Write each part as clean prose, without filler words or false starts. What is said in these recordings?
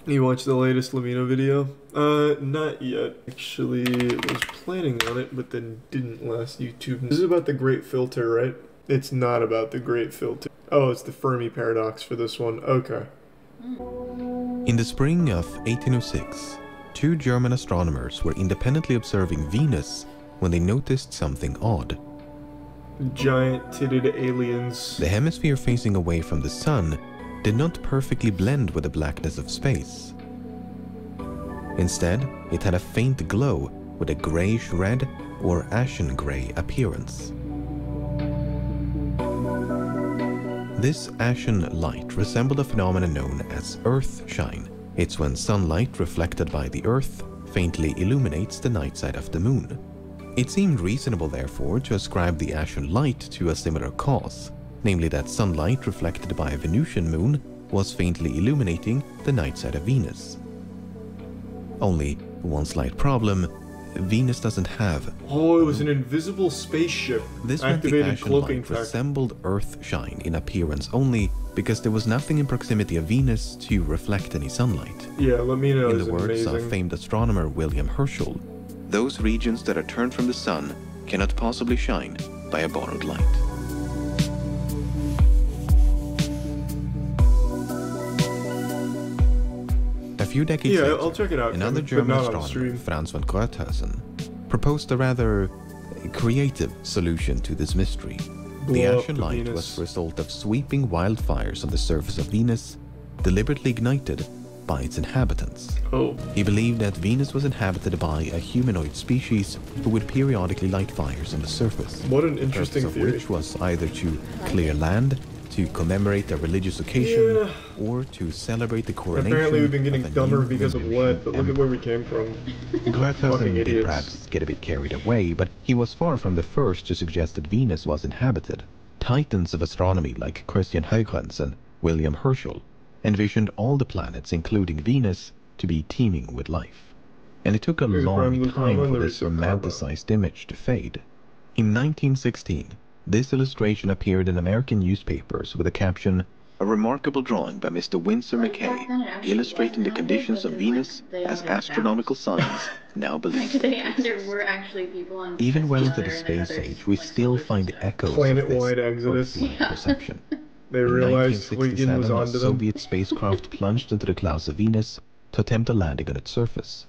You watched the latest LEMMiNO video? Not yet. Actually, was planning on it, but then didn't last YouTube. This is about the Great Filter, right? It's not about the Great Filter. Oh, it's the Fermi Paradox for this one. Okay. In the spring of 1806, two German astronomers were independently observing Venus when they noticed something odd. Giant-titted aliens. The hemisphere facing away from the sun did not perfectly blend with the blackness of space. Instead, it had a faint glow with a grayish-red or ashen-gray appearance. This ashen light resembled a phenomenon known as earthshine. It's when sunlight reflected by the Earth faintly illuminates the night side of the moon. It seemed reasonable, therefore, to ascribe the ashen light to a similar cause, namely that sunlight reflected by a Venusian moon was faintly illuminating the night side of Venus. Only one slight problem: Venus doesn't have... Oh, it was an invisible spaceship. This meant the ashen light resembled Earthshine in appearance only because there was nothing in proximity of Venus to reflect any sunlight. Yeah, LEMMiNO In is the words amazing. of famed astronomer William Herschel, those regions that are turned from the sun cannot possibly shine by a borrowed light. A few decades later, I'll check it out, another but German not on astronomer, stream. Franz von Gröthausen, proposed a rather creative solution to this mystery. The Blow up ashen the light Venus. was the result of sweeping wildfires on the surface of Venus, deliberately ignited by its inhabitants. Oh. He believed that Venus was inhabited by a humanoid species who would periodically light fires on the surface. What an interesting the purpose theory. of which was either to clear land, to commemorate a religious occasion, Yeah. or to celebrate the coronation. Apparently we've been getting of a dumber new because of Venusian lead, but look at where we came from. Fucking Gröthausen did idiots. perhaps get a bit carried away, but he was far from the first to suggest that Venus was inhabited. Titans of astronomy like Christian Huygens and William Herschel envisioned all the planets, including Venus, to be teeming with life. And it took a long time for this romanticized image to fade. In 1916, this illustration appeared in American newspapers with the caption, "A remarkable drawing by Mr. Winsor McKay, illustrating the conditions of Venus as astronomical science now believes." Even well into the space age, we still find echoes of Planet-wide this exodus. earth-like perception. They In realized Huygens was 1967, a onto them. Soviet spacecraft plunged into the clouds of Venus to attempt a landing on its surface.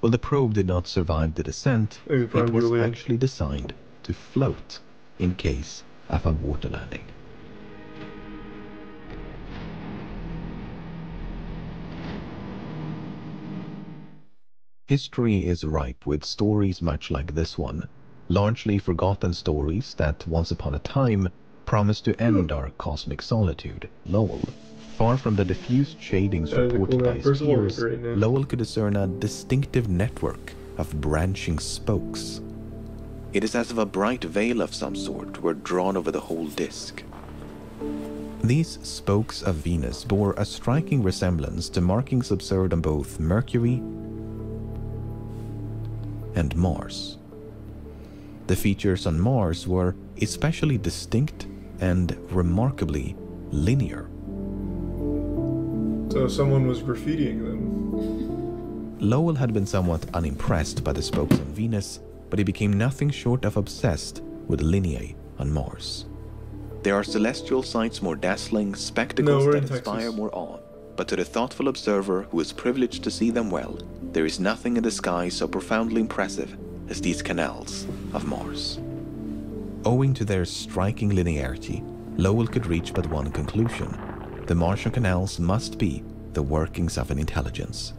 Well, the probe did not survive the descent. It was actually designed to float in case of a water landing. History is ripe with stories much like this one, largely forgotten stories that once upon a time promised to end our cosmic solitude. Lowell. Far from the diffused shadings reported by his peers, Lowell could discern a distinctive network of branching spokes. It is as if a bright veil of some sort were drawn over the whole disk. These spokes of Venus bore a striking resemblance to markings observed on both Mercury and Mars. The features on Mars were especially distinct and remarkably linear. So someone was graffitiing them. Lowell had been somewhat unimpressed by the spokes on Venus, but he became nothing short of obsessed with lineae on Mars. There are celestial sights more dazzling, spectacles that inspire more awe, but to the thoughtful observer who is privileged to see them well, there is nothing in the sky so profoundly impressive as these canals of Mars. Owing to their striking linearity, Lowell could reach but one conclusion: the Martian canals must be the workings of an intelligence.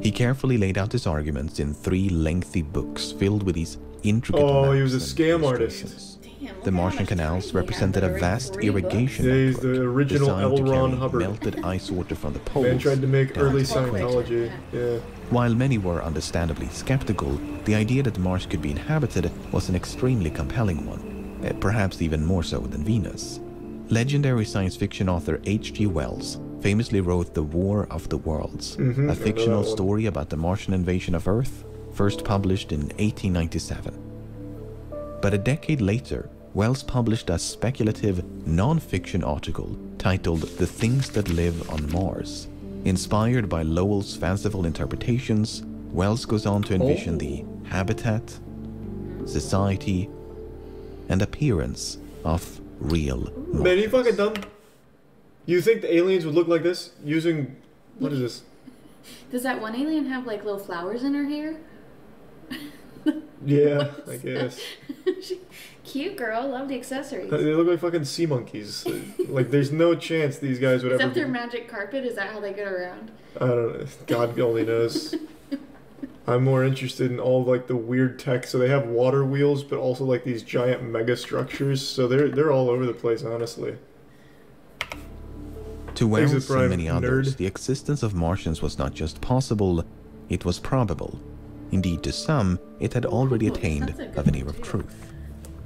He carefully laid out his arguments in 3 lengthy books filled with these intricate maps. Oh, he was a scam artist. The Martian canals represented a vast irrigation he's network the original designed to L. Ron carry Hubbard. melted ice water from the poles. Man tried to make down early to the equator. Scientology. Yeah. While many were understandably skeptical, the idea that Mars could be inhabited was an extremely compelling one, perhaps even more so than Venus. Legendary science fiction author H.G. Wells famously wrote The War of the Worlds, a fictional story about the Martian invasion of Earth, first published in 1897. But a decade later, Wells published a speculative non-fiction article titled The Things That Live on Mars. Inspired by Lowell's fanciful interpretations, Wells goes on to envision the habitat, society, and appearance of real Martians. Man, you fucking dumb. You think the aliens would look like this? Using... What is this? Does that one alien have, like, little flowers in her hair? Yeah, I guess. Cute girl, love the accessories. They look like fucking sea monkeys. Like, there's no chance these guys would ever... Except their magic carpet, is that how they get around? I don't know. God only knows. I'm more interested in all, like, the weird tech. So they have water wheels, but also, like, these giant mega structures. So they're all over the place, honestly. To Wells and many others, the existence of Martians was not just possible, it was probable. Indeed, to some, it had already attained a veneer of truth.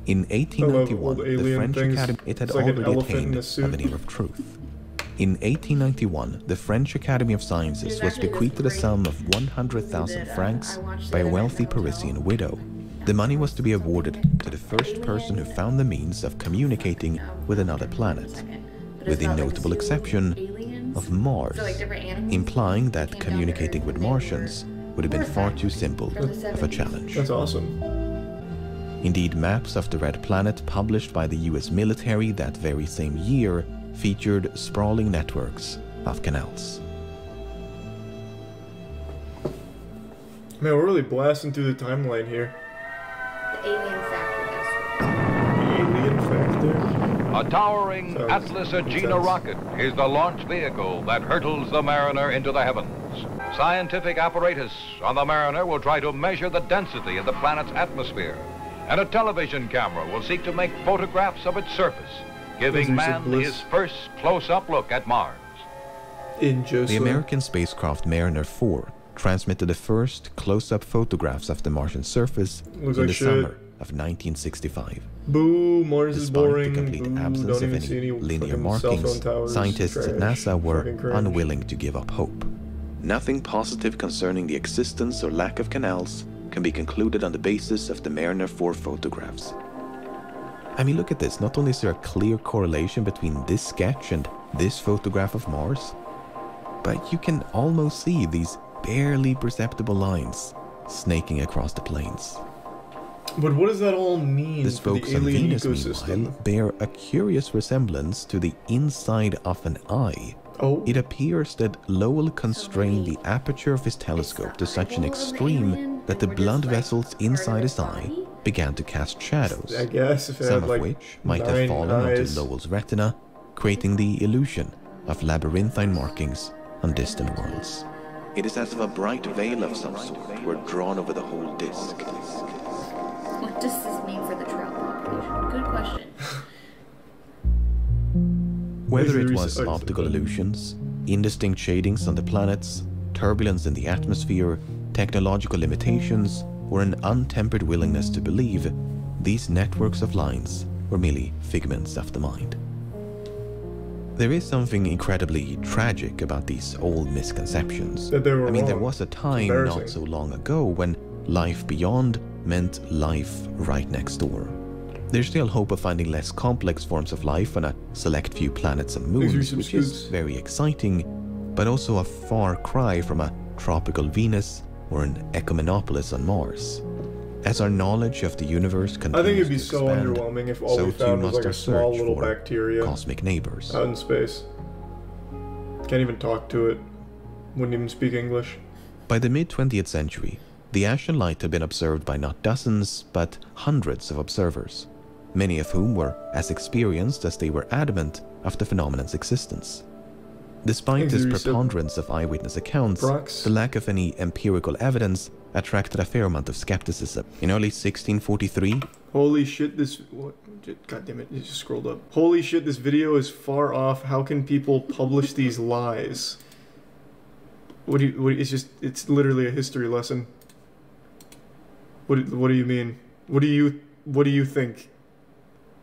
In 1891, the French Academy... It had already attained a veneer of truth. In 1891, the French Academy of Sciences was bequeathed a sum of 100,000 francs by a wealthy Parisian widow. The money was to be awarded to the first person who found the means of communicating with another planet, with the notable exception of Mars, implying that communicating with Martians would have been far too simple of a challenge. That's awesome. Indeed, maps of the Red Planet published by the US military that very same year featured sprawling networks of canals. Man, we're really blasting through the timeline here. The alien factor. The alien factor? A towering Atlas Agena rocket is the launch vehicle that hurtles the Mariner into the heavens. Scientific apparatus on the Mariner will try to measure the density of the planet's atmosphere, and a television camera will seek to make photographs of its surface, giving man his first close-up look at Mars. The American spacecraft Mariner 4 transmitted the first close-up photographs of the Martian surface in the summer of 1965. Boo, Mars is boring. Despite the complete absence of any linear markings, scientists at NASA were unwilling to give up hope. Nothing positive concerning the existence or lack of canals can be concluded on the basis of the Mariner 4 photographs. I mean, look at this. Not only is there a clear correlation between this sketch and this photograph of Mars, but you can almost see these barely perceptible lines snaking across the plains. But what does that all mean? The spokes on Venus, meanwhile, bear a curious resemblance to the inside of an eye. It appears that Lowell constrained the aperture of his telescope to such an extreme that the blood vessels inside his eye began to cast shadows, some of which might have fallen onto Lowell's retina, creating the illusion of labyrinthine markings on distant worlds. It is as if a bright veil of some sort were drawn over the whole disk. What does this mean for the trout population? Good question. Whether it was optical illusions, indistinct shadings on the planets, turbulence in the atmosphere, technological limitations, or an untempered willingness to believe, these networks of lines were merely figments of the mind. There is something incredibly tragic about these old misconceptions. I mean, there was a time not so long ago when life beyond meant life right next door. There's still hope of finding less complex forms of life on a select few planets and moons, which is very exciting, but also a far cry from a tropical Venus or an Ecumenopolis on Mars. As our knowledge of the universe continues I think it'd be to so expand, underwhelming if all we found was like a small little bacteria cosmic neighbors out in space. Can't even talk to it. Wouldn't even speak English. By the mid-20th century, the Asian light had been observed by not dozens, but hundreds of observers, many of whom were as experienced as they were adamant of the phenomenon's existence. Despite this preponderance of eyewitness accounts, the lack of any empirical evidence attracted a fair amount of skepticism. In early 1643... Holy shit, this... What? God damn it, it just scrolled up. Holy shit, this video is far off. How can people publish these lies? It's literally a history lesson. What do you mean? What do you think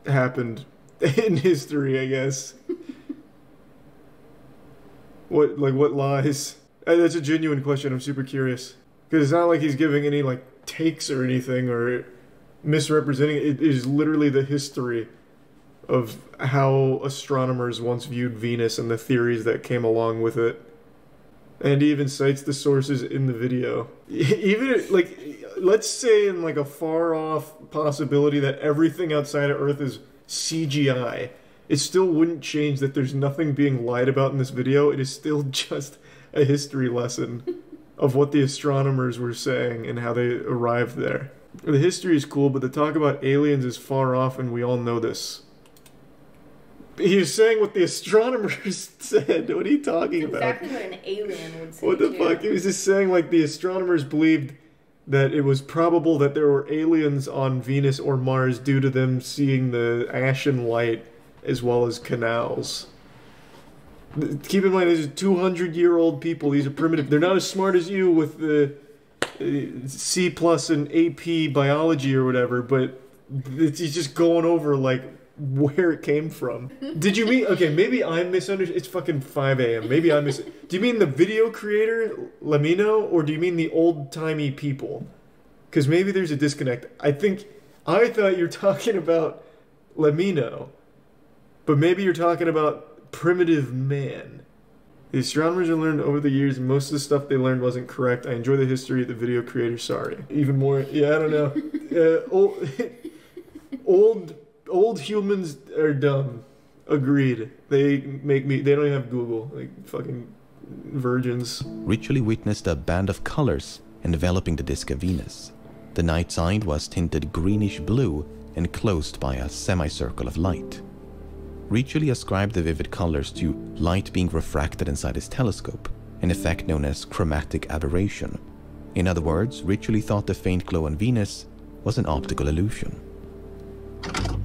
happened in history, I guess? What lies? That's a genuine question. I'm super curious. Because it's not like he's giving any, like, takes or anything or misrepresenting it. It is literally the history of how astronomers once viewed Venus and the theories that came along with it. And he even cites the sources in the video. Even, like, let's say in, like, a far-off possibility that everything outside of Earth is CGI, it still wouldn't change that there's nothing being lied about in this video. It is still just a history lesson of what the astronomers were saying and how they arrived there. The history is cool, but the talk about aliens is far off, and we all know this. He was saying what the astronomers said. What are you talking about? Exactly what an alien would say. What the fuck? He was just saying, like, the astronomers believed that it was probable that there were aliens on Venus or Mars due to them seeing the ashen light as well as canals. Keep in mind, these are 200-year-old people. These are primitive. They're not as smart as you with the C+ and AP biology or whatever, but he's just going over, like, where it came from. Did you mean... Okay, maybe I misunderstood. It's fucking 5 a.m. Maybe I Do you mean the video creator, LEMMiNO, or do you mean the old-timey people? Because maybe there's a disconnect. I thought you're talking about LEMMiNO, but maybe you're talking about primitive man. The astronomers have learned over the years most of the stuff they learned wasn't correct. I enjoy the history of the video creator. Sorry. Even more... Yeah, I don't know. Old humans are dumb. Agreed. They don't even have Google. Like, fucking virgins. Ritually witnessed a band of colors enveloping the disk of Venus. The night side was tinted greenish blue, enclosed by a semicircle of light. Ritually ascribed the vivid colors to light being refracted inside his telescope, an effect known as chromatic aberration. In other words, Ritually thought the faint glow on Venus was an optical illusion.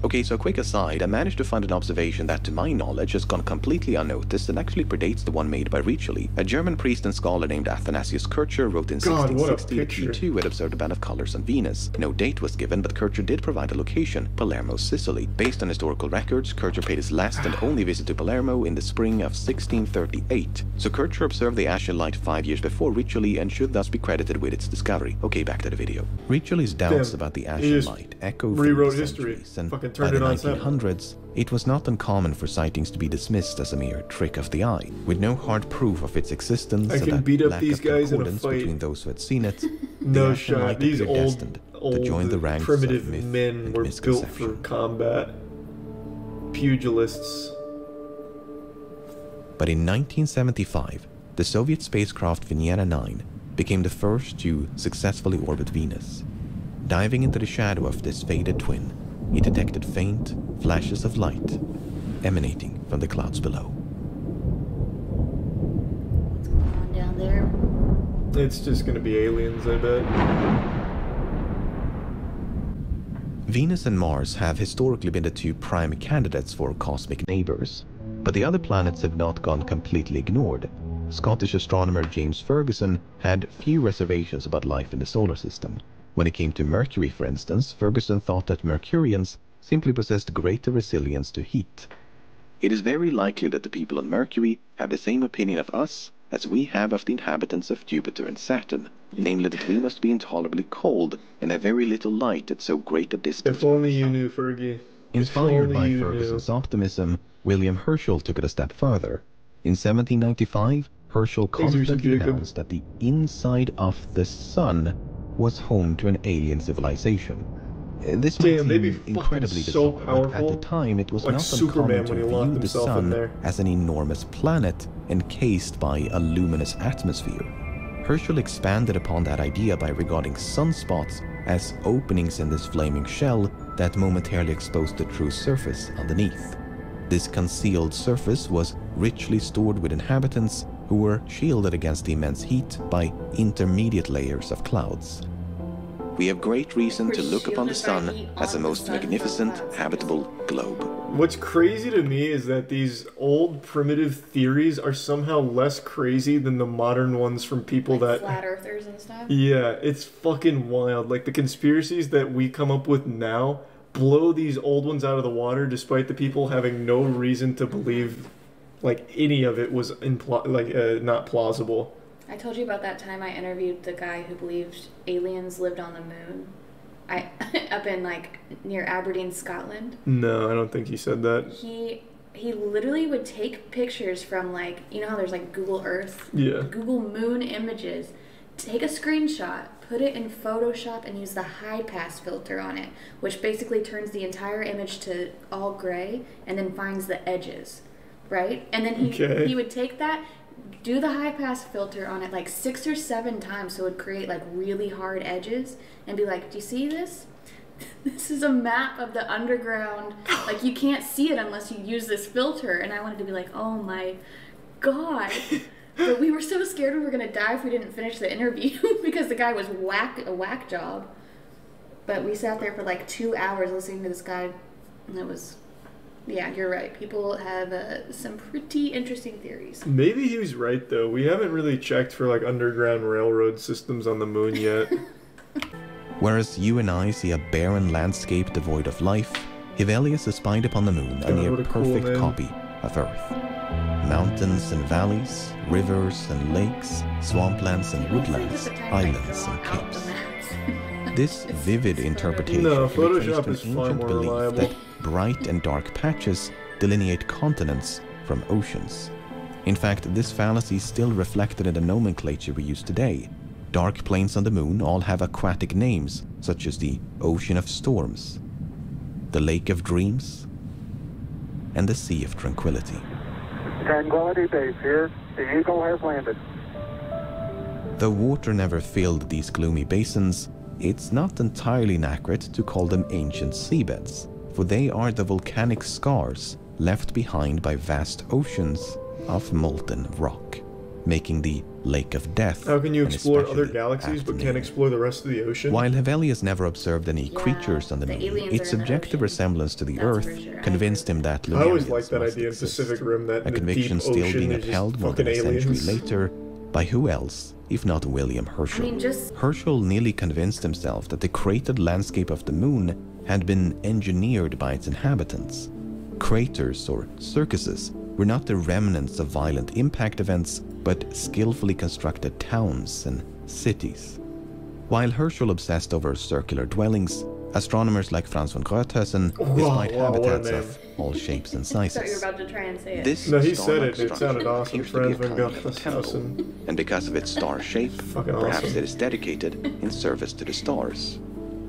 Okay, so a quick aside, I managed to find an observation that to my knowledge has gone completely unnoticed and actually predates the one made by Ritually. A German priest and scholar named Athanasius Kircher wrote in 1660 that he too had observed a band of colors on Venus. No date was given, but Kircher did provide a location, Palermo, Sicily. Based on historical records, Kircher paid his last and only visit to Palermo in the spring of 1638. So Kircher observed the ashen light 5 years before Ritually and should thus be credited with its discovery. Okay, back to the video. Ritually's doubts about the ashen light echo rewrote history. And by the 1900s, it was not uncommon for sightings to be dismissed as a mere trick of the eye, with no hard proof of its existence and that beat up lack these of guys concordance in a fight. Between those who had seen it. No shot. These old to join the ranks primitive of myth men were built for combat. Pugilists. But in 1975, the Soviet spacecraft Venera 9 became the first to successfully orbit Venus. Diving into the shadow of this faded twin, he detected faint flashes of light emanating from the clouds below. What's going on down there? It's just gonna be aliens, I bet. Venus and Mars have historically been the two prime candidates for cosmic neighbors, but the other planets have not gone completely ignored. Scottish astronomer James Ferguson had few reservations about life in the solar system. When it came to Mercury, for instance, Ferguson thought that Mercurians simply possessed greater resilience to heat. It is very likely that the people on Mercury have the same opinion of us as we have of the inhabitants of Jupiter and Saturn, namely that we must be intolerably cold and have very little light at so great a distance. If only you knew, Fergie. Inspired by Ferguson's optimism, William Herschel took it a step further. In 1795, Herschel confidently announced that the inside of the sun was home to an alien civilization. This might seem incredibly bizarre, but at the time it was like not uncommon to view the sun as an enormous planet encased by a luminous atmosphere. Herschel expanded upon that idea by regarding sunspots as openings in this flaming shell that momentarily exposed the true surface underneath. This concealed surface was richly stored with inhabitants who were shielded against the immense heat by intermediate layers of clouds. We have great reason to look upon the sun as the most magnificent habitable globe. What's crazy to me is that these old primitive theories are somehow less crazy than the modern ones from people like that... flat earthers and stuff? Yeah, it's fucking wild. Like, the conspiracies that we come up with now blow these old ones out of the water despite the people having no reason to believe, like, any of it was not plausible. I told you about that time I interviewed the guy who believed aliens lived on the moon. Up in, like, near Aberdeen, Scotland. No, I don't think he said that. he literally would take pictures from, like, you know how there's like Google Earth, Google Moon images, take a screenshot, put it in Photoshop, and use the high pass filter on it, which basically turns the entire image to all gray and then finds the edges, right? And then he would take that, do the high pass filter on it like 6 or 7 times, so it would create like really hard edges, and be like, do you see this? This is a map of the underground. Like, you can't see it unless you use this filter. And I wanted to be like, oh my god. But we were so scared we were going to die if we didn't finish the interview because the guy was a whack job. But we sat there for like 2 hours listening to this guy, and it was, yeah, you're right. People have some pretty interesting theories. Maybe he was right, though. We haven't really checked for like underground railroad systems on the moon yet. Whereas you and I see a barren landscape devoid of life, Hevelius espied upon the moon a near perfect copy of Earth. Mountains and valleys, rivers and lakes, swamplands and woodlands, islands and capes. This vivid interpretation Photoshop to is an far ancient more belief reliable. that bright and dark patches delineate continents from oceans. In fact, this fallacy is still reflected in the nomenclature we use today. Dark plains on the moon all have aquatic names, such as the Ocean of Storms, the Lake of Dreams, and the Sea of Tranquility. Tranquility Base here. The Eagle has landed. Though water never filled these gloomy basins, it's not entirely inaccurate to call them ancient seabeds, for they are the volcanic scars left behind by vast oceans of molten rock, making the Lake of Death. How can you explore other galaxies but can't explore the rest of the ocean? While Hevelius never observed any creatures on the moon, its subjective resemblance to the Earth convinced him that I always Lemurians liked that must idea in exist, Pacific Rim, that a conviction still being upheld more than a century later by who else if not William Herschel. I mean, Herschel nearly convinced himself that the cratered landscape of the moon had been engineered by its inhabitants. Craters or circuses were not the remnants of violent impact events, but skillfully constructed towns and cities. While Herschel obsessed over circular dwellings, astronomers like Franz von Rothhausen espied habitats of all shapes and I thought you were sizes. about to try and say it. This No, he said star-like it. It structure sounded awesome. appears to be a Franz von kind of temple, Rothhausen. and because of its star shape, Fucking perhaps awesome. it is dedicated in service to the stars.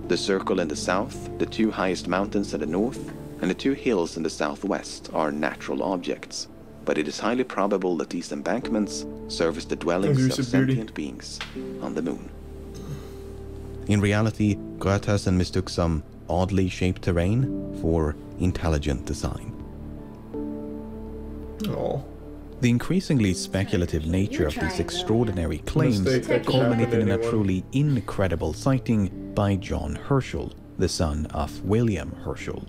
The circle in the south, the 2 highest mountains in the north, and the 2 hills in the southwest are natural objects, but it is highly probable that these embankments serve as the dwellings of sentient beings on the moon. In reality, Rothhausen mistook some oddly shaped terrain for intelligent design. Oh. The increasingly speculative nature of these extraordinary claims Mistake that could culminated happen in to a anyone. truly incredible sighting by John Herschel, the son of William Herschel.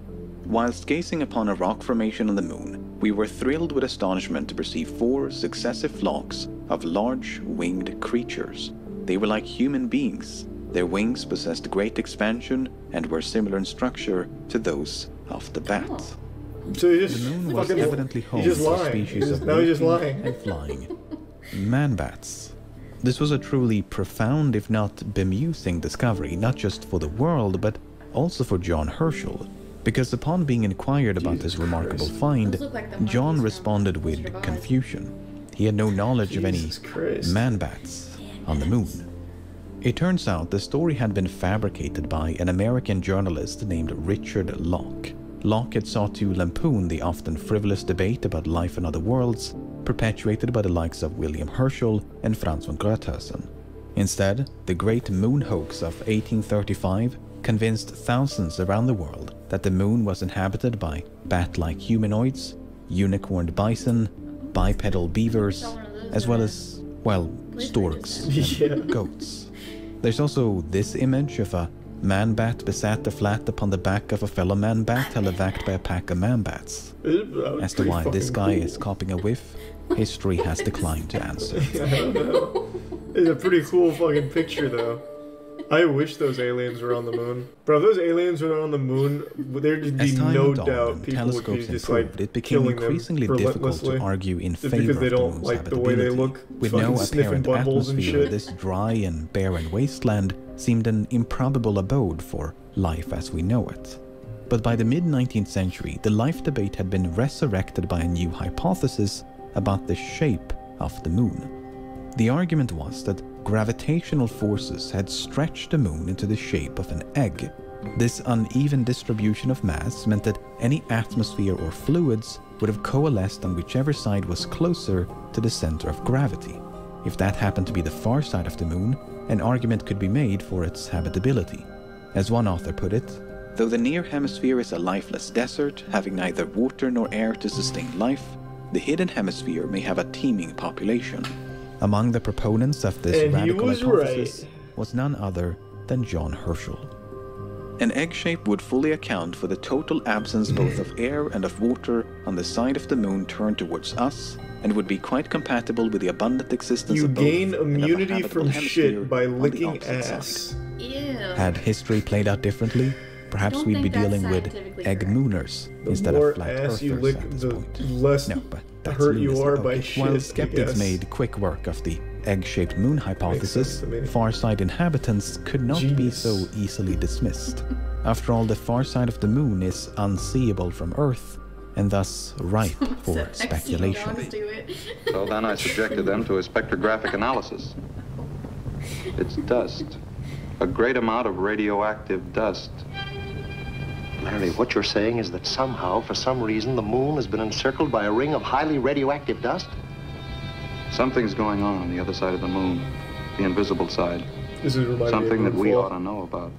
Whilst gazing upon a rock formation on the moon, we were thrilled with astonishment to perceive 4 successive flocks of large winged creatures. They were like human beings. Their wings possessed great expansion and were similar in structure to those of the bat. Oh. So he just The moon was fucking evidently home he's just to a lying. species of Now he's just walking lying. and flying man-bats. This was a truly profound, if not bemusing, discovery, not just for the world, but also for John Herschel, because upon being inquired about this remarkable find, Those look like the monkeys John from responded Wizard with of Oz. confusion. He had no knowledge of any Jesus Christ. man-bats on the moon. It turns out the story had been fabricated by an American journalist named Richard Locke. Locke had sought to lampoon the often frivolous debate about life in other worlds, perpetuated by the likes of William Herschel and Franz von Rothhausen. Instead, the great moon hoax of 1835 convinced thousands around the world that the moon was inhabited by bat-like humanoids, unicorned bison, bipedal beavers, as well as, well, storks Yeah. and goats. There's also this image of a man-bat besat the flat upon the back of a fellow man-bat televacked by a pack of man-bats. As to why this guy is copying a whiff, history has declined to answer. I don't know. It's a pretty cool fucking picture, though. I wish those aliens were on the moon. Bro, if those aliens were on the moon, there'd As be time no went on doubt and people would be telescopes just like improved, it became killing them increasingly difficult relentlessly. to argue in Just favor because of they the don't moon's like the way they habitability. look, With fucking no sniffing apparent buttholes and atmosphere, shit. this dry and barren wasteland seemed an improbable abode for life as we know it. But by the mid-19th century, the life debate had been resurrected by a new hypothesis about the shape of the moon. The argument was that gravitational forces had stretched the moon into the shape of an egg. This uneven distribution of mass meant that any atmosphere or fluids would have coalesced on whichever side was closer to the center of gravity. If that happened to be the far side of the moon, an argument could be made for its habitability. As one author put it, though the near hemisphere is a lifeless desert, having neither water nor air to sustain life, the hidden hemisphere may have a teeming population. Among the proponents of this radical hypothesis was none other than John Herschel. An egg shape would fully account for the total absence both of air and of water on the side of the moon turned towards us, and would be quite compatible with the abundant existence of both. You gain immunity from shit by licking ass. Ew. Had history played out differently, perhaps we'd be dealing with egg mooners instead of flat earthers you lick, at this the point. less No, but that's hurt you lunacy. are by shit. While skeptics made quick work of the egg-shaped moon hypothesis, far-side inhabitants could not be so easily dismissed. After all, the far side of the moon is unseeable from Earth, and thus ripe for speculation. So then I subjected them to a spectrographic analysis. It's dust. A great amount of radioactive dust. Larry, what you're saying is that somehow, for some reason, the moon has been encircled by a ring of highly radioactive dust? Something's going on the other side of the moon, the invisible side. This is something that we ought to know about.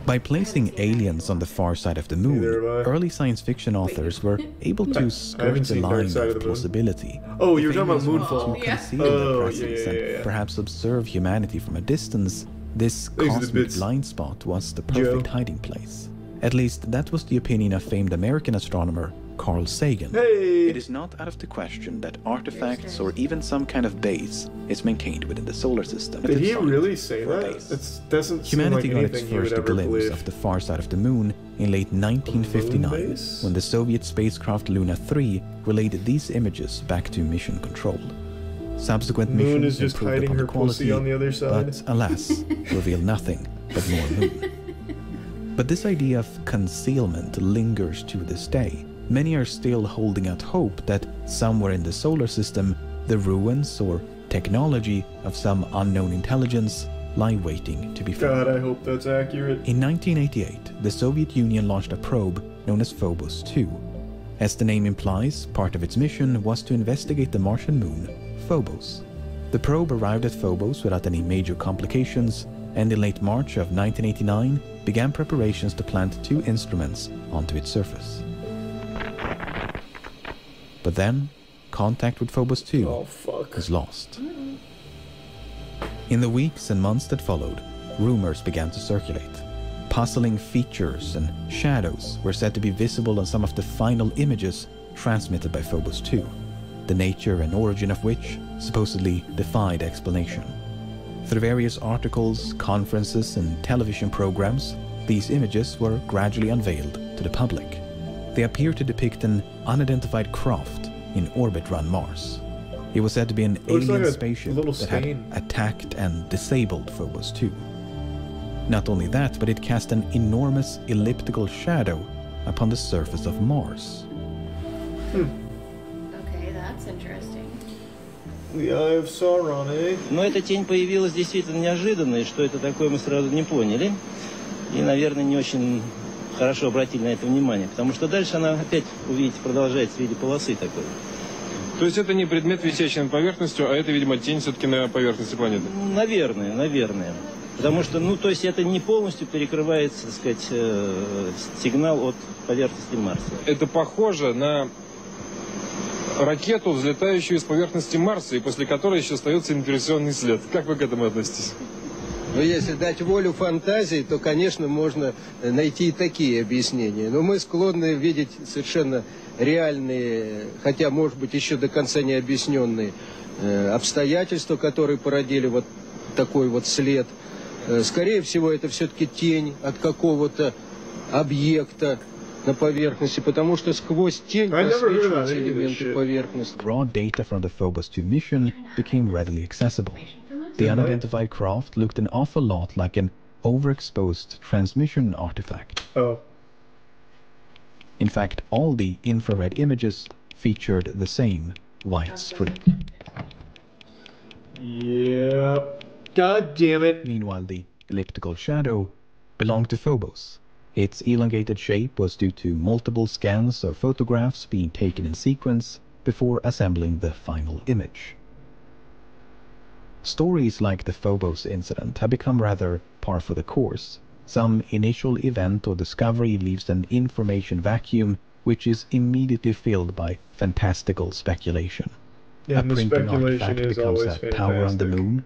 By placing aliens on the far side of the moon, early science fiction authors were able to skirt the line of plausibility. Oh, you're talking about Moonfall. To conceal their presence and perhaps observe humanity from a distance, this cosmic blind spot was the perfect hiding place. At least that was the opinion of famed American astronomer Carl Sagan. Hey. It is not out of the question that artifacts or even some kind of base is maintained within the solar system. Did he really say that? That doesn't Humanity seem like got its anything you would first ever glimpse believe. of the far side of the moon in late 1959, when the Soviet spacecraft Luna 3 relayed these images back to mission control. Subsequent missions improved upon the quality, on the other side. but alas, revealed nothing but more moon. But this idea of concealment lingers to this day. Many are still holding out hope that somewhere in the solar system, the ruins or technology of some unknown intelligence lie waiting to be found. God, I hope that's accurate. In 1988, the Soviet Union launched a probe known as Phobos 2. As the name implies, part of its mission was to investigate the Martian moon, Phobos. The probe arrived at Phobos without any major complications, and in late March of 1989 began preparations to plant 2 instruments onto its surface. But then, contact with Phobos 2 was lost. In the weeks and months that followed, rumors began to circulate. Puzzling features and shadows were said to be visible on some of the final images transmitted by Phobos 2, the nature and origin of which supposedly defied explanation. Through various articles, conferences, and television programs, these images were gradually unveiled to the public. They appear to depict an unidentified craft in orbit around Mars. It was said to be an alien spaceship that had attacked and disabled Phobos 2. Not only that, but it cast an enormous elliptical shadow upon the surface of Mars. Okay, that's interesting. The Eye of Sauron, eh? Но эта тень появилась действительно неожиданно, и что это такое, мы сразу не поняли. И, наверное, не очень хорошо обратили на это внимание, потому что дальше она опять, увидите, продолжается в виде полосы такой. То есть это не предмет, висящий над поверхностью, а это, видимо, тень все-таки на поверхности планеты? Наверное. Потому что, то есть это не полностью перекрывается, так сказать, сигнал от поверхности Марса. Это похоже на ракету, взлетающую с поверхности Марса, и после которой еще остается инверсионный след. Как вы к этому относитесь? Но если дать волю фантазии, то, конечно, можно найти и такие объяснения. Но мы склонны видеть совершенно реальные, хотя, может быть, еще до конца не объясненные обстоятельства, которые породили вот такой вот след. Скорее всего, это все-таки тень от какого-то объекта на поверхности, потому что сквозь тень просвечиваются элементы поверхности. Raw data from the Phobos 2 mission became readily accessible. The unidentified craft looked an awful lot like an overexposed transmission artifact. In fact, all the infrared images featured the same white streak. Yep. God damn it. Meanwhile, the elliptical shadow belonged to Phobos. Its elongated shape was due to multiple scans or photographs being taken in sequence before assembling the final image. Stories like the Phobos incident have become rather par for the course. Some initial event or discovery leaves an information vacuum which is immediately filled by fantastical speculation. Yeah, A and the printing speculation artifact is becomes always a tower on the fantastic. moon.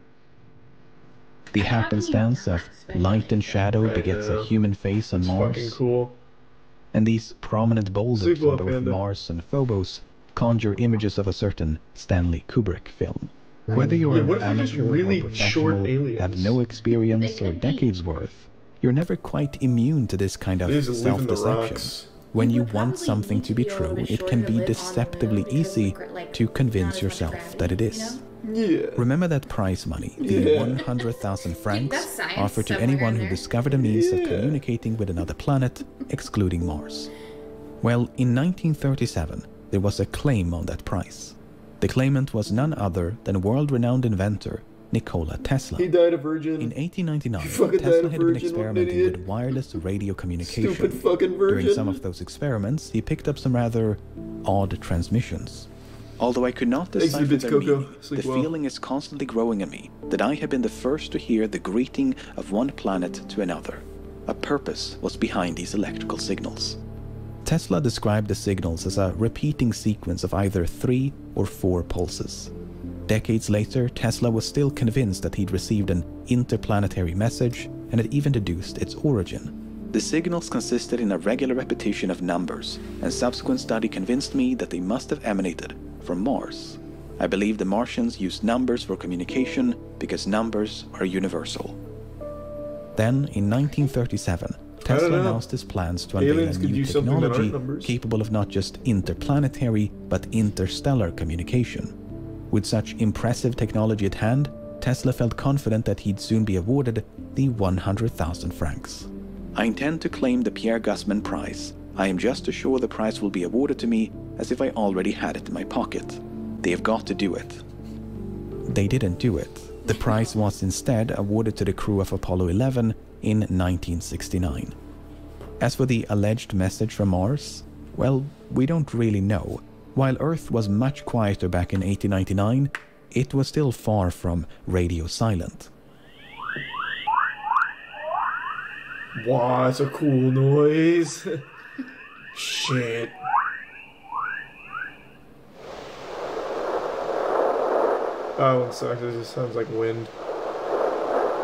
The happenstance of light and shadow begets a human face on It's Mars. fucking cool. And these prominent boulders Sleep well, on both Panda. Mars and Phobos conjure images of a certain Stanley Kubrick film. Whether you're Yeah, what an if they're just amateur really or short professional, aliens? have no experience or decades worth, you're never quite immune to this kind of They just live in the self-deception. rocks. When you would want probably something need to to be be a little true, bit it shorter can to be live on the deceptively moon because easy like, to not convince as much yourself gravity, that it is. you know? Yeah. Remember that prize money, the Yeah. 100,000 francs, that's science offered to somewhere anyone in who there. discovered a means of Yeah. communicating with another planet, excluding Mars. Well, in 1937, there was a claim on that prize. The claimant was none other than world-renowned inventor Nikola Tesla. He died a virgin. In 1899, He fucking died Tesla a had been virgin, what an experimenting idiot. with wireless radio communication. Stupid fucking virgin. During some of those experiments, he picked up some rather odd transmissions. Although I could not decipher Exhibits, their Coco. meaning, Sleep the well. feeling is constantly growing in me that I have been the first to hear the greeting of one planet to another. A purpose was behind these electrical signals. Tesla described the signals as a repeating sequence of either 3 or 4 pulses. Decades later, Tesla was still convinced that he'd received an interplanetary message and had even deduced its origin. The signals consisted in a regular repetition of numbers, and subsequent study convinced me that they must have emanated from Mars. I believe the Martians used numbers for communication because numbers are universal. Then, in 1937, Tesla announced his plans to unveil a Aliens could new use something that technology aren't numbers. capable of not just interplanetary, but interstellar communication. With such impressive technology at hand, Tesla felt confident that he'd soon be awarded the 100,000 francs. I intend to claim the Pierre Gussman Prize. I am just as sure the prize will be awarded to me as if I already had it in my pocket. They have got to do it. They didn't do it. The prize was instead awarded to the crew of Apollo 11 in 1969. As for the alleged message from Mars, well, we don't really know. While Earth was much quieter back in 1899, it was still far from radio silent. Wow, that's a cool noise. Shit. That one sucks. It just sounds like wind.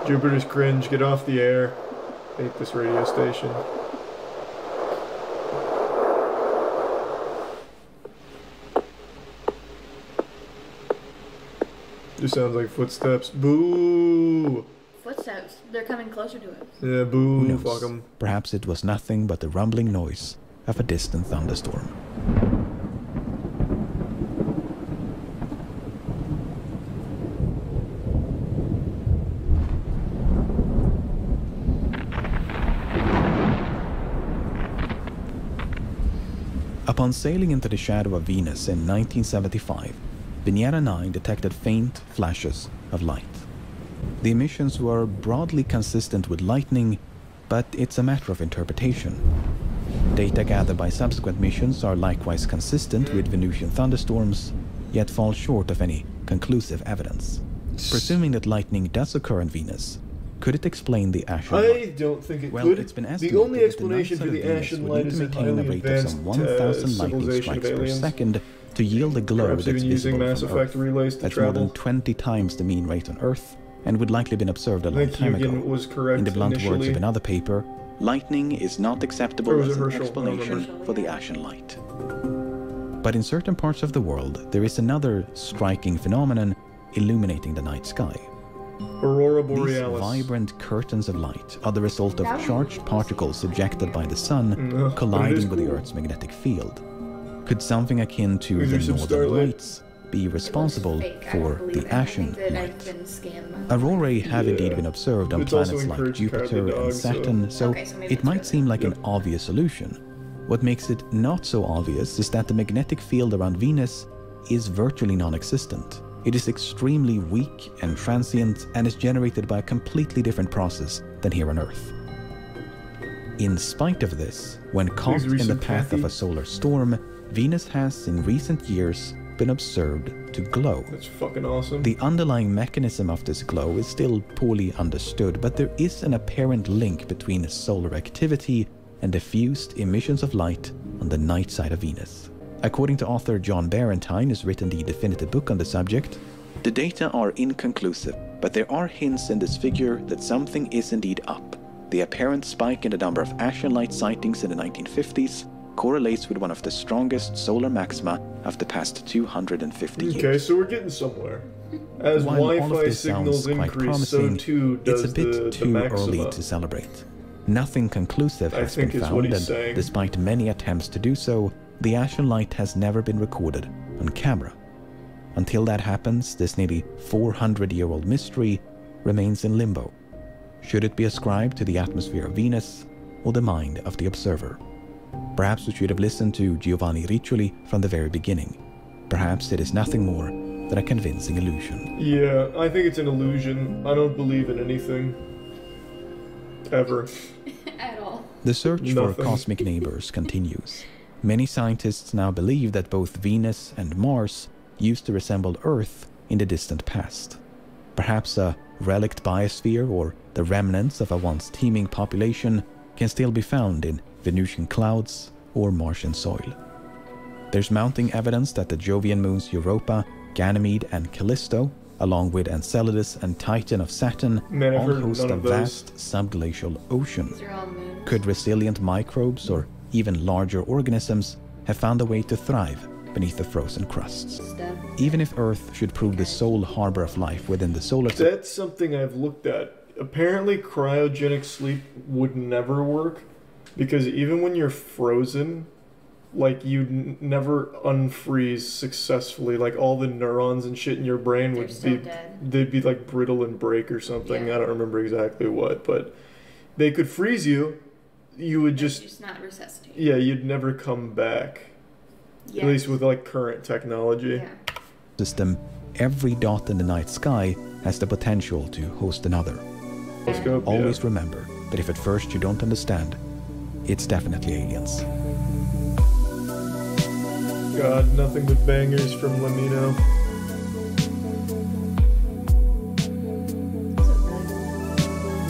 Jupiter's cringe. Get off the air. Hate this radio station. Just sounds like footsteps. Boo! Footsteps. They're coming closer to us. Yeah, boo. Fuck 'em. Perhaps it was nothing but the rumbling noise of a distant thunderstorm. Upon sailing into the shadow of Venus in 1975, Venera 9 detected faint flashes of light. The emissions were broadly consistent with lightning, but it's a matter of interpretation. Data gathered by subsequent missions are likewise consistent with Venusian thunderstorms, yet fall short of any conclusive evidence. Presuming that lightning does occur on Venus, could it explain the ashen light? I don't think it Well, could. it's been The estimated only that explanation the for night the side of Venus ashen would light need is to a maintain a highly rate of advanced some 1,000 lightning civilization of strikes per aliens. second to yield a glow Perhaps that's even using visible Mass from Effect Earth. relays to That's more travel. than 20 times the mean rate on Earth, and would likely been observed a long think time ago. Hugin was correct In the blunt words initially. of another paper, lightning is not Or acceptable was as it an Herschel? I don't explanation remember. for the ashen light. But in certain parts of the world, there is another striking phenomenon illuminating the night sky. Aurora These Borealis. vibrant curtains of light are the result of That would charged be particles ejected by the sun No, but it is colliding with the cool. Earth's magnetic field. Could something akin to Maybe the some northern starlight. lights be responsible Fake. I for don't believe the it. ashen I think that light? I've been scammed. Aurorae have Yeah. indeed been observed on It's also planets like encouraged Jupiter cowardly and dogs, so- Saturn, so Okay, so maybe it it's might really- seem like an Yep. obvious solution. What makes it not so obvious is that the magnetic field around Venus is virtually non-existent. It is extremely weak and transient and is generated by a completely different process than here on Earth. In spite of this, when caught in the path of a solar storm, Venus has in recent years been observed to glow. That's fucking awesome. The underlying mechanism of this glow is still poorly understood, but there is an apparent link between solar activity and diffused emissions of light on the night side of Venus. According to author John Barentine, who's written the definitive book on the subject, the data are inconclusive, but there are hints in this figure that something is indeed up. The apparent spike in the number of Asian light sightings in the 1950s correlates with one of the strongest solar maxima of the past 250 years. Okay, so we're getting somewhere. As Wi-Fi signals increase, so too does it's a bit too early to celebrate. Nothing conclusive has been found, and despite many attempts to do so, the Asian light has never been recorded on camera. Until that happens, this nearly 400-year-old mystery remains in limbo. Should it be ascribed to the atmosphere of Venus or the mind of the observer? Perhaps we should have listened to Giovanni Riccioli from the very beginning. Perhaps it is nothing more than a convincing illusion. Yeah, I think it's an illusion. I don't believe in anything. Ever. At all. The search for cosmic neighbors continues. Many scientists now believe that both Venus and Mars used to resemble Earth in the distant past. Perhaps a relict biosphere or the remnants of a once teeming population can still be found in Venusian clouds or Martian soil. There's mounting evidence that the Jovian moons Europa, Ganymede and Callisto, along with Enceladus and Titan of Saturn, all host a vast subglacial ocean. Could resilient microbes or even larger organisms have found a way to thrive beneath the frozen crusts? Even if Earth should prove the sole harbor of life within the solar system. That's something I've looked at. Apparently cryogenic sleep would never work, because even when you're frozen, like you'd never unfreeze successfully. Like all the neurons and shit in your brain would they'd be like brittle and break or something. Yeah. I don't remember exactly what, but they could freeze you. You would just not resuscitate. Yeah, you'd never come back. Yes. At least with like current technology. Yeah. System, every dot in the night sky has the potential to host another. Always remember that if at first you don't understand, it's definitely aliens. God, nothing but bangers from LEMMiNO.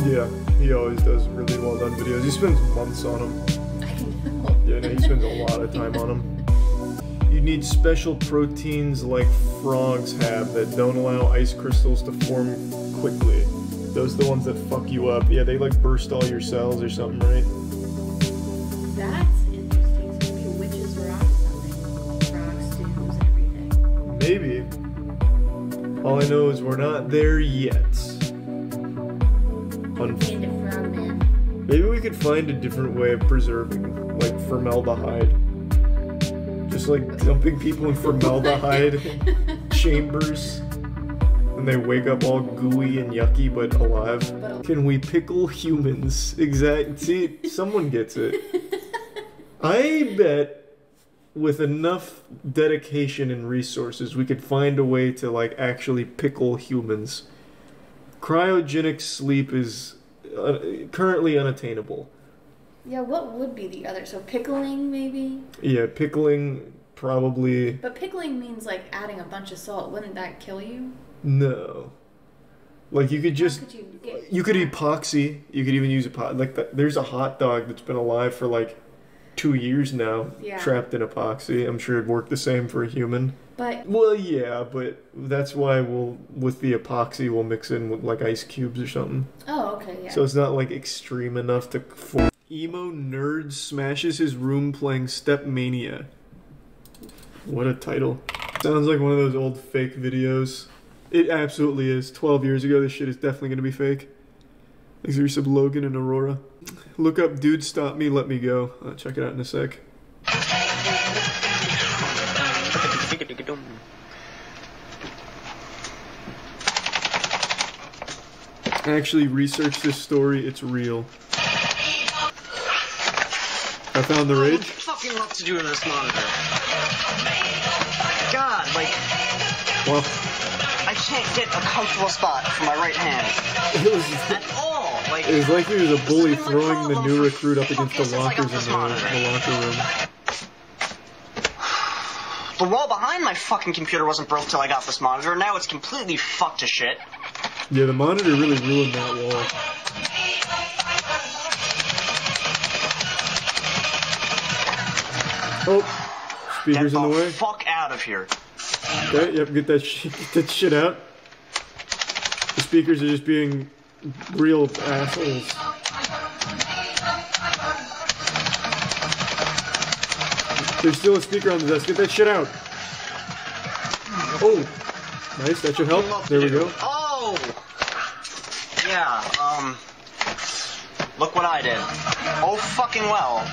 Yeah, he always does really well done videos. He spends months on them. I know. Yeah, no, he spends a lot of time on them. You need special proteins like frogs have that don't allow ice crystals to form quickly. Those are the ones that fuck you up. Yeah, they like burst all your cells or something, right? That's interesting. So maybe witches were on something. Frogs, stews, everything. Maybe. All I know is we're not there yet. Maybe we could find a different way of preserving, like formaldehyde. Just like dumping people in formaldehyde chambers. And they wake up all gooey and yucky but alive. Can we pickle humans? See, someone gets it. I bet with enough dedication and resources we could find a way to like actually pickle humans. Cryogenic sleep is currently unattainable. Yeah, what would be the other? So pickling, maybe? Yeah, pickling, probably. But pickling means like adding a bunch of salt. Wouldn't that kill you? No. Like you could just... You could epoxy. You could even use like there's a hot dog that's been alive for like 2 years now, trapped in epoxy. I'm sure it'd work the same for a human. But... Well, yeah, but that's why with the epoxy, we'll mix in with like ice cubes or something. Oh, okay, yeah. So it's not like extreme enough to... Emo nerd smashes his room playing Step Mania. What a title. Sounds like one of those old fake videos. It absolutely is. 12 years ago, this shit is definitely gonna be fake. There's some Logan and Aurora. Look up Dude Stop Me, Let Me Go. I'll check it out in a sec. I actually researched this story. It's real. I found the rage. What the fucking love to do to this monitor? God, like... Well... I can't get a comfortable spot for my right hand. At all. Like, it was like he was a bully throwing the new recruit up against the lockers in the locker room. The wall behind my fucking computer wasn't broke till I got this monitor. Now it's completely fucked to shit. Yeah, the monitor really ruined that wall. Oh, speakers in the way. Get the fuck out of here. Okay, yep, get that shit out. The speakers are just being real assholes. There's still a speaker on the desk. Get that shit out. Oh, nice. That should help. There we go. Oh, yeah. Look what I did. Oh, fucking well.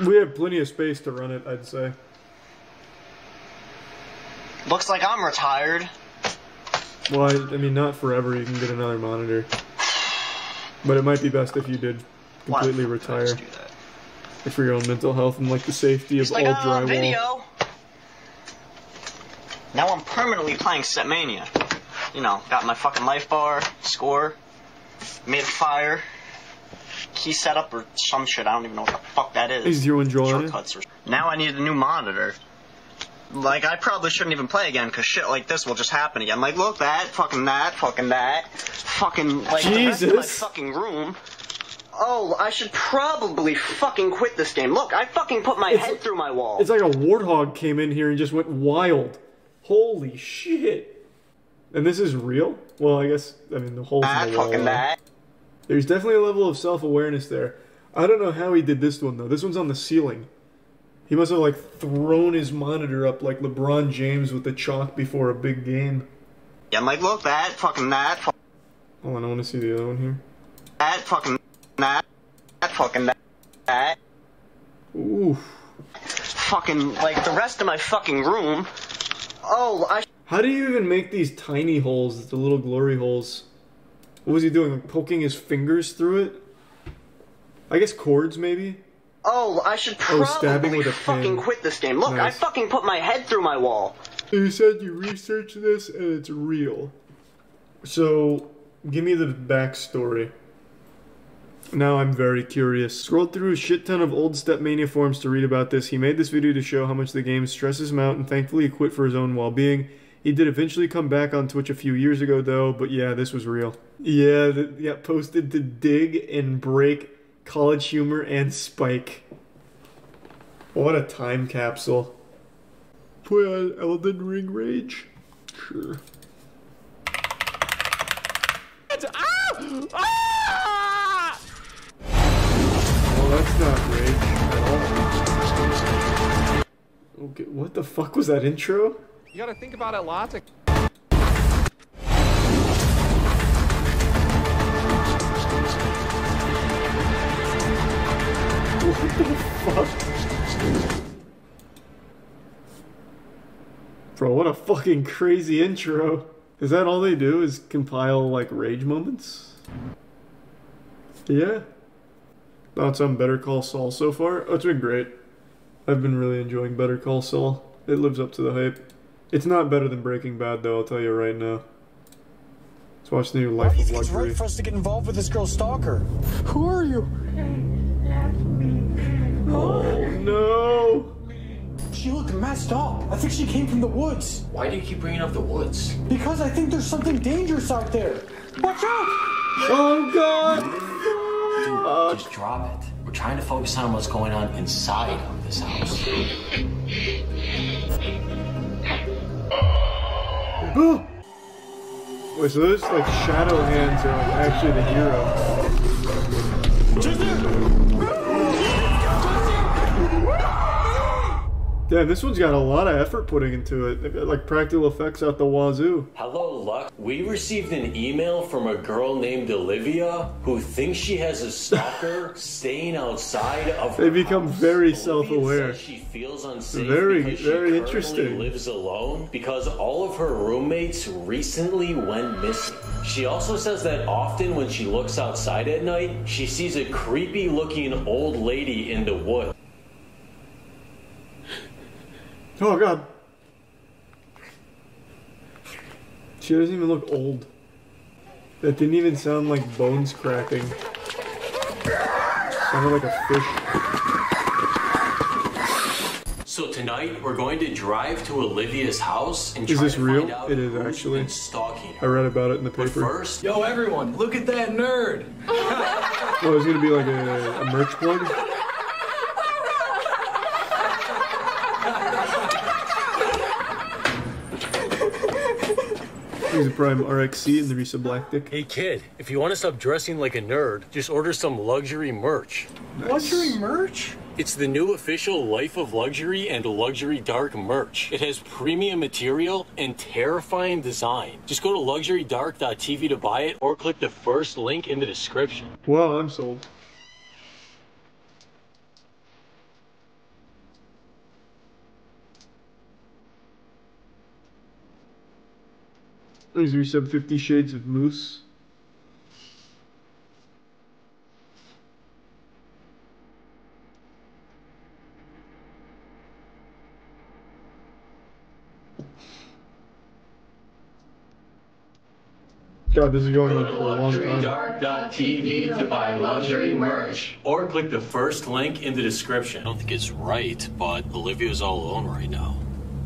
We have plenty of space to run it, I'd say. Looks like I'm retired. Well, I mean, not forever. You can get another monitor. But it might be best if you did completely retire. For your own mental health and, like, the safety of all drywall. Video. Now I'm permanently playing Setmania. You know, got my fucking life bar, score, made a fire, key setup or some shit. I don't even know what the fuck that is. Is you enjoying it? Shortcuts or... Now I need a new monitor. Like, I probably shouldn't even play again, because shit like this will just happen again. Like, look, that, fucking, like, Jesus. The rest of my fucking room. Oh, I should probably fucking quit this game. Look, I fucking put my head through my wall. It's like a warthog came in here and just went wild. Holy shit. And this is real? Well, I guess, I mean, the holes in the wall. There's definitely a level of self-awareness there. I don't know how he did this one, though. This one's on the ceiling. He must have, like, thrown his monitor up like LeBron James with the chalk before a big game. Yeah, I'm like, look, that. Hold on, I want to see the other one here. That. Ooh. Fucking, like, the rest of my fucking room. Oh, How do you even make these tiny holes, the little glory holes? What was he doing, like poking his fingers through it? I guess cords, maybe? Oh, I should probably fucking quit this game. Look, nice. I fucking put my head through my wall. You said you researched this and it's real. So, give me the backstory. Now I'm very curious. Scrolled through a shit ton of old Stepmania forums to read about this. He made this video to show how much the game stresses him out and thankfully he quit for his own well-being. He did eventually come back on Twitch a few years ago though, but yeah, this was real. Yeah, posted to dig and break College Humor and Spike. What a time capsule. Play on Elden Ring Rage? Sure. Well, that's not Rage at all. Okay, what the fuck was that intro? You gotta think about it logic. What the fuck? Bro, what a fucking crazy intro. Is that all they do, is compile, like, rage moments? Yeah. Thoughts on Better Call Saul so far? Oh, it's been great. I've been really enjoying Better Call Saul. It lives up to the hype. It's not better than Breaking Bad, though, I'll tell you right now. Let's watch the new Life of Luxury. Why do you think it's right for us to get involved with this girl's stalker? Who are you? Oh, no. She looked messed up. I think she came from the woods. Why do you keep bringing up the woods? Because I think there's something dangerous out there. Watch out! Oh, God! Dude, just drop it. We're trying to focus on what's going on inside of this house. Wait, so those, like, shadow hands are like, actually the hero. Damn, this one's got a lot of effort putting into it. They've got like practical effects out the wazoo. Hello, Luck. We received an email from a girl named Olivia who thinks she has a stalker staying outside of her They become house. very Olivia self-aware. says she feels unsafe Very because she currently interesting. lives alone because all of her roommates recently went missing. She also says that often when she looks outside at night, she sees a creepy looking old lady in the woods. Oh god. She doesn't even look old. That didn't even sound like bones cracking. Sounded like a fish. So tonight we're going to drive to Olivia's house and Is try this to real? find out It is who's actually. been stalking I her. read about it in the But paper. first, Yo, everyone, look at that nerd. Oh, it's gonna be like a merch plug? He's a Prime RXC and the Risa Black Dick. hey kid, if you want to stop dressing like a nerd, just order some luxury merch. Luxury merch? It's the new official Life of Luxury and Luxury Dark merch. It has premium material and terrifying design. Just go to luxurydark.tv to buy it or click the first link in the description. Wow, I'm sold. These are some 50 Shades of Moose. God, this is going on for a long time. LuxuryDark.tv to buy luxury merch. Or click the first link in the description. I don't think it's right, but Olivia's all alone right now.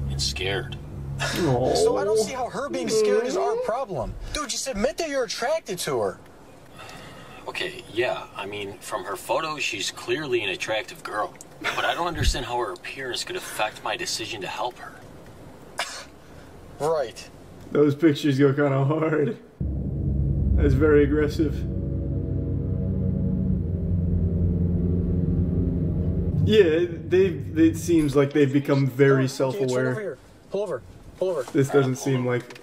And scared. So I don't see how her being scared is our problem. Dude, just admit that you're attracted to her. Okay, yeah, I mean, from her photos, she's clearly an attractive girl. But I don't understand how her appearance could affect my decision to help her. Right. Those pictures go kind of hard. That's very aggressive. Yeah, it seems like they've become very self-aware. Pull over. Pull over. This doesn't seem like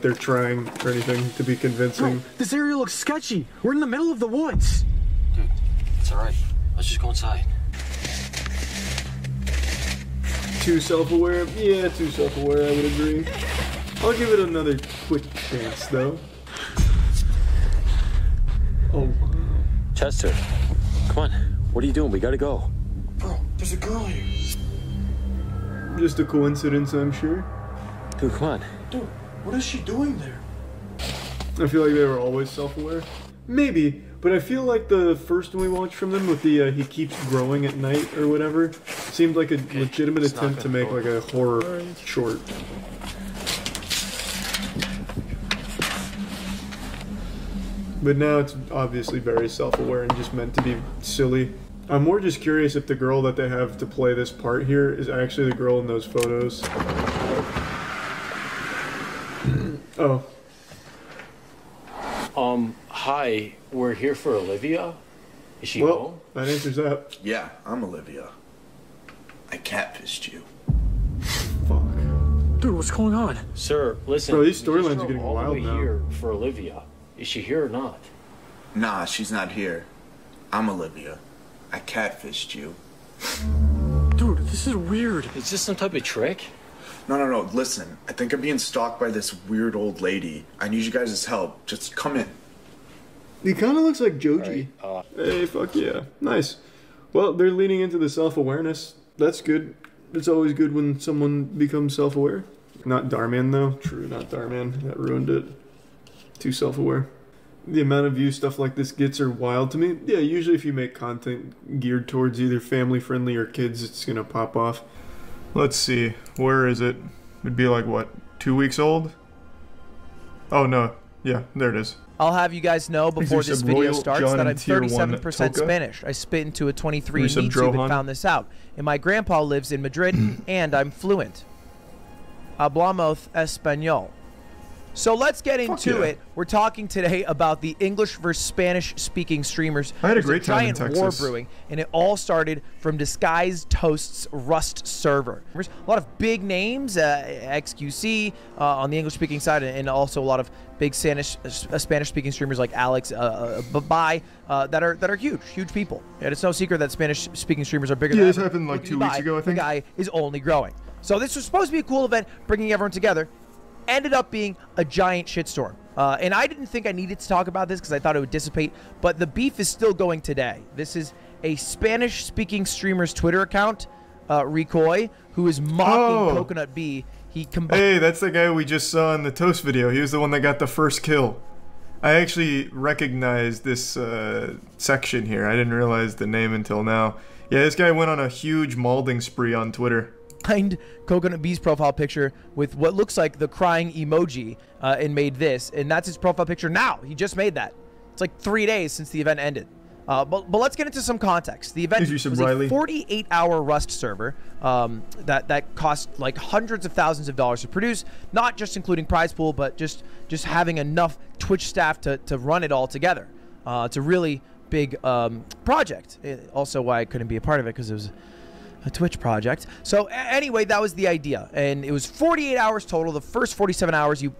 they're trying or anything to be convincing. Bro, this area looks sketchy. We're in the middle of the woods. Dude, it's alright. Let's just go inside. Too self-aware? Yeah, too self-aware, I would agree. I'll give it another quick chance, though. Oh, wow. Chester, come on. What are you doing? We gotta go. Bro, there's a girl here. Just a coincidence, I'm sure. Dude, come on. Dude, what is she doing there? I feel like they were always self-aware. Maybe, but I feel like the first one we watched from them with the he keeps growing at night or whatever seemed like a legitimate attempt to make like a horror short. But now it's obviously very self-aware and just meant to be silly. I'm more just curious if the girl that they have to play this part here is actually the girl in those photos. Oh. Hi. We're here for Olivia. Is she Well, home? that answers that. Yeah, I'm Olivia. I catfished you. Fuck. Dude, what's going on? Sir, listen. Bro, these we just storylines are drove getting all the wild way now. here for Olivia. Is she here or not? Nah, she's not here. I'm Olivia. I catfished you. Dude, this is weird. Is this some type of trick? No, listen. I think I'm being stalked by this weird old lady. I need you guys' help. Just come in. He kind of looks like Joji. Hey, fuck yeah. Nice. Well, they're leaning into the self-awareness. That's good. It's always good when someone becomes self-aware. Not Darman, though. True, not Darman. That ruined it. Too self-aware. The amount of views stuff like this gets are wild to me. Yeah, usually if you make content geared towards either family-friendly or kids, it's going to pop off. Let's see. Where is it? It'd be like, what, 2 weeks old? Oh, no. Yeah, there it is. I'll have you guys know before this video Royal starts John that I'm and Tier 1 37% Toka. Spanish. I spit into a 23 Resub and YouTube and Drohan. found this out. And my grandpa lives in Madrid, and I'm fluent. Hablamos español. So let's get into it. We're talking today about the English versus Spanish-speaking streamers. I had a great time in Texas. War Texas. brewing, and it all started from Disguised Toast's Rust server. There's a lot of big names, XQC on the English-speaking side, and also a lot of big Spanish-speaking streamers like Alex, Bye, that are huge people. And it's no secret that Spanish-speaking streamers are bigger. Yeah, than this happened like 2 weeks ago, I think. The guy is only growing. So this was supposed to be a cool event, bringing everyone together. Ended up being a giant shitstorm. And I didn't think I needed to talk about this because I thought it would dissipate, but the beef is still going today. This is a Spanish-speaking streamer's Twitter account, Recoy, who is mocking Coconut B. Hey, that's the guy we just saw in the Toast video. He was the one that got the first kill. I actually recognized this section here. I didn't realize the name until now. Yeah, this guy went on a huge malding spree on Twitter. Behind Coconut B's profile picture with what looks like the crying emoji and made this, and that's his profile picture now. He just made that. It's like 3 days since the event ended. But let's get into some context. The event was a 48-hour Rust server that cost like hundreds of thousands of dollars to produce, not just including prize pool, but just having enough Twitch staff to run it all together. It's a really big project. Also why I couldn't be a part of it, because it was a Twitch project. So anyway, that was the idea, and it was 48 hours total. The first 47 hours you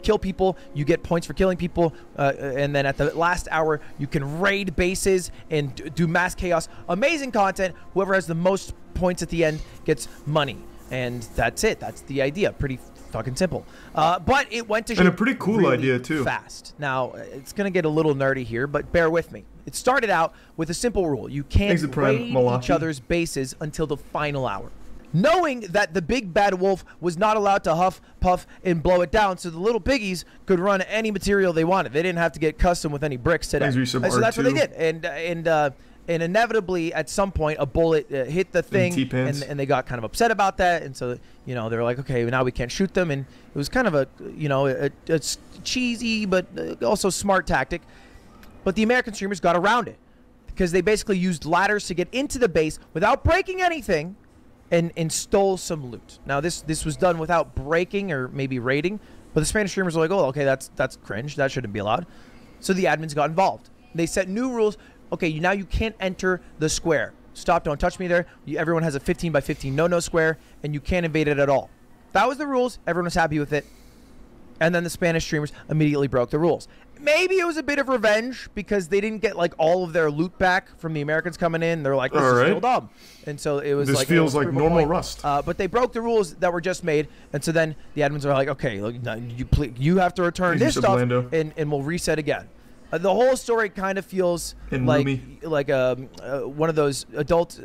kill people, you get points for killing people, and then at the last hour you can raid bases and do mass chaos. Amazing content. Whoever has the most points at the end gets money, and that's it. That's the idea. Pretty fucking simple. But it went to and a pretty cool really idea too. Fast. Now it's gonna get a little nerdy here, but bear with me. It started out with a simple rule. You can't raid each other's bases until the final hour. Knowing that the big bad wolf was not allowed to huff, puff, and blow it down, so the little piggies could run any material they wanted. They didn't have to get custom with any bricks today. So that's what they did. And inevitably, at some point, a bullet hit the thing, and they got kind of upset about that. And so, you know, they were like, okay, now we can't shoot them. And it was kind of a, you know, a cheesy but also smart tactic. But the American streamers got around it because they basically used ladders to get into the base without breaking anything, and stole some loot. Now this was done without breaking or maybe raiding, but the Spanish streamers were like, oh, okay, that's cringe. That shouldn't be allowed. So the admins got involved. They set new rules. Okay, now you can't enter the square. Stop, don't touch me there. Everyone has a 15 by 15 no square, and you can't invade it at all. That was the rules. Everyone was happy with it. And then the Spanish streamers immediately broke the rules. Maybe it was a bit of revenge because they didn't get like all of their loot back from the Americans coming in. They're like, this is still dumb. And so it was like, this feels like normal Rust. But they broke the rules that were just made. And so then the admins are like, okay, look, you have to return this stuff and we'll reset again. The whole story kind of feels like one of those adults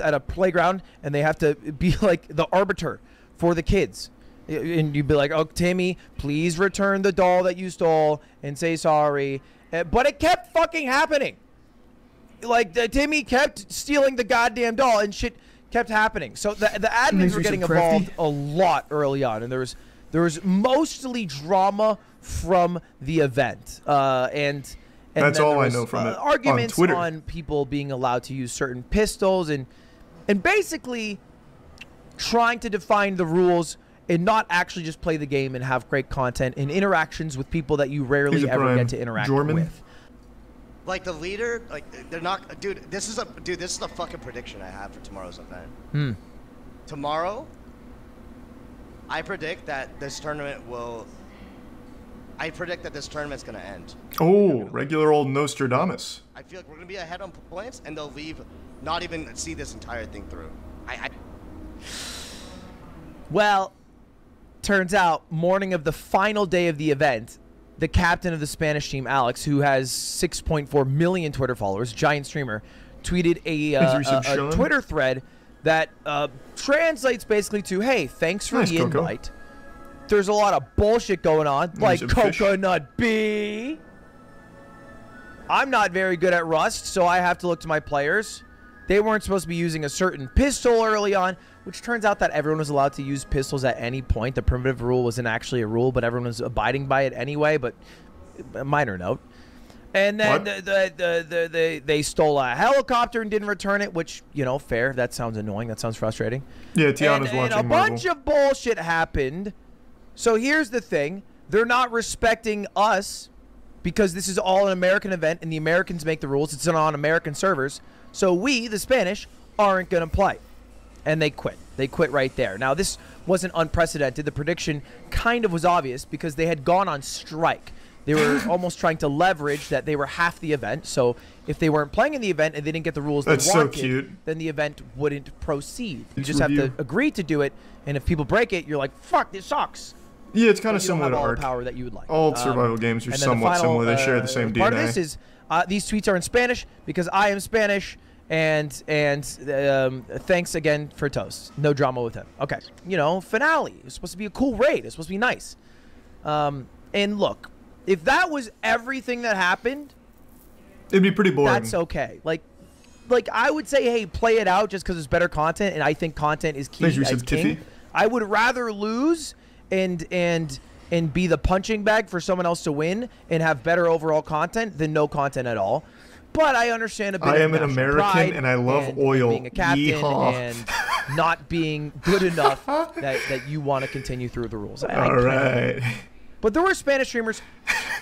at a playground, and they have to be like the arbiter for the kids. And you'd be like, oh, Timmy, please return the doll that you stole and say sorry. But it kept fucking happening. Like, Timmy kept stealing the goddamn doll, and shit kept happening. So the admins were getting involved a lot early on, and there was mostly drama from the event. And that's all I know from it. Arguments on people being allowed to use certain pistols, and basically trying to define the rules and not actually just play the game and have great content and interactions with people that you rarely ever get to interact with. Like the leader, like they're not, dude. This is the fucking prediction I have for tomorrow's event. Tomorrow, I predict that this tournament will. I predict that this tournament's gonna end. Oh, regular old Nostradamus. I feel like we're gonna be ahead on points, and they'll leave, not even see this entire thing through. Well, turns out, morning of the final day of the event, the captain of the Spanish team, Alex, who has 6.4 million Twitter followers, giant streamer, tweeted a Twitter thread that translates basically to, hey, thanks for the invite. There's a lot of bullshit going on, like Coconut B. I'm not very good at Rust, so I have to look to my players. They weren't supposed to be using a certain pistol early on, which turns out that everyone was allowed to use pistols at any point. The primitive rule wasn't actually a rule, but everyone was abiding by it anyway, but a minor note. And then they stole a helicopter and didn't return it, which, you know, fair. That sounds annoying. That sounds frustrating. Yeah, Tiana's watching and a bunch of bullshit happened. So here's the thing. they're not respecting us because this is all an American event and the Americans make the rules. It's on American servers. So we, the Spanish, aren't going to play. And they quit. They quit right there. Now, this wasn't unprecedented. The prediction kind of was obvious because they had gone on strike. They were almost trying to leverage that they were half the event. So if they weren't playing in the event and they didn't get the rules they wanted, so cute. Then the event wouldn't proceed. You just have to agree to do it. And if people break it, you're like, fuck, this sucks. Yeah, it's kind of similar to all Ark. the power that you would like. All survival games are somewhat similar. They share the same DNA. Part of this is these tweets are in Spanish because I am Spanish, and thanks again for toast. No drama with him. Okay, you know, finale. It's supposed to be a cool raid. It's supposed to be nice. And look, if that was everything that happened, it'd be pretty boring. That's okay. Like I would say, hey, play it out just because it's better content, and I think content is key. I would rather lose and be the punching bag for someone else to win and have better overall content than no content at all. But I understand a bit. I am an American and I love oil. Being a captain and not being good enough that you want to continue through the rules. All right. But there were Spanish streamers,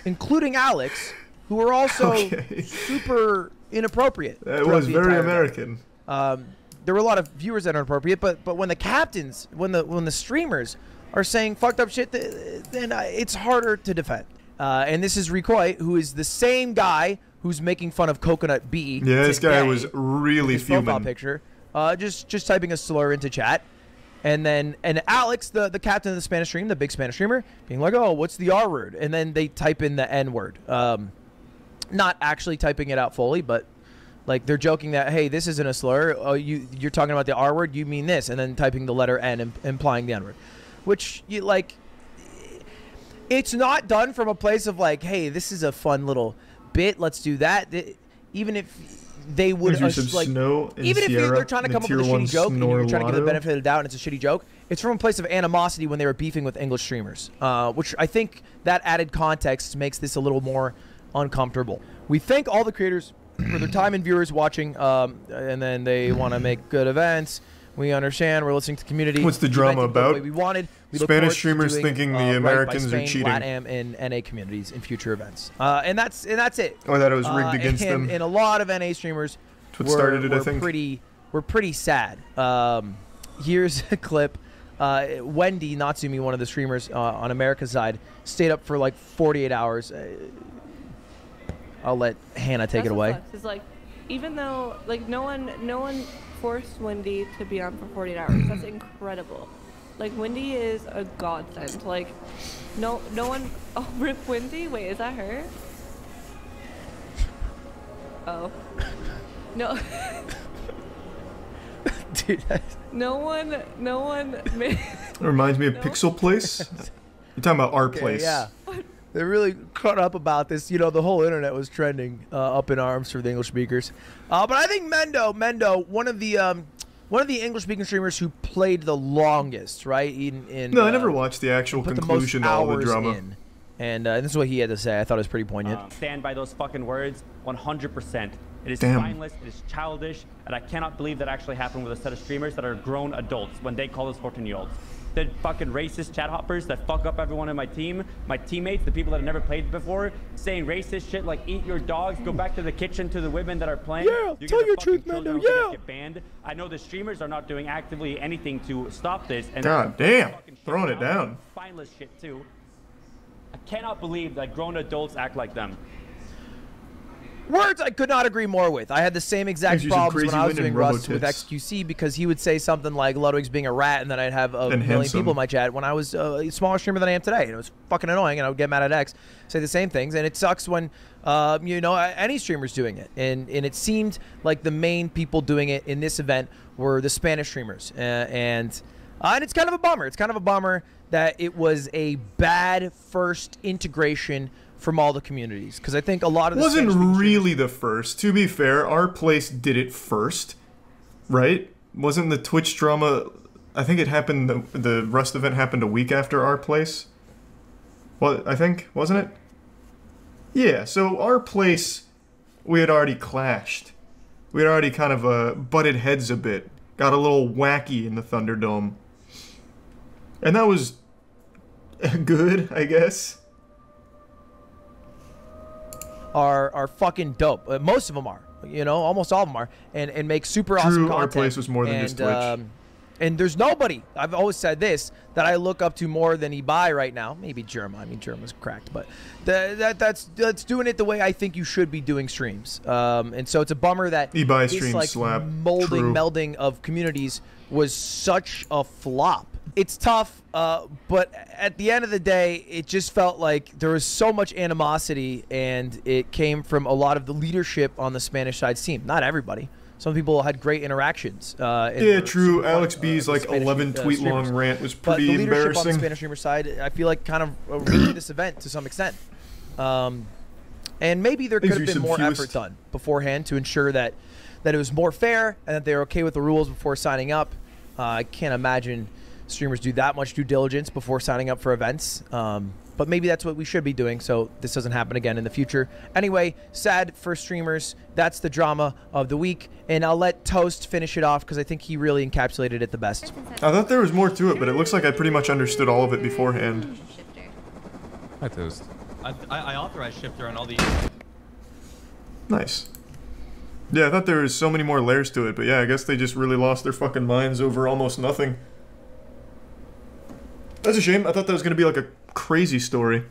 including Alex, who were also super inappropriate. That was very American. There were a lot of viewers that are inappropriate, but when the captains, when the streamers are saying fucked up shit, then it's harder to defend. And this is Recoy, who is the same guy who's making fun of Coconut B. Yeah, this guy was really fuming. Profile picture, just typing a slur into chat, and Alex, the captain of the Spanish stream, the big Spanish streamer, being like, "Oh, what's the R word?" And then they type in the N word, not actually typing it out fully, but like they're joking that, hey, this isn't a slur. Oh, you're talking about the R word. You mean this, and then typing the letter N, implying the N word. Which, you like, it's not done from a place of like, hey, this is a fun little bit, let's do that. Even if they would, like, even if they're trying to come up with a shitty joke and you're trying to give the benefit of the doubt and it's a shitty joke, it's from a place of animosity when they were beefing with English streamers, which I think that added context makes this a little more uncomfortable. We thank all the creators for their time and viewers watching, and then they want to make good events. We understand. We're listening to the community. What's the drama about? The way we wanted. We Spanish streamers thinking the Americans Spain, are cheating. LATAM and NA communities in future events. And that's it. Oh, that it was rigged against them. And a lot of NA streamers were pretty sad. Here's a clip. Wendy, Natsumi, one of the streamers on America's side, stayed up for like 48 hours. I'll let Hannah take it away. It's like, even though like no one forced Wendy to be on for 48 hours. That's incredible. Like, Wendy is a godsend. Like, no one. Oh, rip Wendy. Wait, is that her? Oh, no. Dude, no one. It reminds me of Pixel Place. You're talking about our place. Yeah. They're really caught up about this. You know, the whole internet was trending up in arms for the English speakers. But I think Mendo, one of the English-speaking streamers who played the longest, right? No, I never watched the actual conclusion to all the drama. And this is what he had to say. I thought it was pretty poignant. Stand by those fucking words 100%. It is spineless, it is childish, and I cannot believe that actually happened with a set of streamers that are grown adults when they call us 14-year-olds. The fucking racist chat hoppers that fuck up everyone in my team, my teammates, the people that have never played before, saying racist shit like eat your dogs, go back to the kitchen to the women that are playing. Yeah, tell your truth, Mendo. Yeah. Get banned. I know the streamers are not doing actively anything to stop this. And God damn, throwing it down. Spineless shit too. I cannot believe that grown adults act like them. Words I could not agree more with. I had the same exact problems when I was doing Rust with XQC because he would say something like Ludwig's being a rat, and then I'd have a million people in my chat when I was a smaller streamer than I am today. And it was fucking annoying, and I would get mad at X, say the same things, and it sucks when you know, any streamer's doing it. And it seemed like the main people doing it in this event were the Spanish streamers, and it's kind of a bummer. It's kind of a bummer that it was a bad first integration from all the communities, because I think a lot of the wasn't really the first. To be fair, our place did it first, right? Wasn't the Twitch drama? I think it happened. The Rust event happened a week after our place. Well, I think, wasn't it? Yeah. So our place, we had already clashed. We had already kind of butted heads a bit. Got a little wacky in the Thunderdome, and that was good, I guess. Are fucking dope. Most of them are. You know, almost all of them are. And make super awesome content. Our place was more than just Twitch. And there's nobody, I've always said this, that I look up to more than Ibai right now. Maybe Germa. I mean, Germa's cracked, but that's doing it the way I think you should be doing streams. And so it's a bummer that Ibai this stream like slap. melding of communities was such a flop. It's tough, but at the end of the day, it just felt like there was so much animosity, and it came from a lot of the leadership on the Spanish side's team. Not everybody. Some people had great interactions. Yeah, true. Alex B's like 11 tweet long rant was pretty embarrassing. But the leadership on the embarrassing. Spanish streamer side, I feel like kind of ruined this event to some extent. And maybe there could have been more effort done beforehand to ensure that it was more fair and that they were okay with the rules before signing up. I can't imagine streamers do that much due diligence before signing up for events. But maybe that's what we should be doing so this doesn't happen again in the future. Anyway, sad for streamers. That's the drama of the week. And I'll let Toast finish it off because I think he really encapsulated it the best. I thought there was more to it, but it looks like I pretty much understood all of it beforehand. Hi, Toast. I authorized shifter on all the... Nice. Yeah, I thought there was so many more layers to it, but yeah, I guess they just really lost their fucking minds over almost nothing. That's a shame. I thought that was going to be like a crazy story.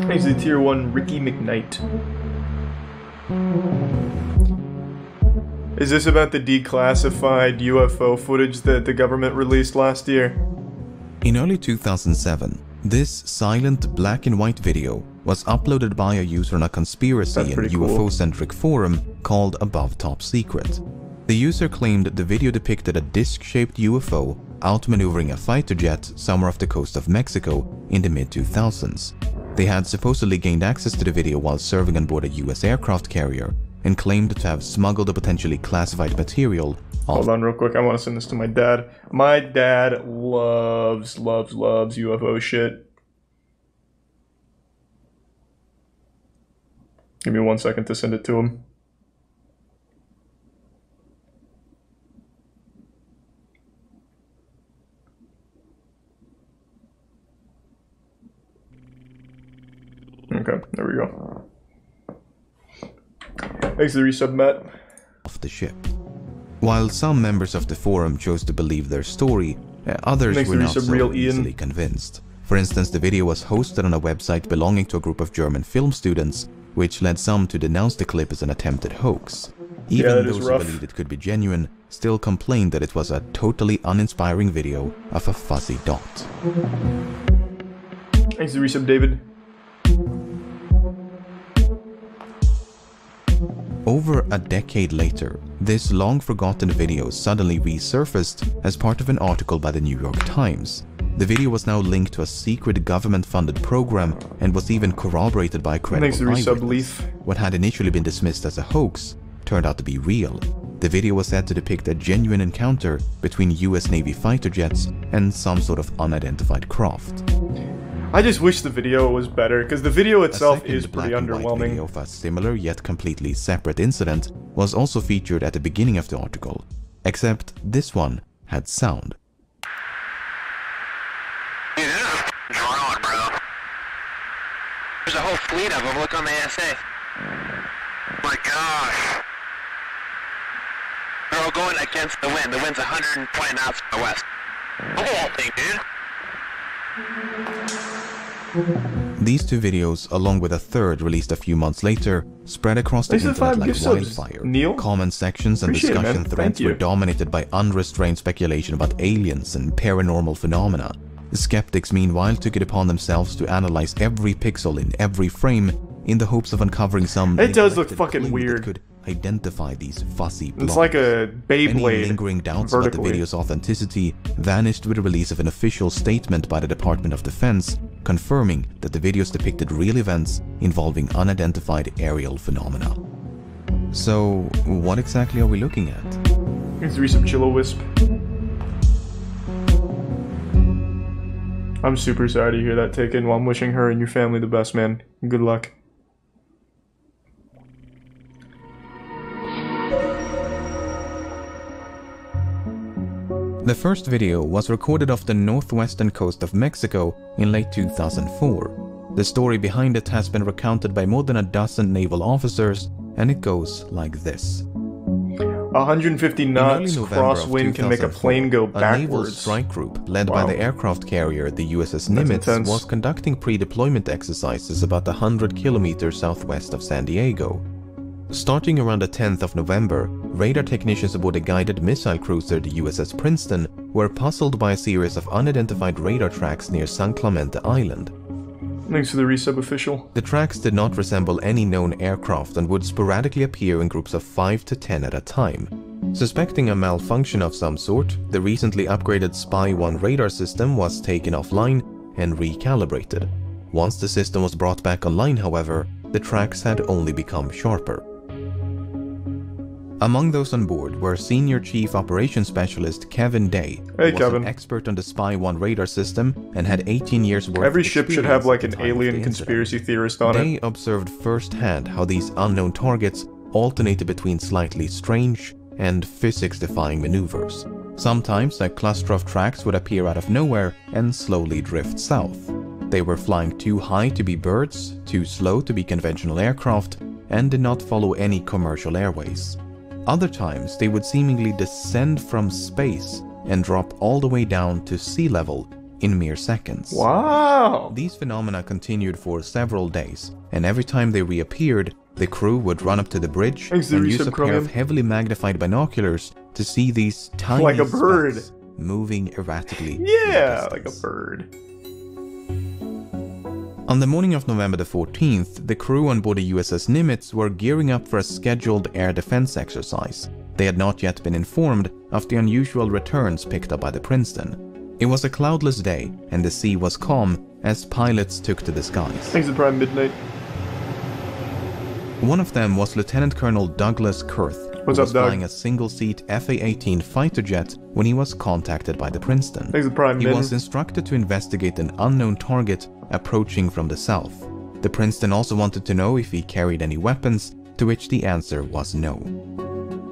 Thanks to Tier 1 Ricky McKnight. Is this about the declassified UFO footage that the government released last year? In early 2007, this silent black and white video was uploaded by a user on a conspiracy and UFO-centric forum called Above Top Secret. The user claimed the video depicted a disc-shaped UFO outmaneuvering a fighter jet somewhere off the coast of Mexico in the mid-2000s. They had supposedly gained access to the video while serving on board a US aircraft carrier and claimed to have smuggled the potentially classified material. Hold on real quick, I want to send this to my dad. My dad loves UFO shit. Give me 1 second to send it to him. Okay, there we go. Thanks for the resub, Matt. Off the ship. While some members of the forum chose to believe their story, others were not so easily convinced. For instance, the video was hosted on a website belonging to a group of German film students, which led some to denounce the clip as an attempted hoax. Even those who believed it could be genuine still complained that it was a totally uninspiring video of a fuzzy dot. Thanks for the resub, David. Over a decade later, this long-forgotten video suddenly resurfaced as part of an article by the New York Times. The video was now linked to a secret government-funded program and was even corroborated by a credible eyewitness. What had initially been dismissed as a hoax turned out to be real. The video was said to depict a genuine encounter between US Navy fighter jets and some sort of unidentified craft. I just wish the video was better, because the video itself is pretty underwhelming. A video of a similar yet completely separate incident was also featured at the beginning of the article, except this one had sound. Dude, this is a drone, bro. There's a whole fleet of them. Look on the ASA. My gosh. They're all going against the wind. The wind's 120 knots from the west. Look at that thing, dude. These two videos, along with a third released a few months later, spread across the internet like wildfire. Comment sections and discussion threads were dominated by unrestrained speculation about aliens and paranormal phenomena. The skeptics, meanwhile, took it upon themselves to analyze every pixel in every frame in the hopes of uncovering some... It does look fucking weird. ...that could identify these fuzzy blobs. It's like a Beyblade. Any lingering doubts about the video's authenticity vanished with the release of an official statement by the Department of Defense confirming that the videos depicted real events involving unidentified aerial phenomena. So, what exactly are we looking at? Let's read some Chillo Wisp. I'm super sorry to hear that, Taken. Well, I'm wishing her and your family the best, man. Good luck. The first video was recorded off the northwestern coast of Mexico in late 2004. The story behind it has been recounted by more than a dozen naval officers, and it goes like this. 150 knots crosswind can make a plane go backwards. A naval strike group led by the aircraft carrier the USS Nimitz was conducting pre-deployment exercises about 100 kilometers southwest of San Diego. Starting around the 10th of November, radar technicians aboard a guided missile cruiser, the USS Princeton, were puzzled by a series of unidentified radar tracks near San Clemente Island. Thanks to the resub official. The tracks did not resemble any known aircraft and would sporadically appear in groups of 5 to 10 at a time. Suspecting a malfunction of some sort, the recently upgraded Spy-1 radar system was taken offline and recalibrated. Once the system was brought back online, however, the tracks had only become sharper. Among those on board were Senior Chief Operations Specialist Kevin Day, who was an expert on the Spy-1 radar system and had 18 years worth Every of ship should have like an alien conspiracy theorist on it. Day observed firsthand how these unknown targets alternated between slightly strange and physics-defying maneuvers. Sometimes a cluster of tracks would appear out of nowhere and slowly drift south. They were flying too high to be birds, too slow to be conventional aircraft, and did not follow any commercial airways. Other times, they would seemingly descend from space and drop all the way down to sea level in mere seconds. Wow! These phenomena continued for several days, and every time they reappeared, the crew would run up to the bridge and use a pair of heavily magnified binoculars to see these tiny like a bird moving erratically. Yeah, like a bird. On the morning of November the 14th, the crew on board the USS Nimitz were gearing up for a scheduled air defense exercise. They had not yet been informed of the unusual returns picked up by the Princeton. It was a cloudless day, and the sea was calm as pilots took to the skies. Thanks to Prime Midnight. One of them was Lieutenant Colonel Douglas Kurth, who was flying a single-seat FA-18 fighter jet when he was contacted by the Princeton. Thanks to Prime He was instructed to investigate an unknown target approaching from the south. The Princeton also wanted to know if he carried any weapons, to which the answer was no.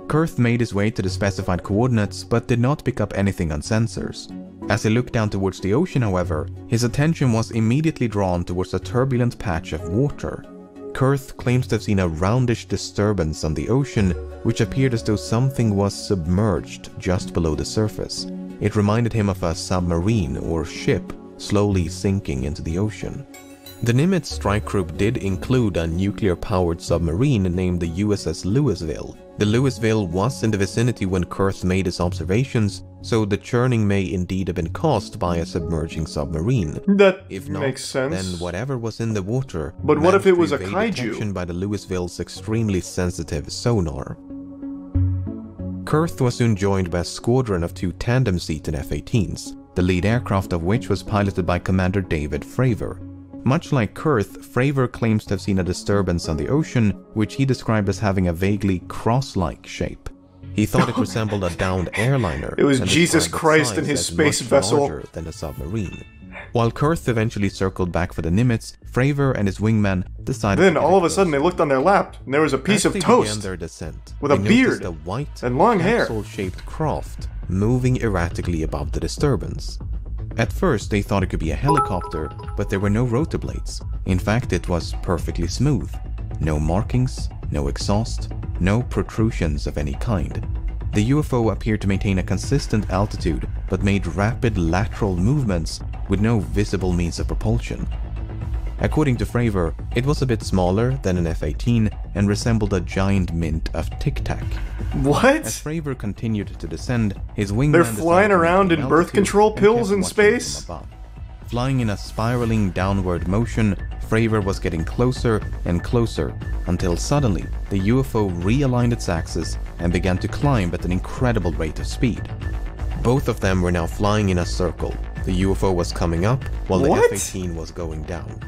Kurth made his way to the specified coordinates but did not pick up anything on sensors. As he looked down towards the ocean, however, his attention was immediately drawn towards a turbulent patch of water. Kurth claims to have seen a roundish disturbance on the ocean, which appeared as though something was submerged just below the surface. It reminded him of a submarine or ship slowly sinking into the ocean. The Nimitz strike group did include a nuclear-powered submarine named the USS Louisville. The Louisville was in the vicinity when Kurth made his observations, so the churning may indeed have been caused by a submerging submarine. That if not, makes sense. Then whatever was in the water. But what if it was a kaiju? By the Louisville's extremely sensitive sonar. Kurth was soon joined by a squadron of 2 tandem-seated F-18s, the lead aircraft of which was piloted by Commander David Fravor. Much like Kurth, Fravor claims to have seen a disturbance on the ocean, which he described as having a vaguely cross-like shape. He thought it resembled a downed airliner. It was Jesus Christ in his space vessel. Larger than a submarine. While Kurth eventually circled back for the Nimitz, Fravor and his wingman decided. Then all of a sudden they looked on their lap, and there was a piece of toast their descent, with a beard a white and long hair, capsule-shaped craft moving erratically above the disturbance. At first they thought it could be a helicopter, but there were no rotor blades. In fact, it was perfectly smooth. No markings, no exhaust, no protrusions of any kind. The UFO appeared to maintain a consistent altitude, but made rapid lateral movements with no visible means of propulsion. According to Fravor, it was a bit smaller than an F-18 and resembled a giant mint of Tic Tac. What? As Fravor continued to descend, his wingman... They're flying around in birth control pills in space? Flying in a spiraling downward motion, Fravor was getting closer and closer until suddenly the UFO realigned its axis and began to climb at an incredible rate of speed. Both of them were now flying in a circle. The UFO was coming up while the F-18 was going down.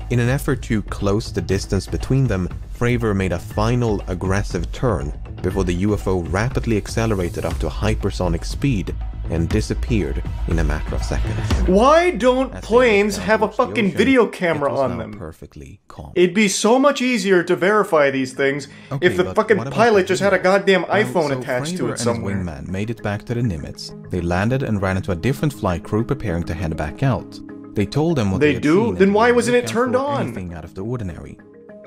In an effort to close the distance between them, Fravor made a final aggressive turn before the UFO rapidly accelerated up to hypersonic speed and disappeared in a matter of seconds. Why don't planes have a fucking video camera on them? Perfectly calm. It'd be so much easier to verify these things if the fucking pilot just had a goddamn iPhone attached to it somewhere. And his wingman made it back to the Nimitz. They landed and ran into a different flight crew preparing to head back out. They told them what they had seen. Then why wasn't it turned on? Anything out of the ordinary.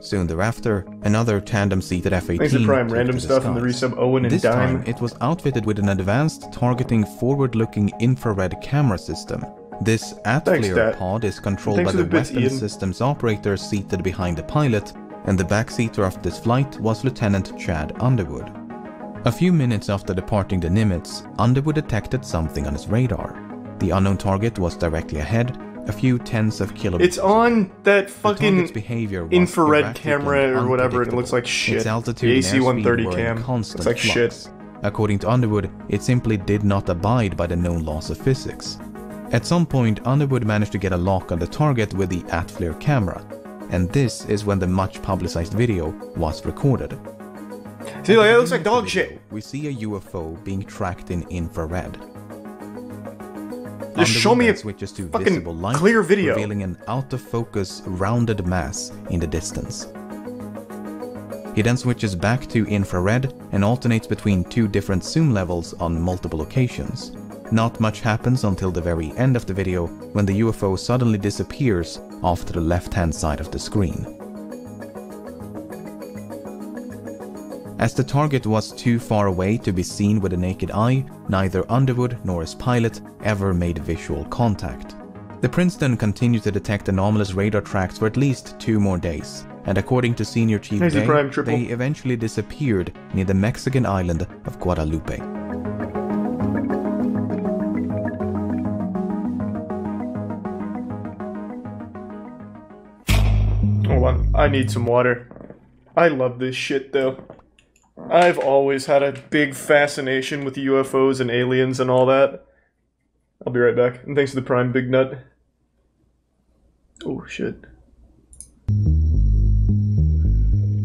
Soon thereafter, another tandem-seated F-18 Thanks to Prime, random stuff in the resub Owen and this Dime. Time, it was outfitted with an advanced targeting forward-looking infrared camera system. This at-flare pod is controlled by the weapons systems operator seated behind the pilot, and the backseater of this flight was Lieutenant Chad Underwood. A few minutes after departing the Nimitz, Underwood detected something on his radar. The unknown target was directly ahead, a few tens of kilometers. It's on that fucking infrared camera or whatever, and it looks like shit. Its altitude the AC-130 cam. It's like shit. According to Underwood, it simply did not abide by the known laws of physics. At some point, Underwood managed to get a lock on the target with the at-flare camera, and this is when the much publicized video was recorded. See, like, it looks like dog shit. We see a UFO being tracked in infrared. Just show me a fucking clear video. Revealing an out-of-focus, rounded mass in the distance. He then switches back to infrared and alternates between two different zoom levels on multiple occasions. Not much happens until the very end of the video, when the UFO suddenly disappears off to the left-hand side of the screen. As the target was too far away to be seen with the naked eye, neither Underwood nor his pilot ever made visual contact. The Princeton continued to detect anomalous radar tracks for at least 2 more days, and according to Senior Chief Day, they eventually disappeared near the Mexican island of Guadalupe. Hold on, I need some water. I love this shit though. I've always had a big fascination with UFOs and aliens and all that. I'll be right back. And thanks to the Prime, Big Nut. Oh, shit.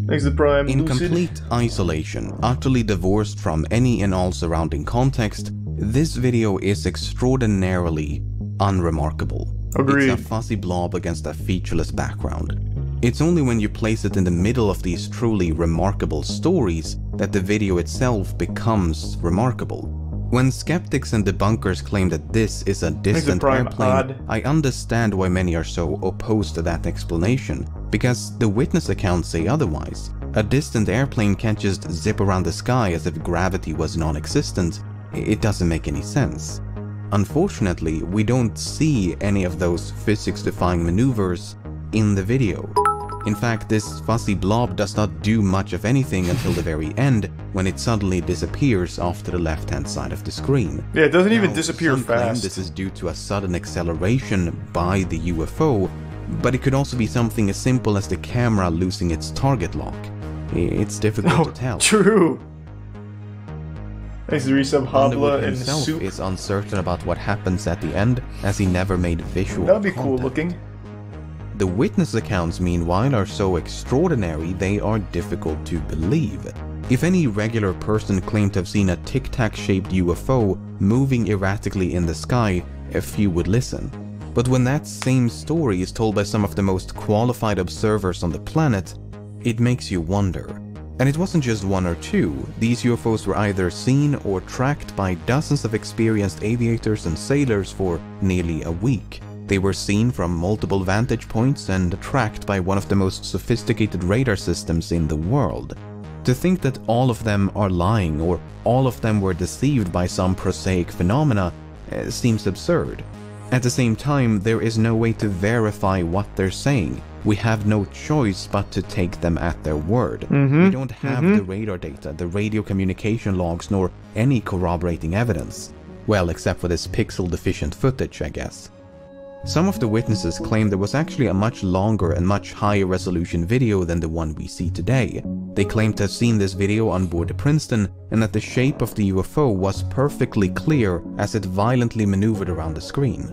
Thanks to the Prime, In Lucid. complete isolation, utterly divorced from any and all surrounding context, this video is extraordinarily unremarkable. Agreed. It's a fuzzy blob against a featureless background. It's only when you place it in the middle of these truly remarkable stories that the video itself becomes remarkable. When skeptics and debunkers claim that this is a distant airplane, I understand why many are so opposed to that explanation, because the witness accounts say otherwise. A distant airplane can't just zip around the sky as if gravity was non-existent. It doesn't make any sense. Unfortunately, we don't see any of those physics-defying maneuvers in the video. In fact, this fuzzy blob does not do much of anything until the very end, when it suddenly disappears off to the left-hand side of the screen. Yeah, it doesn't even disappear some claim fast. This is due to a sudden acceleration by the UFO, but it could also be something as simple as the camera losing its target lock. It's difficult to tell. True. Thanks to resub Habla and himself Soup. is uncertain about what happens at the end, as he never made visual That'd be contact. cool looking. The witness accounts, meanwhile, are so extraordinary they are difficult to believe. If any regular person claimed to have seen a tic-tac-shaped UFO moving erratically in the sky, a few would listen. But when that same story is told by some of the most qualified observers on the planet, it makes you wonder. And it wasn't just 1 or 2, these UFOs were either seen or tracked by dozens of experienced aviators and sailors for nearly a week. They were seen from multiple vantage points and tracked by one of the most sophisticated radar systems in the world. To think that all of them are lying or all of them were deceived by some prosaic phenomena seems absurd. At the same time, there is no way to verify what they're saying. We have no choice but to take them at their word. We don't have the radar data, the radio communication logs, nor any corroborating evidence. Well, except for this pixel-deficient footage, I guess. Some of the witnesses claim there was actually a much longer and much higher resolution video than the one we see today. They claim to have seen this video on board the Princeton and that the shape of the UFO was perfectly clear as it violently maneuvered around the screen.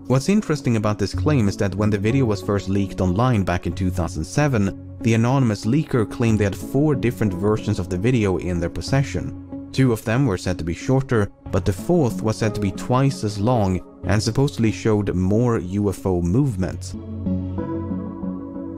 What's interesting about this claim is that when the video was first leaked online back in 2007, the anonymous leaker claimed they had 4 different versions of the video in their possession. 2 of them were said to be shorter, but the 4th was said to be twice as long and supposedly showed more UFO movement.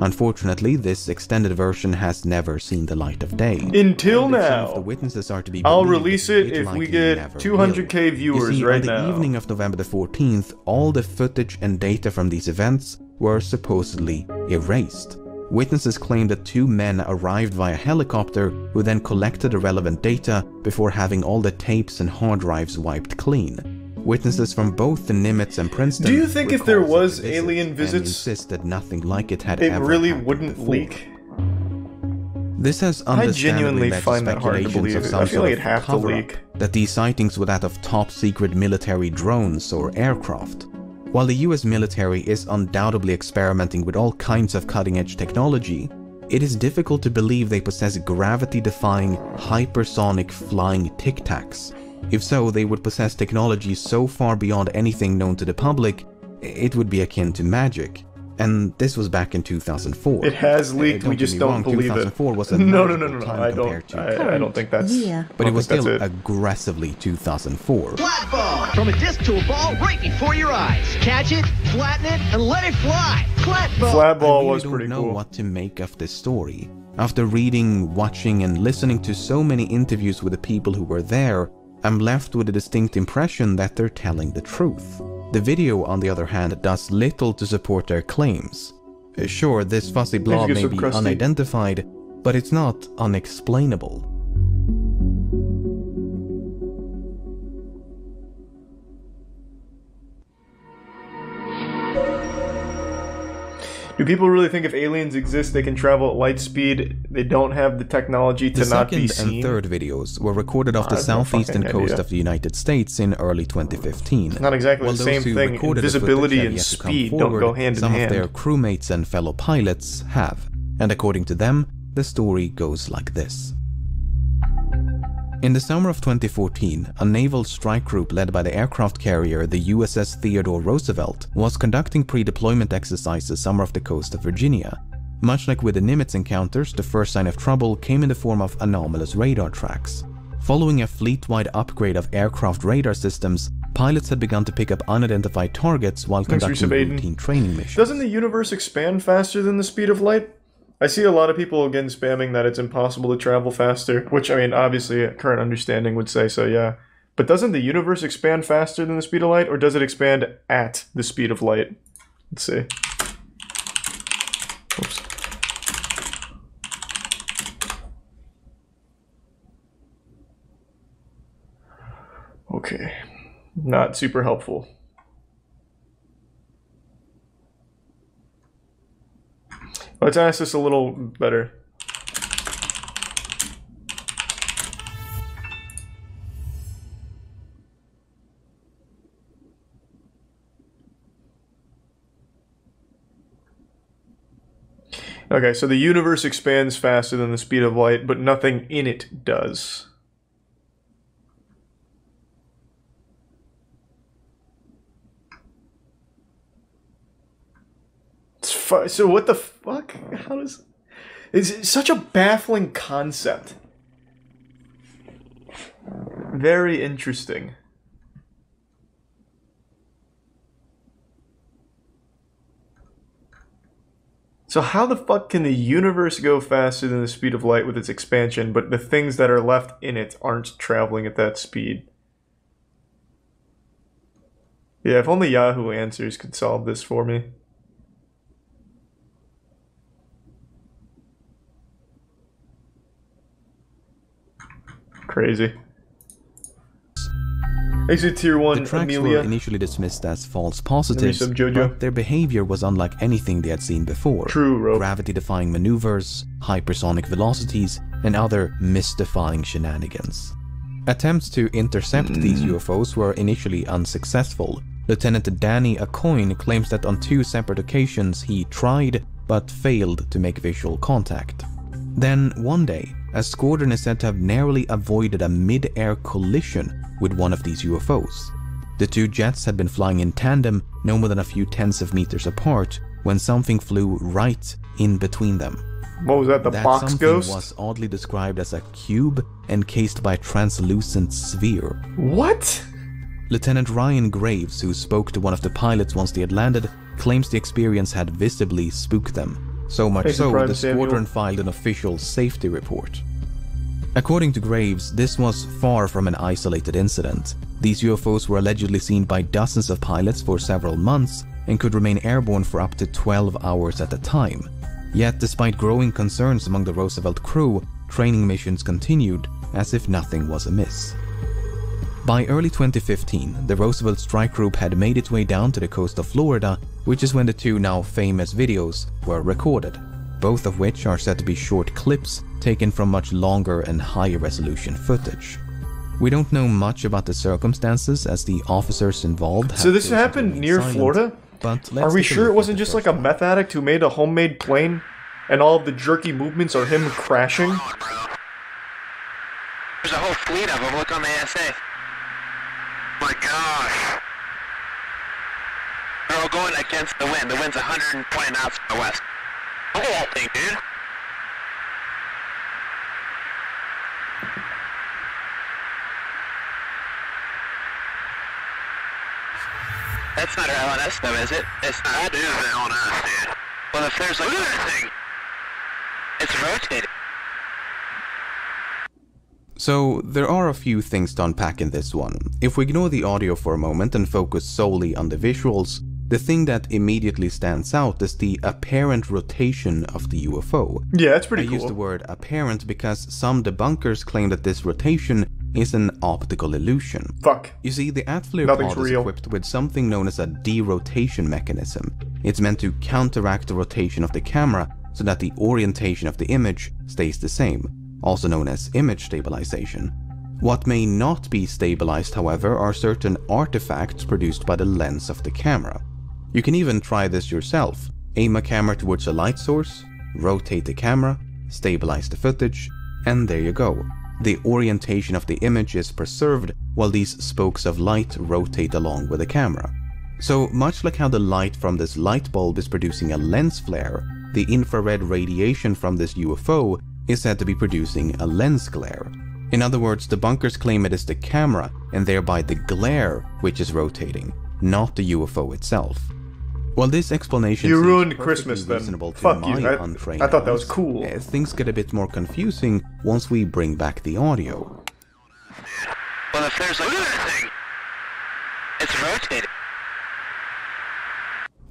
Unfortunately, this extended version has never seen the light of day. Until now. Some of the witnesses are to be I'll believed, release it if we get 200k viewers you see, right on the now. evening of November the 14th, all the footage and data from these events were supposedly erased. Witnesses claim that 2 men arrived via helicopter who then collected the relevant data before having all the tapes and hard drives wiped clean. Witnesses from both the Nimitz and Princeton. Do you think if there was alien visits, insist that nothing like it had it ever really happened wouldn't before? leak? This has I understandably genuinely led to find that hard to speculations believe. of some I feel sort like of it'd have to cover-up, leak. that these sightings were that of top-secret military drones or aircraft. While the US military is undoubtedly experimenting with all kinds of cutting-edge technology, it is difficult to believe they possess gravity-defying, hypersonic flying tic-tacs. If so, they would possess technology so far beyond anything known to the public, it would be akin to magic. And this was back in 2004. It has leaked, we just don't believe it. 2004 was a No, I don't think that's... But it was still aggressively 2004. Flat ball! From a disc to a ball right before your eyes. Catch it, flatten it, and let it fly! Flat ball! Flat ball I really was pretty don't cool. know what to make of this story. After reading, watching, and listening to so many interviews with the people who were there, I'm left with a distinct impression that they're telling the truth. The video, on the other hand, does little to support their claims. Sure, this fuzzy blob may be unidentified, but it's not unexplainable. Do people really think if aliens exist, they can travel at light speed? They don't have the technology to not be seen? The second and third videos were recorded off the southeastern coast of the United States in early 2015. It's not exactly the same thing. Visibility and speed don't go hand in hand. Some of their crewmates and fellow pilots have. And according to them, the story goes like this. In the summer of 2014, a naval strike group led by the aircraft carrier the USS Theodore Roosevelt was conducting pre-deployment exercises somewhere off the coast of Virginia. Much like with the Nimitz encounters, the first sign of trouble came in the form of anomalous radar tracks. Following a fleet-wide upgrade of aircraft radar systems, pilots had begun to pick up unidentified targets while conducting routine training missions. Doesn't the universe expand faster than the speed of light? I see a lot of people again spamming that it's impossible to travel faster, which, I mean, obviously current understanding would say so, yeah. But doesn't the universe expand faster than the speed of light, or does it expand at the speed of light? Let's see. Oops. Okay. Not super helpful. Let's ask this a little better. Okay, so the universe expands faster than the speed of light, but nothing in it does. So what the fuck? How does... It's such a baffling concept. Very interesting. So how the fuck can the universe go faster than the speed of light with its expansion, but the things that are left in it aren't traveling at that speed? Yeah, if only Yahoo Answers could solve this for me. Crazy. Exit Tier 1, the tracks Amelia. were initially dismissed as false positives, but their behavior was unlike anything they had seen before. True, Rope. Gravity-defying maneuvers, hypersonic velocities, and other mystifying shenanigans. Attempts to intercept these UFOs were initially unsuccessful. Lieutenant Danny Acoin claims that on 2 separate occasions he tried, but failed to make visual contact. Then, one day, a squadron is said to have narrowly avoided a mid-air collision with one of these UFOs. The 2 jets had been flying in tandem, no more than a few tenths of meters apart, when something flew right in between them. What was that, the that box something ghost? was oddly described as a cube encased by a translucent sphere. What? Lieutenant Ryan Graves, who spoke to one of the pilots once they had landed, claims the experience had visibly spooked them. So much so, the squadron filed an official safety report. According to Graves, this was far from an isolated incident. These UFOs were allegedly seen by dozens of pilots for several months and could remain airborne for up to 12 hours at a time. Yet, despite growing concerns among the Roosevelt crew, training missions continued as if nothing was amiss. By early 2015, the Roosevelt strike group had made its way down to the coast of Florida, which is when the two now famous videos were recorded, both of which are said to be short clips taken from much longer and higher resolution footage. We don't know much about the circumstances as the officers involved. So this happened near Florida? But are we sure it wasn't just like a meth addict who made a homemade plane and all of the jerky movements are him crashing? There's a whole fleet of them. Look on the ASA. My gosh. They're all going against the wind. The wind's 120 knots from the west. Look at that thing, dude. That's not our LNS though, is it? It's not. That is the LNS, dude. Well, if there's like another thing, it's rotating. So, there are a few things to unpack in this one. If we ignore the audio for a moment and focus solely on the visuals, the thing that immediately stands out is the apparent rotation of the UFO. Yeah, that's pretty cool. I use the word apparent because some debunkers claim that this rotation is an optical illusion. Fuck. You see, the Atflare pod is equipped with something known as a derotation mechanism. It's meant to counteract the rotation of the camera so that the orientation of the image stays the same, also known as image stabilization. What may not be stabilized, however, are certain artifacts produced by the lens of the camera. You can even try this yourself. Aim a camera towards a light source, rotate the camera, stabilize the footage, and there you go. The orientation of the image is preserved while these spokes of light rotate along with the camera. So much like how the light from this light bulb is producing a lens flare, the infrared radiation from this UFO is said to be producing a lens glare. In other words, the bunkers claim it is the camera and thereby the glare which is rotating, not the UFO itself. While this explanation you ruined Christmas then. Fuck you. I thought that was cool. Things get a bit more confusing once we bring back the audio. Well, if there's another thing, it's rotating.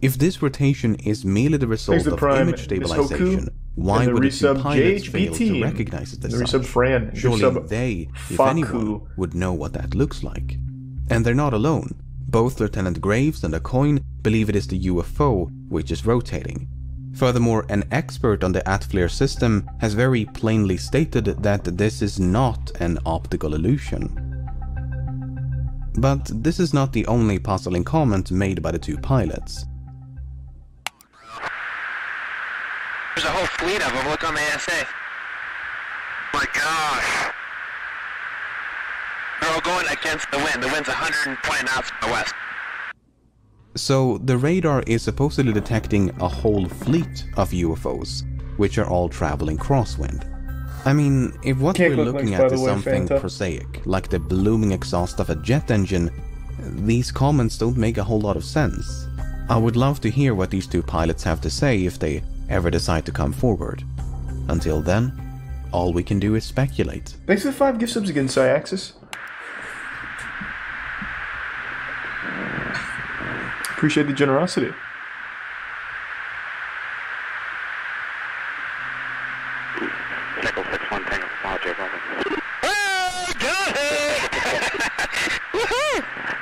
If this rotation is merely the result of image stabilization, why would the two pilots fail to recognize it as such? Surely they, if anyone, would know what that looks like. And they're not alone. Both Lieutenant Graves and Bygone believe it is the UFO which is rotating. Furthermore, an expert on the Atflare system has very plainly stated that this is not an optical illusion. But this is not the only puzzling comment made by the two pilots. There's a whole fleet of them. Look on the ASA. My gosh. They're all going against the wind. The wind's 120 knots from the west. So the radar is supposedly detecting a whole fleet of UFOs, which are all traveling crosswind. I mean, if what we're looking at is something prosaic, like the blooming exhaust of a jet engine, these comments don't make a whole lot of sense. I would love to hear what these two pilots have to say if they ever decide to come forward. Until then, all we can do is speculate. Thanks for the 5 gift subs again, Cyaxis. Appreciate the generosity.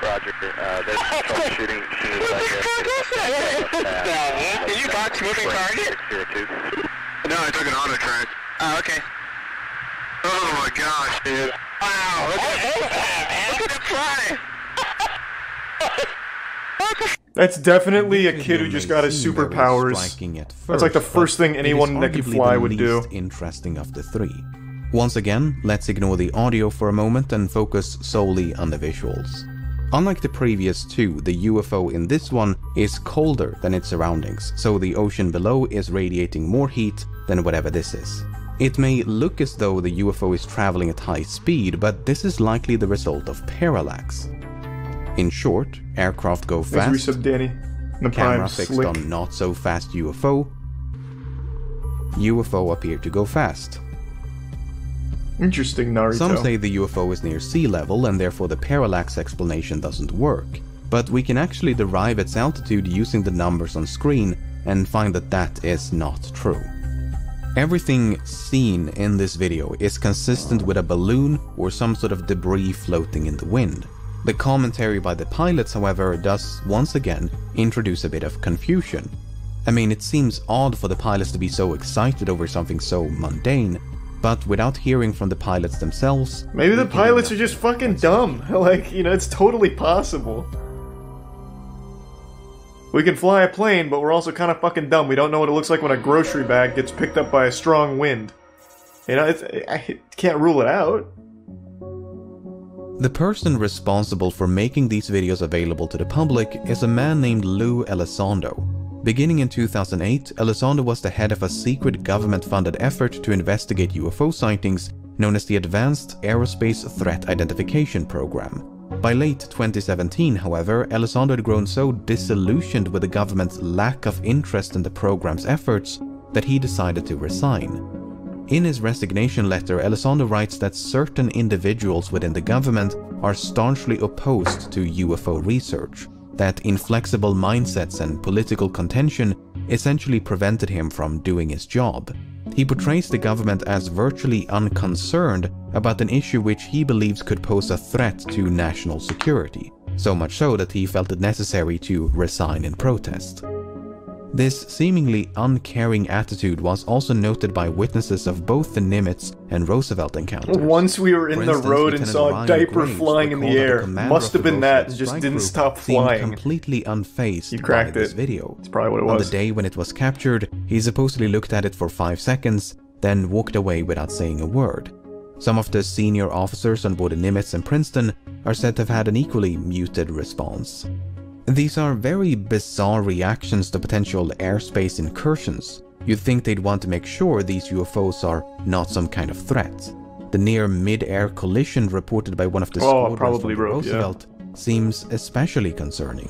Roger, there's troubleshooting. Did you box moving target? No, I took an auto track. Oh, okay. Oh my gosh, dude. Wow, look at it fly. That's definitely a kid who just got his superpowers. That's like the first thing anyone that can fly would do. Interesting of the three. Once again, let's ignore the audio for a moment and focus solely on the visuals. Unlike the previous two, the UFO in this one is colder than its surroundings, so the ocean below is radiating more heat than whatever this is. It may look as though the UFO is traveling at high speed, but this is likely the result of parallax. In short, aircraft go fast, camera fixed on not so fast UFO appear to go fast. Interesting, Naruto. Some say the UFO is near sea level and therefore the parallax explanation doesn't work, but we can actually derive its altitude using the numbers on screen and find that that is not true. Everything seen in this video is consistent with a balloon or some sort of debris floating in the wind. The commentary by the pilots, however, does once again introduce a bit of confusion. I mean, it seems odd for the pilots to be so excited over something so mundane, but without hearing from the pilots themselves... Maybe the pilots are just fucking dumb. Like, you know, it's totally possible. We can fly a plane, but we're also kind of fucking dumb. We don't know what it looks like when a grocery bag gets picked up by a strong wind. You know, I can't rule it out. The person responsible for making these videos available to the public is a man named Lou Elizondo. Beginning in 2008, Elizondo was the head of a secret government-funded effort to investigate UFO sightings known as the Advanced Aerospace Threat Identification Program. By late 2017, however, Elizondo had grown so disillusioned with the government's lack of interest in the program's efforts that he decided to resign. In his resignation letter, Elizondo writes that certain individuals within the government are staunchly opposed to UFO research, that inflexible mindsets and political contention essentially prevented him from doing his job. He portrays the government as virtually unconcerned about an issue which he believes could pose a threat to national security, so much so that he felt it necessary to resign in protest. This seemingly uncaring attitude was also noted by witnesses of both the Nimitz and Roosevelt encounters. Once we were in the road and saw a diaper flying in the air, must have been that and just didn't stop flying. Completely unfazed. You cracked by this video. That's probably what it was. On the day when it was captured, he supposedly looked at it for 5 seconds, then walked away without saying a word. Some of the senior officers on board the Nimitz and Princeton are said to have had an equally muted response. These are very bizarre reactions to potential airspace incursions. You'd think they'd want to make sure these UFOs are not some kind of threat. The near mid-air collision reported by one of the squadrons from Roosevelt seems especially concerning.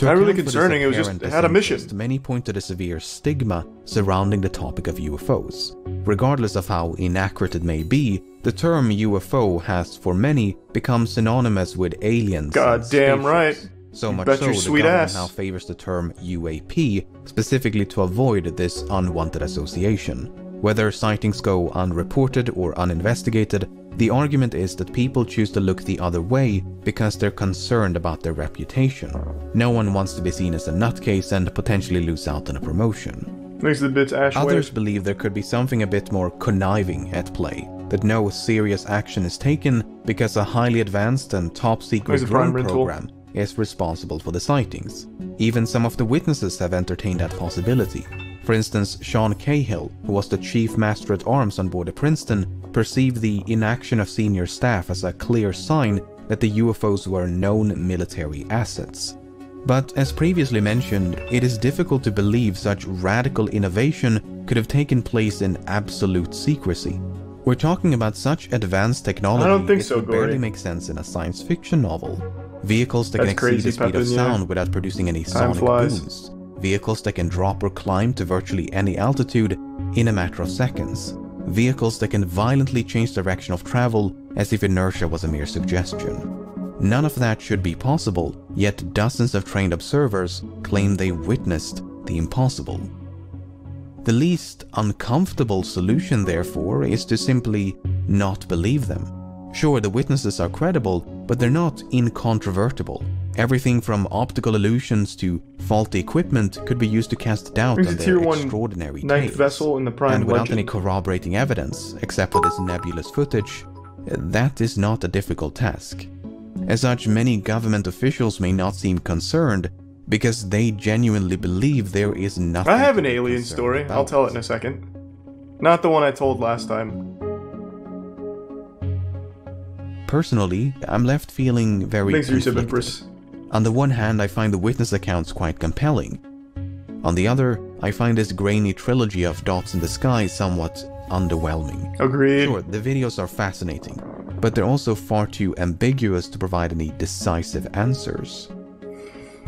Not really concerning, it was just, it had a mission. Many point to the severe stigma surrounding the topic of UFOs. Regardless of how inaccurate it may be, the term UFO has, for many, become synonymous with aliens. Goddamn right. So much so, the government now favors the term UAP, specifically to avoid this unwanted association. Whether sightings go unreported or uninvestigated, the argument is that people choose to look the other way because they're concerned about their reputation. No one wants to be seen as a nutcase and potentially lose out on a promotion. Makes the bits ash Others believe there could be something a bit more conniving at play, that no serious action is taken because a highly advanced and top-secret drone program is responsible for the sightings. Even some of the witnesses have entertained that possibility. For instance, Sean Cahill, who was the chief master at arms on board the Princeton, perceived the inaction of senior staff as a clear sign that the UFOs were known military assets. But as previously mentioned, it is difficult to believe such radical innovation could have taken place in absolute secrecy. We're talking about such advanced technology, I don't think so, would barely make sense in a science fiction novel. Vehicles that can exceed the speed of sound without producing any sonic booms. Vehicles that can drop or climb to virtually any altitude in a matter of seconds. Vehicles that can violently change direction of travel as if inertia was a mere suggestion. None of that should be possible, yet dozens of trained observers claim they witnessed the impossible. The least uncomfortable solution, therefore, is to simply not believe them. Sure, the witnesses are credible, but they're not incontrovertible. Everything from optical illusions to faulty equipment could be used to cast doubt on their extraordinary tales. Vessel in the Prime and without Legend. any corroborating evidence, except for this nebulous footage, that is not a difficult task. As such, many government officials may not seem concerned because they genuinely believe there is nothing. I have an alien story. I'll tell it in a second. Not the one I told last time. Personally, I'm left feeling very conflicted. On the one hand, I find the witness accounts quite compelling. On the other, I find this grainy trilogy of dots in the sky somewhat underwhelming. Agreed. Sure, the videos are fascinating, but they're also far too ambiguous to provide any decisive answers.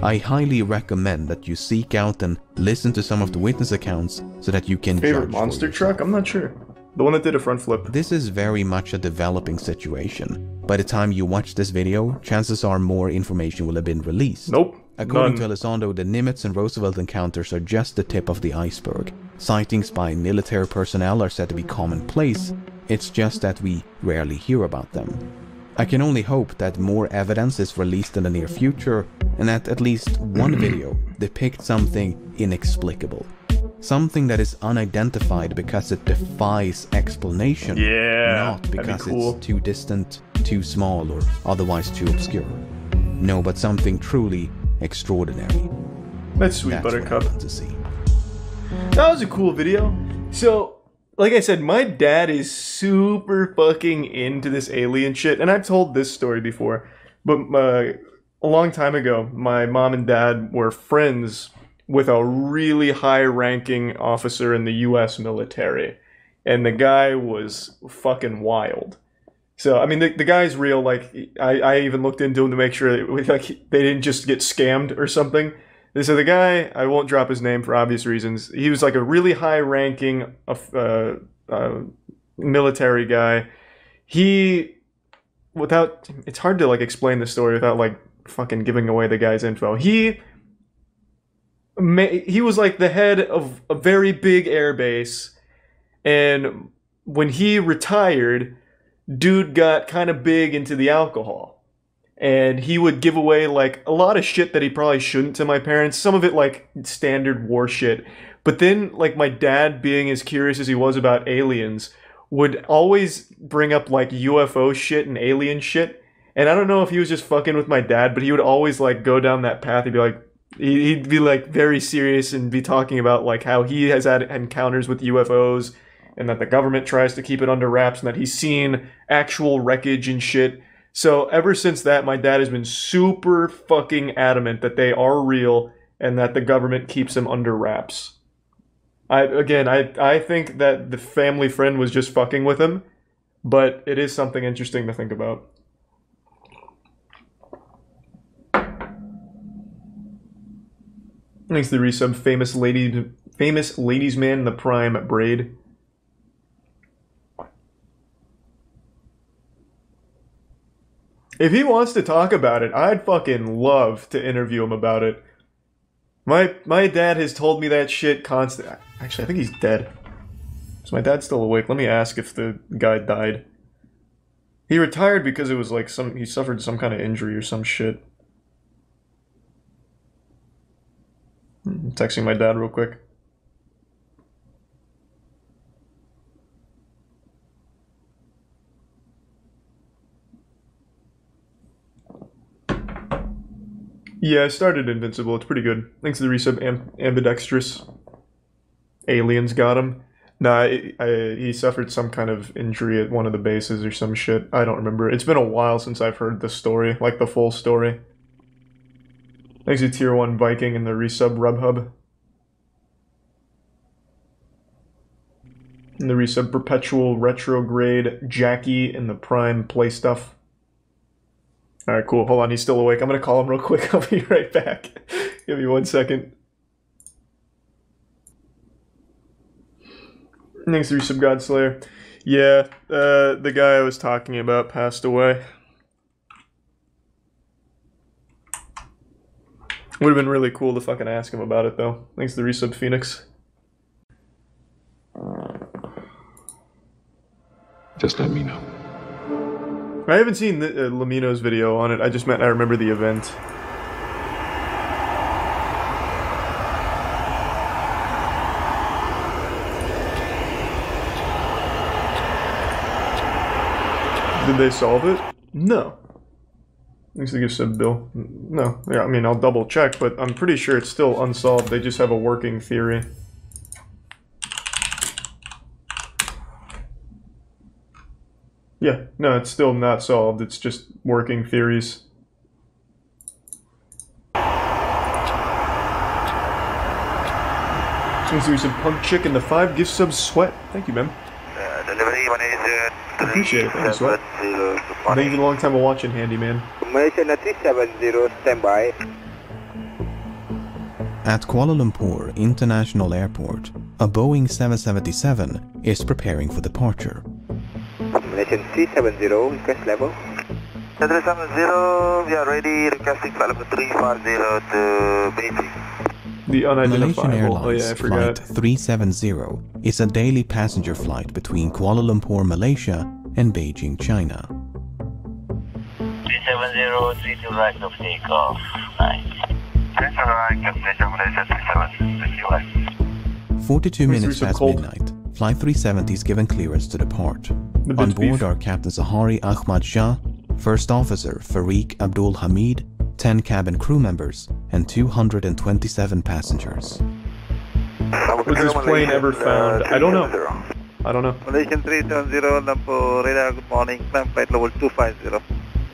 I highly recommend that you seek out and listen to some of the witness accounts so that you can Favorite judge monster truck? I'm not sure. The one that did a front flip. This is very much a developing situation. By the time you watch this video, chances are more information will have been released. Nope. According to Elizondo, the Nimitz and Roosevelt encounters are just the tip of the iceberg. Sightings by military personnel are said to be commonplace. It's just that we rarely hear about them. I can only hope that more evidence is released in the near future and that at least one video depicts something inexplicable. Something that is unidentified because it defies explanation, not because it's too distant, too small, or otherwise too obscure. No, but something truly extraordinary. That's sweet, Buttercup. That was a cool video. So, like I said, my dad is super fucking into this alien shit, and I've told this story before, but a long time ago, my mom and dad were friends with a really high-ranking officer in the U.S. military, and the guy was fucking wild. So, I mean, the guy's real. Like, I even looked into him to make sure that, like, they didn't just get scammed or something. So the guy, I won't drop his name for obvious reasons, he was like a really high-ranking military guy. It's hard to, like, explain the story without, like, fucking giving away the guy's info. He was like the head of a very big air base, and when he retired, dude got kind of big into the alcohol, and he would give away like a lot of shit that he probably shouldn't to my parents, some of it like standard war shit, but then like my dad, being as curious as he was about aliens, would always bring up like UFO shit and alien shit, and I don't know if he was just fucking with my dad, but he would always like go down that path. He'd be like very serious and be talking about like how he has had encounters with UFOs and that the government tries to keep it under wraps and that he's seen actual wreckage and shit. So ever since that, my dad has been super fucking adamant that they are real and that the government keeps them under wraps. I think that the family friend was just fucking with him, but it is something interesting to think about. Thanks to the resub, famous ladies man in the prime braid. If he wants to talk about it, I'd fucking love to interview him about it. My dad has told me that shit constantly. Actually, I think he's dead. Is my dad still awake? Let me ask if the guy died. He retired because it was like he suffered some kind of injury or some shit. I'm texting my dad real quick. Yeah, I started Invincible. It's pretty good. Thanks to the resub, ambidextrous. Aliens got him. Nah, he suffered some kind of injury at one of the bases or some shit. I don't remember. It's been a while since I've heard the story, like the full story. Thanks to Tier 1 Viking and the resub Rubhub. And the resub Perpetual Retrograde Jackie and the Prime Play Stuff. Alright, cool. Hold on, he's still awake. I'm gonna call him real quick. I'll be right back. Give me 1 second. Thanks to resub Godslayer. Yeah, the guy I was talking about passed away. Would have been really cool to fucking ask him about it, though. Thanks to the resub Phoenix. Just let me know. I haven't seen LEMMiNO's video on it. I just meant I remember the event. Did they solve it? No. Thanks to the gift sub, Bill. No. Yeah, I mean, I'll double check, but I'm pretty sure it's still unsolved. They just have a working theory. Yeah, no, it's still not solved. It's just working theories. Let's do some Punk Chick in the 5 gift sub Sweat. Thank you, man. Delivery manager. Appreciate it. Thank you, Sweat. Thank you for the long time of watching, Handyman. Malaysian 370, standby. At Kuala Lumpur International Airport, a Boeing 777 is preparing for departure. Malaysian 370, request level. 370, we are ready, requesting flight level 350 to Beijing. The unidentifiable. Malaysian Airlines I Flight 370 is a daily passenger flight between Kuala Lumpur, Malaysia and Beijing, China. 370, 32 right of takeoff. Nice. 42 minutes past midnight, Flight 370 is given clearance to depart. On board are Captain Zahari Ahmad Shah, First Officer Farik Abdul Hamid, 10 cabin crew members, and 227 passengers. Was this plane ever found? I don't know. I don't know. Malaysian 370, Lumpur radar, good morning. Climb flight level 250.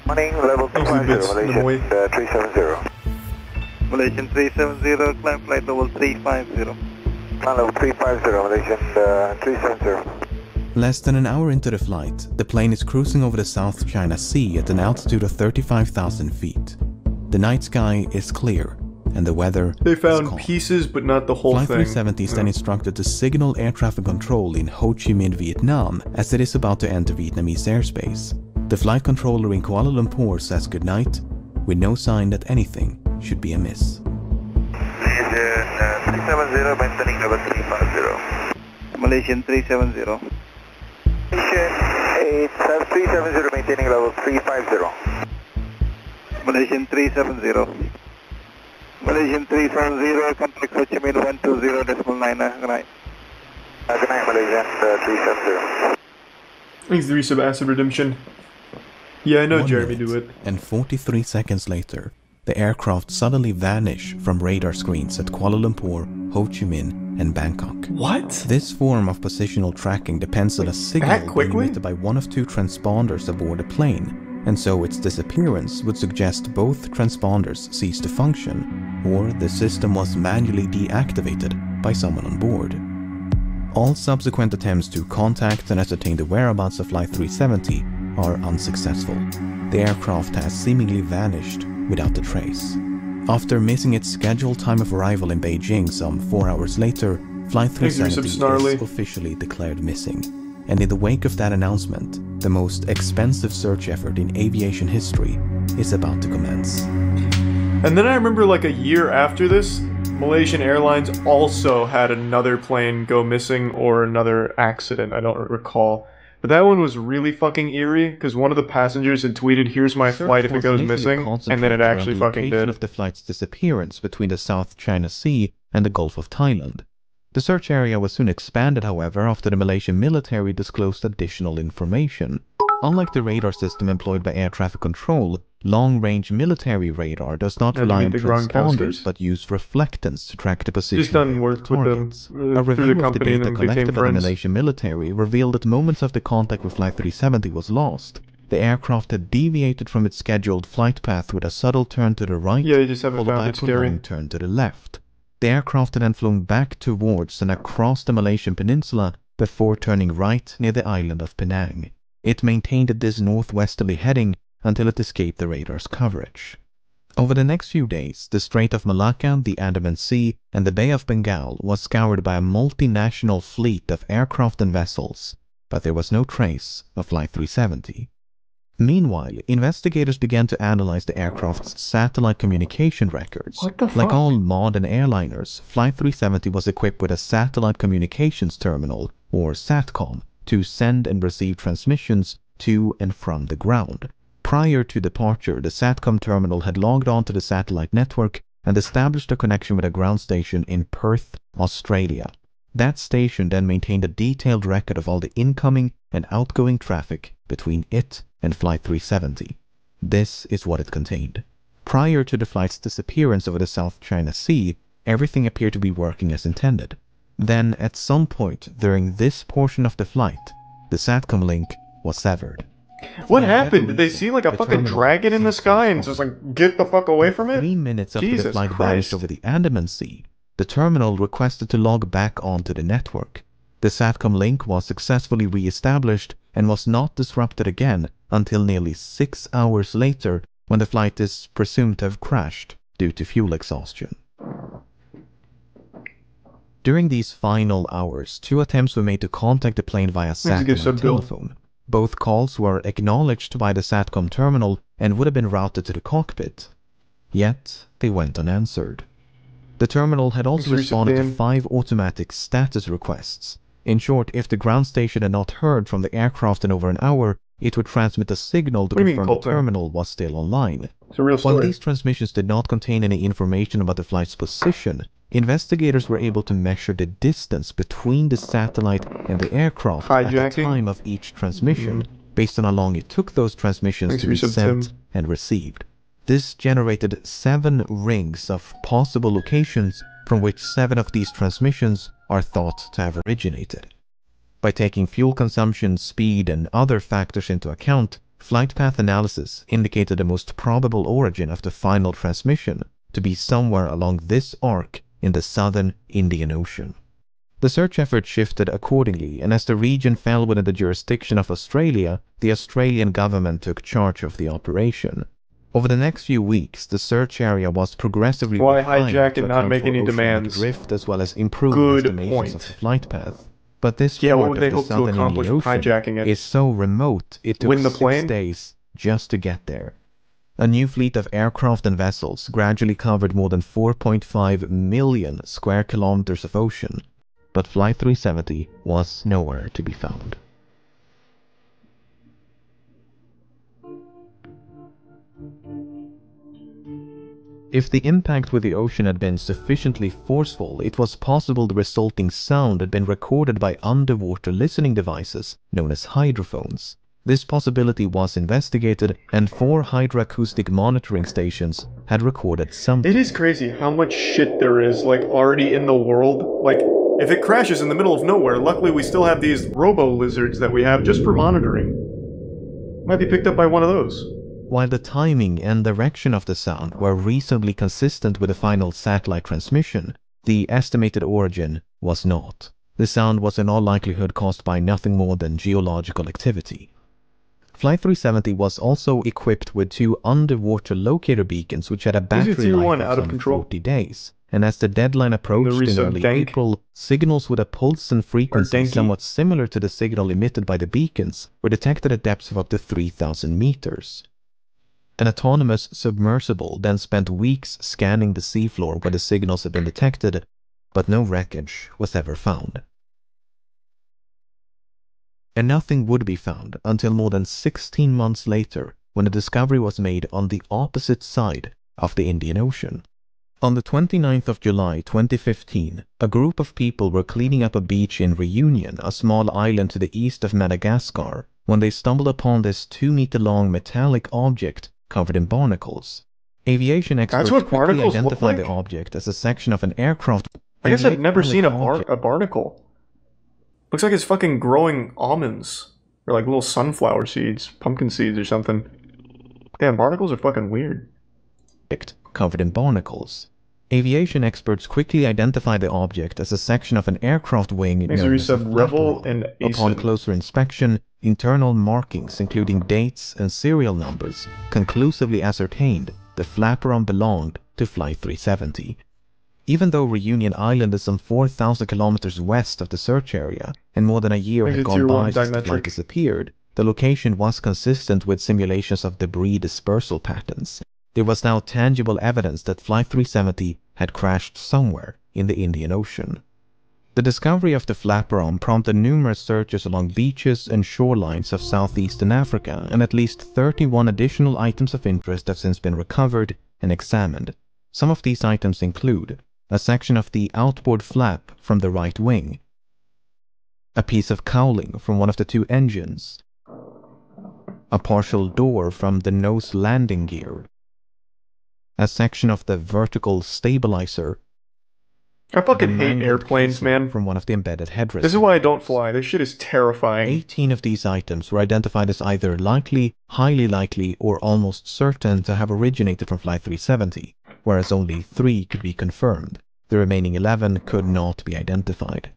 Morning, level 250, Malaysian 370. Malaysian 370, climb flight level 350. Climb level 350, Malaysian 370. Less than an hour into the flight, the plane is cruising over the South China Sea at an altitude of 35,000 feet. The night sky is clear, and the weather They found pieces, but not the whole Flight thing. 370 is then instructed to signal air traffic control in Ho Chi Minh, Vietnam, as it is about to enter Vietnamese airspace. The flight controller in Kuala Lumpur says goodnight, with no sign that anything should be amiss. Malaysian 370, maintaining level 350. Malaysian 370. Malaysian 370, maintaining level 350. Malaysian 370. Malaysian 370, contact Ho Chi Minh 120.9. Good night. Good night, Malaysian 370. Thanks, the resub Acid Redemption. Yeah, I know 1 Jeremy minute do it. And 43 seconds later, the aircraft suddenly vanish from radar screens at Kuala Lumpur, Ho Chi Minh, and Bangkok. What? This form of positional tracking depends on a signal being emitted by one of two transponders aboard a plane, and so its disappearance would suggest both transponders ceased to function, or the system was manually deactivated by someone on board. All subsequent attempts to contact and ascertain the whereabouts of Flight 370 are unsuccessful. The aircraft has seemingly vanished without a trace. After missing its scheduled time of arrival in Beijing some 4 hours later, Flight 370 is officially declared missing. And in the wake of that announcement, the most expensive search effort in aviation history is about to commence. And then I remember like a year after this, Malaysian Airlines also had another plane go missing or another accident, I don't recall. But that one was really fucking eerie, because one of the passengers had tweeted, "Here's my flight if it goes missing," and then it actually fucking did. Of the flight's disappearance between the South China Sea and the Gulf of Thailand. The search area was soon expanded, however, after the Malaysian military disclosed additional information. Unlike the radar system employed by air traffic control, long-range military radar does not rely on transponders, but use reflectance to track the position of targets. A review of the data collected by the Malaysian military revealed that moments after contact with Flight 370 was lost, the aircraft had deviated from its scheduled flight path with a subtle turn to the right, followed by a prolonged turn to the left. The aircraft had then flown back towards and across the Malaysian peninsula before turning right near the island of Penang. It maintained this northwesterly heading until it escaped the radar's coverage. Over the next few days, the Strait of Malacca, the Andaman Sea, and the Bay of Bengal was scoured by a multinational fleet of aircraft and vessels, but there was no trace of Flight 370. Meanwhile, investigators began to analyze the aircraft's satellite communication records. Like all modern airliners, Flight 370 was equipped with a satellite communications terminal, or SATCOM, to send and receive transmissions to and from the ground. Prior to departure, the SATCOM terminal had logged onto the satellite network and established a connection with a ground station in Perth, Australia. That station then maintained a detailed record of all the incoming and outgoing traffic between it and Flight 370. This is what it contained. Prior to the flight's disappearance over the South China Sea, everything appeared to be working as intended. Then, at some point during this portion of the flight, the SATCOM link was severed. What happened? Did they see like a fucking dragon in the sky and just like, get the fuck away from it? 3 minutes after the flight vanished over the Andaman Sea, the terminal requested to log back onto the network. The SATCOM link was successfully re-established and was not disrupted again until nearly 6 hours later, when the flight is presumed to have crashed due to fuel exhaustion. During these final hours, 2 attempts were made to contact the plane via satellite telephone. Both calls were acknowledged by the SATCOM terminal and would have been routed to the cockpit. Yet, they went unanswered. The terminal had also responded to 5 automatic status requests. In short, if the ground station had not heard from the aircraft in over an hour, it would transmit a signal to confirm the terminal was still online. It's a real story. While these transmissions did not contain any information about the flight's position, investigators were able to measure the distance between the satellite and the aircraft at the time of each transmission, based on how long it took those transmissions to be sent and received. This generated 7 rings of possible locations from which 7 of these transmissions are thought to have originated. By taking fuel consumption, speed, and other factors into account, flight path analysis indicated the most probable origin of the final transmission to be somewhere along this arc in the southern Indian Ocean. The search effort shifted accordingly, and as the region fell within the jurisdiction of Australia, the Australian government took charge of the operation. Over the next few weeks, the search area was progressively hijack and not make any demands. Drift as well as improved estimations of the flight path. But this part of the southern Indian Ocean is so remote it took 6 days just to get there. A new fleet of aircraft and vessels gradually covered more than 4.5 million square kilometers of ocean, but Flight 370 was nowhere to be found. If the impact with the ocean had been sufficiently forceful, it was possible the resulting sound had been recorded by underwater listening devices known as hydrophones. This possibility was investigated, and 4 hydroacoustic monitoring stations had recorded something. It is crazy how much shit there is, like, already in the world. Like, if it crashes in the middle of nowhere, luckily we still have these robo-lizards that we have just for monitoring. Might be picked up by one of those. While the timing and direction of the sound were reasonably consistent with the final satellite transmission, the estimated origin was not. The sound was in all likelihood caused by nothing more than geological activity. Flight 370 was also equipped with 2 underwater locator beacons which had a battery life of some 40 days. And as the deadline approached in early April, signals with a pulse and frequency somewhat similar to the signal emitted by the beacons were detected at depths of up to 3,000 meters. An autonomous submersible then spent weeks scanning the seafloor where the signals had been detected, but no wreckage was ever found. And nothing would be found until more than 16 months later, when a discovery was made on the opposite side of the Indian Ocean. On the 29th of July 2015, a group of people were cleaning up a beach in Reunion, a small island to the east of Madagascar, when they stumbled upon this 2-meter-long metallic object covered in barnacles. Aviation experts quickly identified the object as a section of an aircraft. I guess I've never seen a barnacle. Looks like it's fucking growing almonds. Or like little sunflower seeds, pumpkin seeds or something. Damn, barnacles are fucking weird. Covered in barnacles. Aviation experts quickly identified the object as a section of an aircraft wing known as a flaperon. Upon closer inspection, internal markings including dates and serial numbers conclusively ascertained the flaperon belonged to Flight 370. Even though Reunion Island is some 4,000 kilometers west of the search area, and more than a year had gone by since the flight disappeared, the location was consistent with simulations of debris dispersal patterns. There was now tangible evidence that Flight 370 had crashed somewhere in the Indian Ocean. The discovery of the flaperon prompted numerous searches along beaches and shorelines of southeastern Africa, and at least 31 additional items of interest have since been recovered and examined. Some of these items include a section of the outboard flap from the right wing, a piece of cowling from one of the 2 engines, a partial door from the nose landing gear, a section of the vertical stabilizer. I fucking hate airplanes, man. From one of the embedded headrests. This is why I don't fly. This shit is terrifying. 18 of these items were identified as either likely, highly likely, or almost certain to have originated from Flight 370, whereas only 3 could be confirmed. The remaining 11 could not be identified.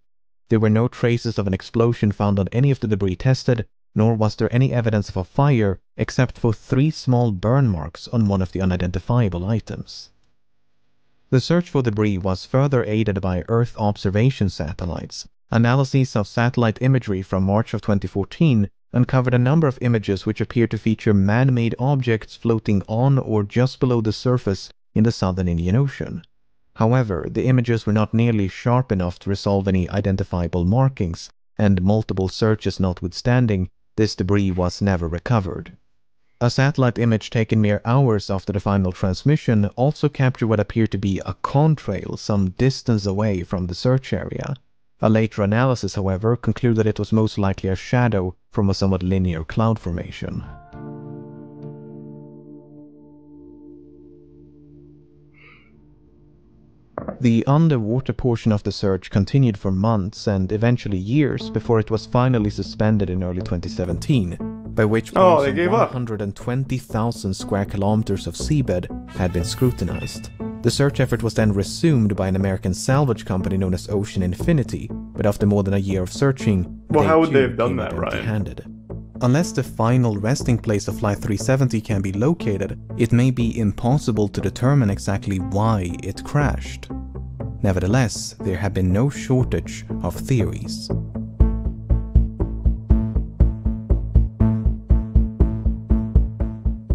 There were no traces of an explosion found on any of the debris tested, nor was there any evidence of a fire except for 3 small burn marks on one of the unidentifiable items. The search for debris was further aided by Earth observation satellites. Analyses of satellite imagery from March of 2014 uncovered a number of images which appeared to feature man-made objects floating on or just below the surface in the southern Indian Ocean. However, the images were not nearly sharp enough to resolve any identifiable markings, and multiple searches notwithstanding, this debris was never recovered. A satellite image taken mere hours after the final transmission also captured what appeared to be a contrail some distance away from the search area. A later analysis, however, concluded that it was most likely a shadow from a somewhat linear cloud formation. The underwater portion of the search continued for months and eventually years before it was finally suspended in early 2017, by which point 120,000 square kilometers of seabed had been scrutinized. The search effort was then resumed by an American salvage company known as Ocean Infinity, but after more than a year of searching, how would they have done that, Ryan? Unless the final resting place of Flight 370 can be located, it may be impossible to determine exactly why it crashed. Nevertheless, there have been no shortage of theories.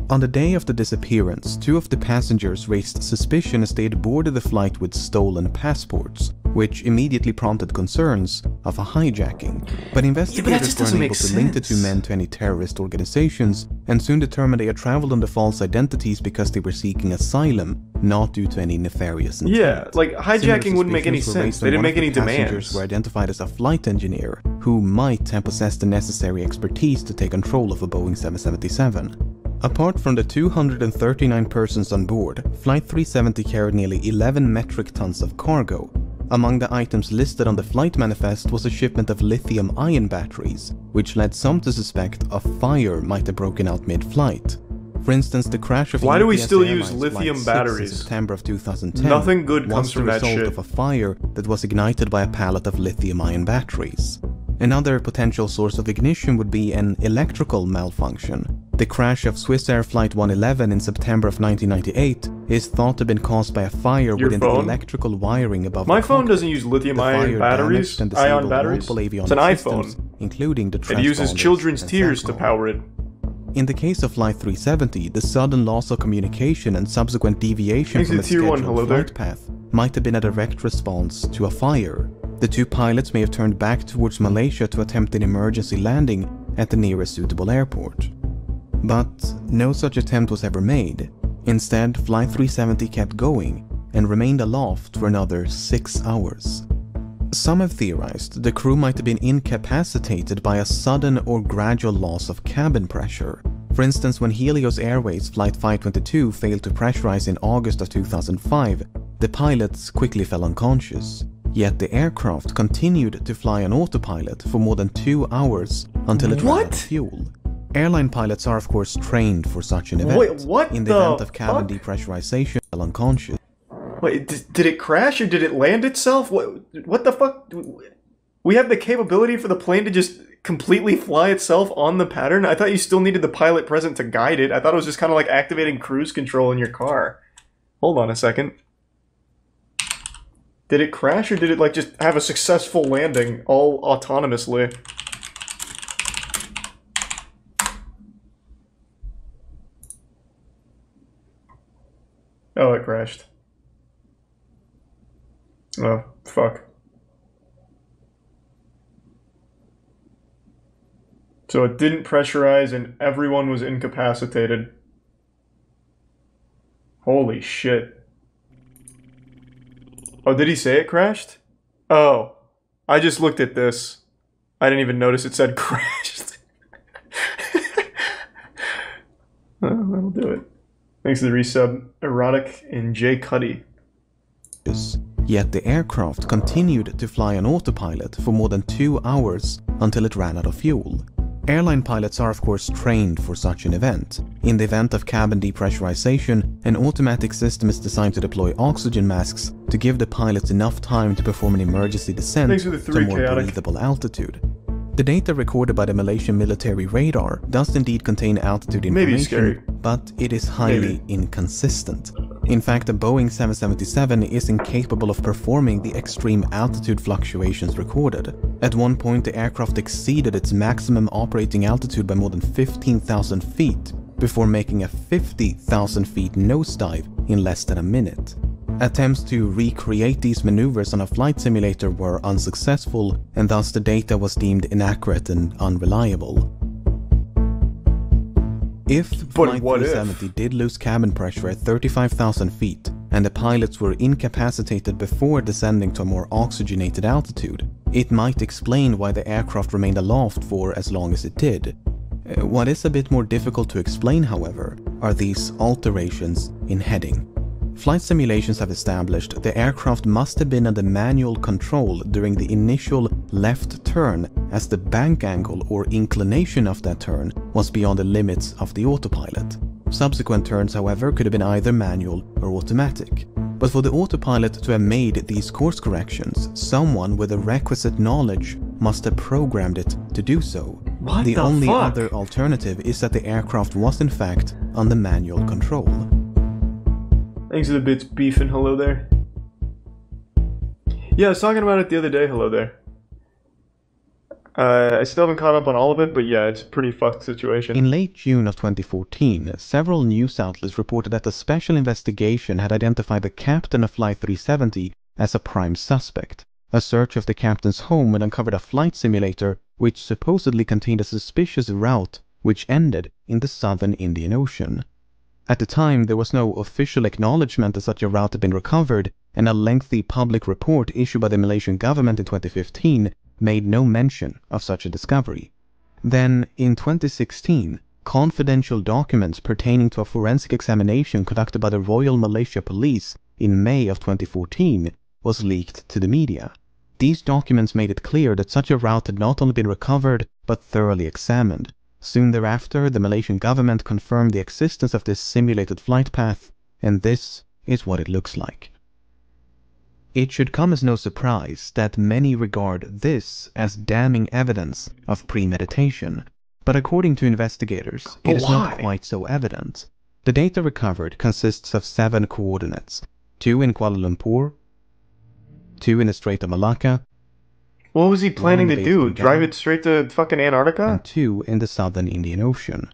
On the day of the disappearance, 2 of the passengers raised suspicion as they had boarded the flight with stolen passports, which immediately prompted concerns of a hijacking. But investigators were unable to link the 2 men to any terrorist organizations, and soon determined they had traveled under false identities because they were seeking asylum, not due to any nefarious intent. Yeah, like hijacking wouldn't make any sense. They didn't make any demands. Passengers were identified as a flight engineer, who might have possessed the necessary expertise to take control of a Boeing 777. Apart from the 239 persons on board, Flight 370 carried nearly 11 metric tons of cargo. Among the items listed on the flight manifest was a shipment of lithium-ion batteries, which led some to suspect a fire might have broken out mid-flight. For instance, the crash of Why do we still use lithium batteries? In September of 2010 Nothing good comes from that shit. Was the result of a fire that was ignited by a pallet of lithium-ion batteries. Another potential source of ignition would be an electrical malfunction. The crash of Swiss Air Flight 111 in September of 1998 is thought to have been caused by a fire within the electrical wiring above My the phone cockpit. doesn't use lithium-ion batteries. Ion batteries. It's an iPhone. Including the it uses children's tears to power it. In the case of Flight 370, the sudden loss of communication and subsequent deviation from its scheduled flight path might have been a direct response to a fire. The 2 pilots may have turned back towards Malaysia to attempt an emergency landing at the nearest suitable airport. But no such attempt was ever made. Instead, Flight 370 kept going and remained aloft for another 6 hours. Some have theorized the crew might have been incapacitated by a sudden or gradual loss of cabin pressure. For instance, when Helios Airways Flight 522 failed to pressurize in August of 2005, the pilots quickly fell unconscious. Yet the aircraft continued to fly on autopilot for more than 2 hours until it ran out of fuel. Airline pilots are of course trained for such an event. Wait, what in the event of cabin depressurization, fell unconscious. Wait, did it crash or did it land itself? What the fuck? We have the capability for the plane to just completely fly itself on the pattern? I thought you still needed the pilot present to guide it. I thought it was just kind of like activating cruise control in your car. Hold on a second. Did it crash or did it like just have a successful landing all autonomously? Oh, it crashed. Oh, fuck. So it didn't pressurize and everyone was incapacitated. Holy shit. Oh, did he say it crashed? Oh, I just looked at this. I didn't even notice it said crashed. Oh, that'll do it. Thanks to the resub, Erotic and J. Cuddy. Yet the aircraft continued to fly on autopilot for more than 2 hours until it ran out of fuel. Airline pilots are of course trained for such an event. In the event of cabin depressurization, an automatic system is designed to deploy oxygen masks to give the pilots enough time to perform an emergency descent to a more breathable altitude. The data recorded by the Malaysian military radar does indeed contain altitude information, but it is highly inconsistent. In fact, the Boeing 777 is incapable of performing the extreme altitude fluctuations recorded. At one point, the aircraft exceeded its maximum operating altitude by more than 15,000 feet before making a 50,000 feet nosedive in less than a minute. Attempts to recreate these maneuvers on a flight simulator were unsuccessful, and thus the data was deemed inaccurate and unreliable. If Flight 370 did lose cabin pressure at 35,000 feet, and the pilots were incapacitated before descending to a more oxygenated altitude, it might explain why the aircraft remained aloft for as long as it did. What is a bit more difficult to explain, however, are these alterations in heading. Flight simulations have established the aircraft must have been under manual control during the initial left turn, as the bank angle or inclination of that turn was beyond the limits of the autopilot. Subsequent turns, however, could have been either manual or automatic. But for the autopilot to have made these course corrections, someone with the requisite knowledge must have programmed it to do so. The only other alternative is that the aircraft was in fact under manual control. Thanks for the bits, beef, and hello there. Yeah, I was talking about it the other day, hello there. I still haven't caught up on all of it, but yeah, it's a pretty fucked situation. In late June of 2014, several news outlets reported that a special investigation had identified the captain of Flight 370 as a prime suspect. A search of the captain's home had uncovered a flight simulator which supposedly contained a suspicious route which ended in the southern Indian Ocean. At the time, there was no official acknowledgement that such a route had been recovered, and a lengthy public report issued by the Malaysian government in 2015 made no mention of such a discovery. Then, in 2016, confidential documents pertaining to a forensic examination conducted by the Royal Malaysia Police in May of 2014 was leaked to the media. These documents made it clear that such a route had not only been recovered, but thoroughly examined. Soon thereafter, the Malaysian government confirmed the existence of this simulated flight path, and this is what it looks like. It should come as no surprise that many regard this as damning evidence of premeditation, but according to investigators, it is not quite so evident. The data recovered consists of 7 coordinates, 2 in Kuala Lumpur, 2 in the Strait of Malacca. What was he planning to do? Drive it straight to fucking Antarctica? And 2 in the southern Indian Ocean.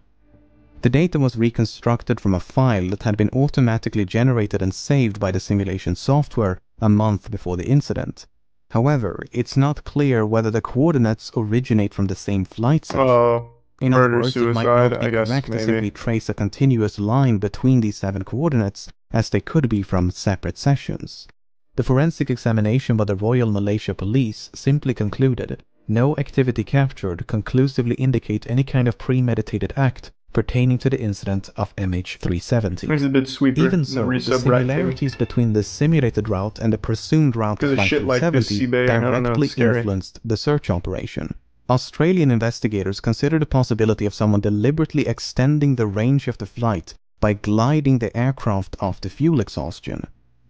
The data was reconstructed from a file that had been automatically generated and saved by the simulation software a month before the incident. However, it's not clear whether the coordinates originate from the same flight session. In other words, it might not be correct to simply trace a continuous line between these 7 coordinates, as they could be from separate sessions. The forensic examination by the Royal Malaysia Police simply concluded no activity captured conclusively indicate any kind of premeditated act pertaining to the incident of MH370. There's a bit sweeper. Even so, the similarities between the simulated route and the presumed route of Flight 370 directly influenced the search operation. Australian investigators considered the possibility of someone deliberately extending the range of the flight by gliding the aircraft off the fuel exhaustion.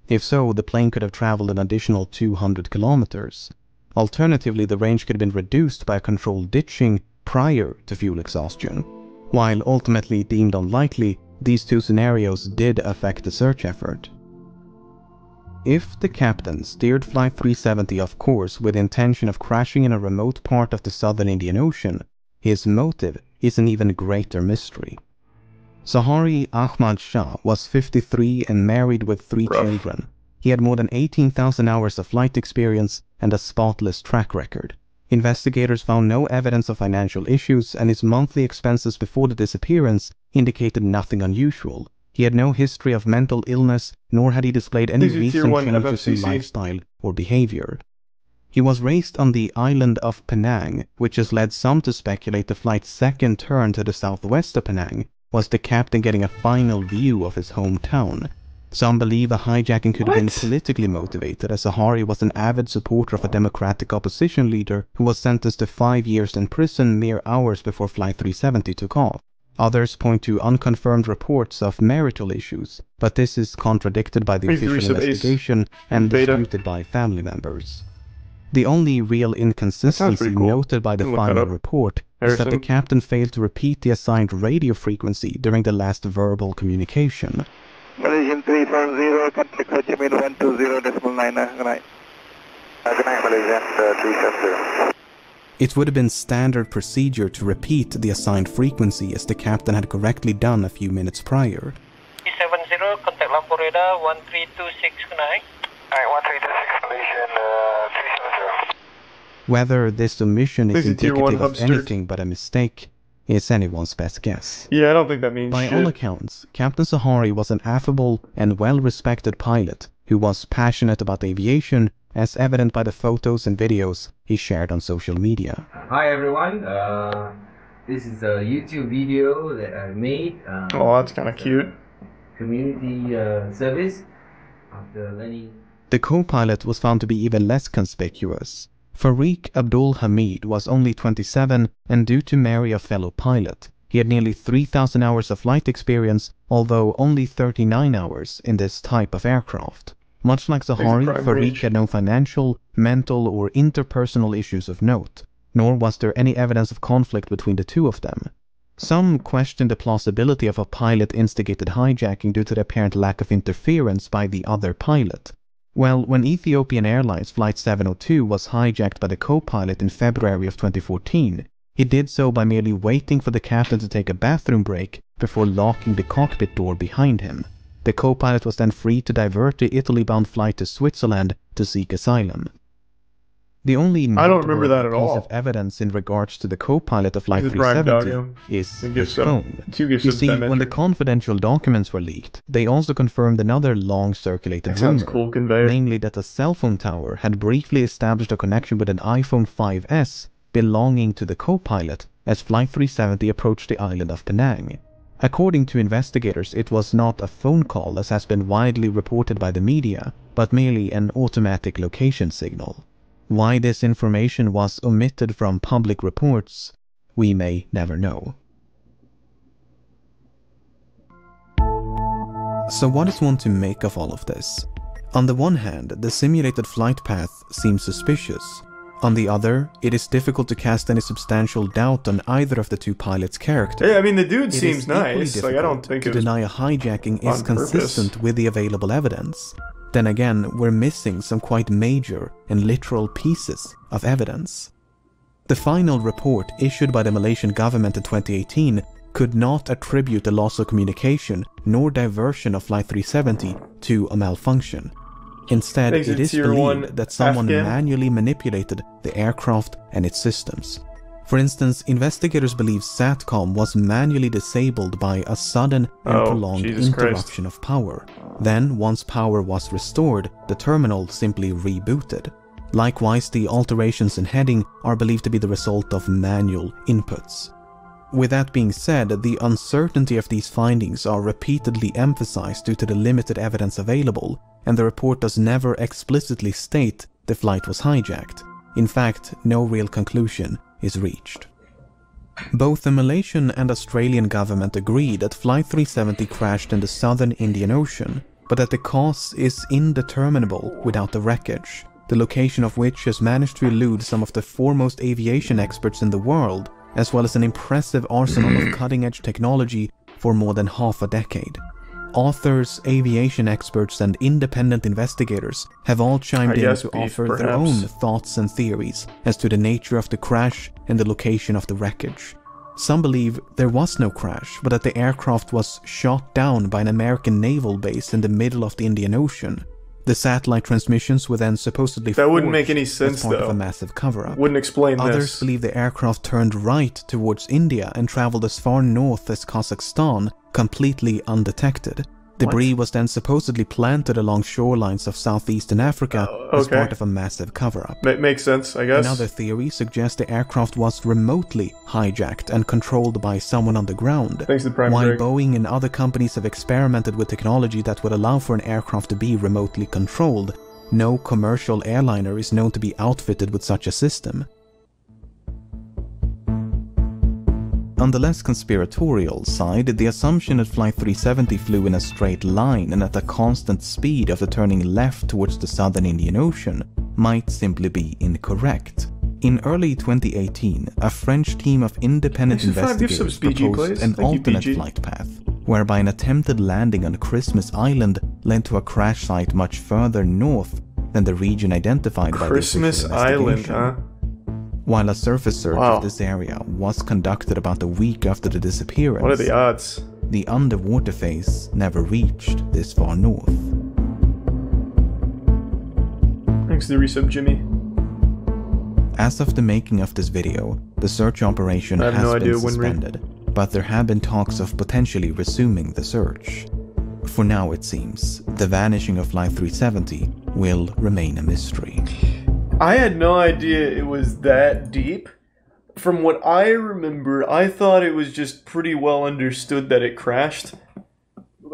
If so, the plane could have traveled an additional 200 kilometers. Alternatively, the range could have been reduced by a controlled ditching prior to fuel exhaustion. While ultimately deemed unlikely, these 2 scenarios did affect the search effort. If the captain steered Flight 370 off course with the intention of crashing in a remote part of the southern Indian Ocean, his motive is an even greater mystery. Sahari Ahmad Shah was 53 and married with 3 children. He had more than 18,000 hours of flight experience and a spotless track record. Investigators found no evidence of financial issues, and his monthly expenses before the disappearance indicated nothing unusual. He had no history of mental illness, nor had he displayed any recent changes in lifestyle or behavior. He was raised on the island of Penang, which has led some to speculate the flight's second turn to the southwest of Penang was the captain getting a final view of his hometown. Some believe a hijacking could have been politically motivated, as Zaharie was an avid supporter of a democratic opposition leader who was sentenced to 5 years in prison mere hours before Flight 370 took off. Others point to unconfirmed reports of marital issues, but this is contradicted by the official investigation and disputed by family members. The only real inconsistency noted by the final report is that the captain failed to repeat the assigned radio frequency during the last verbal communication. Malaysian 350, contact Ho Chi Minh 120.9. Good night. Good night, Malaysian 370. It would have been standard procedure to repeat the assigned frequency as the captain had correctly done a few minutes prior. 370, contact Lampu Radar 1326. Good night. Alright, 1326, Malaysian 370. Whether this omission is indicative of anything but a mistake is anyone's best guess. Yeah, I don't think that means By all accounts, Captain Zaharie was an affable and well-respected pilot who was passionate about aviation, as evident by the photos and videos he shared on social media. Hi everyone, this is a YouTube video that I made. Oh, that's kind of cute. Community service of the LEMMiNO. The co-pilot was found to be even less conspicuous. Farik Abdul Hamid was only 27, and due to marry a fellow pilot, he had nearly 3,000 hours of flight experience, although only 39 hours in this type of aircraft. Much like Zaharie, Farik had no financial, mental or interpersonal issues of note, nor was there any evidence of conflict between the two of them. Some questioned the plausibility of a pilot-instigated hijacking due to the apparent lack of interference by the other pilot. Well, when Ethiopian Airlines Flight 702 was hijacked by the co-pilot in February of 2014, he did so by merely waiting for the captain to take a bathroom break before locking the cockpit door behind him. The co-pilot was then free to divert the Italy-bound flight to Switzerland to seek asylum. The only piece of evidence in regards to the co-pilot of Flight 370 is his phone. You see, when the confidential documents were leaked, they also confirmed another long-circulated rumor, namely that a cell phone tower had briefly established a connection with an iPhone 5S belonging to the co-pilot as Flight 370 approached the island of Penang. According to investigators, it was not a phone call as has been widely reported by the media, but merely an automatic location signal. Why this information was omitted from public reports, we may never know. So what is one to make of all of this? On the one hand, the simulated flight path seems suspicious. On the other, it is difficult to cast any substantial doubt on either of the two pilots' character. Yeah, I mean, the dude seems nice. Like, I don't think to deny a hijacking is consistent with the available evidence. Then again, we're missing some quite major and literal pieces of evidence. The final report issued by the Malaysian government in 2018 could not attribute the loss of communication nor diversion of Flight 370 to a malfunction. Instead, it is believed that someone manually manipulated the aircraft and its systems. For instance, investigators believe SATCOM was manually disabled by a sudden and prolonged interruption of power. Then, once power was restored, the terminal simply rebooted. Likewise, the alterations in heading are believed to be the result of manual inputs. With that being said, the uncertainty of these findings are repeatedly emphasized due to the limited evidence available, and the report does never explicitly state the flight was hijacked. In fact, no real conclusion is reached. Both the Malaysian and Australian government agree that Flight 370 crashed in the southern Indian Ocean, but that the cause is indeterminable without the wreckage, the location of which has managed to elude some of the foremost aviation experts in the world, as well as an impressive arsenal of cutting-edge technology for more than half a decade. Authors, aviation experts, and independent investigators have all chimed in to offer their own thoughts and theories as to the nature of the crash and the location of the wreckage. Some believe there was no crash, but that the aircraft was shot down by an American naval base in the middle of the Indian Ocean. The satellite transmissions were then supposedly that wouldn't make any sense, as part of a massive cover-up. Wouldn't explain this. Others believe the aircraft turned right towards India and traveled as far north as Kazakhstan, completely undetected. Debris was then supposedly planted along shorelines of southeastern Africa as part of a massive cover-up. Makes sense, I guess. Another theory suggests the aircraft was remotely hijacked and controlled by someone on the ground. Thanks to Prime While Greg. Boeing and other companies have experimented with technology that would allow for an aircraft to be remotely controlled, no commercial airliner is known to be outfitted with such a system. On the less conspiratorial side, the assumption that Flight 370 flew in a straight line and at a constant speed after turning left towards the southern Indian Ocean might simply be incorrect. In early 2018, a French team of independent investigators proposed an alternate flight path, whereby an attempted landing on Christmas Island led to a crash site much further north than the region identified by the Christmas Island, huh? While a surface search of this area was conducted about a week after the disappearance, what are the odds? The underwater phase never reached this far north. Thanks to the resub, Jimmy. As of the making of this video, the search operation has been suspended, but there have been talks of potentially resuming the search. For now, it seems, the vanishing of Flight 370 will remain a mystery. I had no idea it was that deep. From what I remember, I thought it was just pretty well understood that it crashed.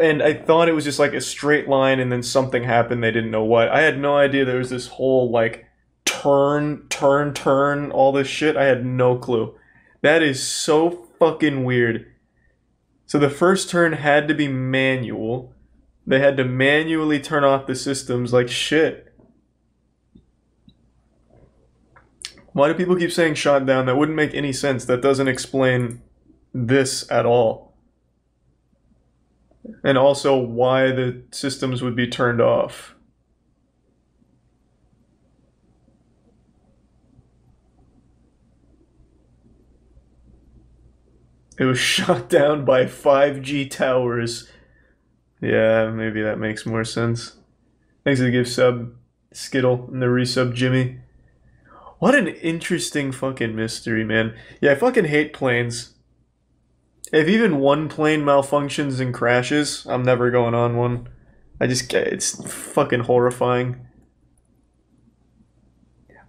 And I thought it was just like a straight line and then something happened, they didn't know what. I had no idea there was this whole like turn, all this shit. I had no clue. That is so fucking weird. So the first turn had to be manual. They had to manually turn off the systems like shit. Why do people keep saying shot down? That wouldn't make any sense. That doesn't explain this at all. And also why the systems would be turned off. It was shot down by 5G towers. Yeah, maybe that makes more sense. Thanks for the gift sub, Skittle, and the resub, Jimmy. What an interesting fucking mystery, man. Yeah, I fucking hate planes. If even one plane malfunctions and crashes, I'm never going on one. It's fucking horrifying.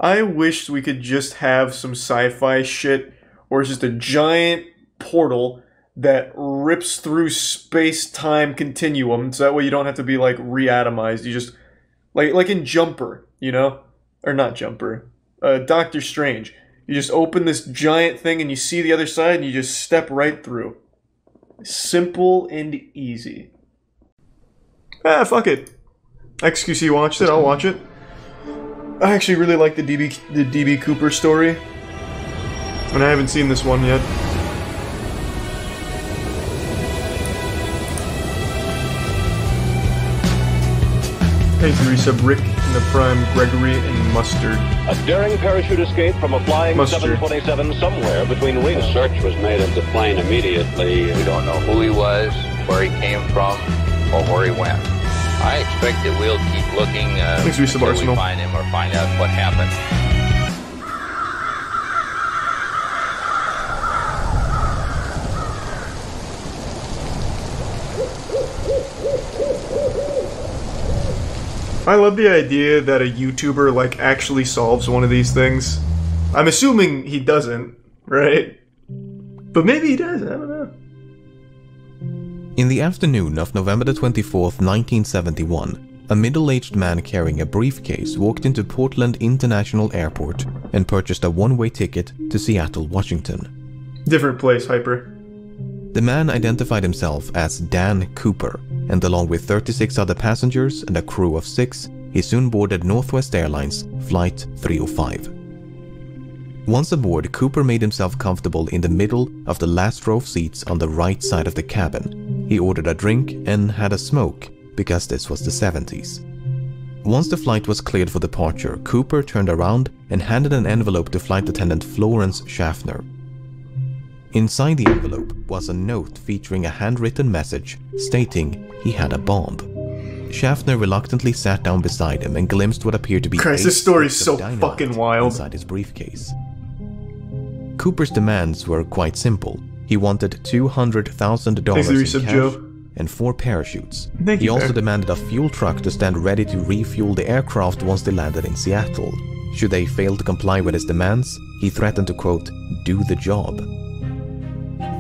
I wish we could just have some sci-fi shit, or it's just a giant portal that rips through space-time continuum, so that way you don't have to be, like, reatomized. You just... Like in Jumper, you know? Or not Jumper. Doctor Strange. You just open this giant thing and you see the other side and you just step right through. Simple and easy. Ah, fuck it. XQC watched it, I'll watch it. I actually really like the DB Cooper story. And I haven't seen this one yet. Thanks to resub Rick and the Prime, Gregory, and Mustard. A daring parachute escape from a flying 727 somewhere between wings. A search was made of the plane immediately. We don't know who he was, where he came from, or where he went. I expect that we'll keep looking until we find him or find out what happened. I love the idea that a YouTuber, like, actually solves one of these things. I'm assuming he doesn't, right? But maybe he does, I don't know. In the afternoon of November the 24th, 1971, a middle-aged man carrying a briefcase walked into Portland International Airport and purchased a one-way ticket to Seattle, Washington. Different place, Hyper. The man identified himself as Dan Cooper, and along with 36 other passengers and a crew of 6, he soon boarded Northwest Airlines Flight 305. Once aboard, Cooper made himself comfortable in the middle of the last row of seats on the right side of the cabin. He ordered a drink and had a smoke, because this was the 70s. Once the flight was cleared for departure, Cooper turned around and handed an envelope to flight attendant Florence Schaffner. Inside the envelope was a note featuring a handwritten message stating he had a bomb. Schaffner reluctantly sat down beside him and glimpsed what appeared to be this story's so fucking wild inside his briefcase. Cooper's demands were quite simple. He wanted $200,000 in cash and 4 parachutes. He also demanded a fuel truck to stand ready to refuel the aircraft once they landed in Seattle. Should they fail to comply with his demands, he threatened to, quote, do the job.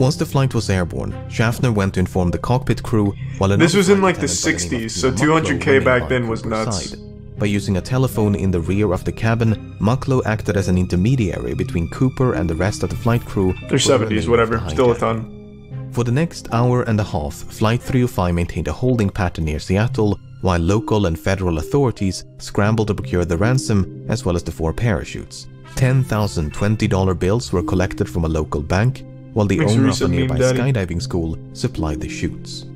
Once the flight was airborne, Schaffner went to inform the cockpit crew while this was in like the 60s, so 200K back then was nuts. By using a telephone in the rear of the cabin, Mucklow acted as an intermediary between Cooper and the rest of the flight crew. They're 70s, whatever, still a ton. For the next hour and a half, Flight 305 maintained a holding pattern near Seattle, while local and federal authorities scrambled to procure the ransom as well as the 4 parachutes. 10,000 $20 bills were collected from a local bank, while the owner of a nearby skydiving school supplied the chutes.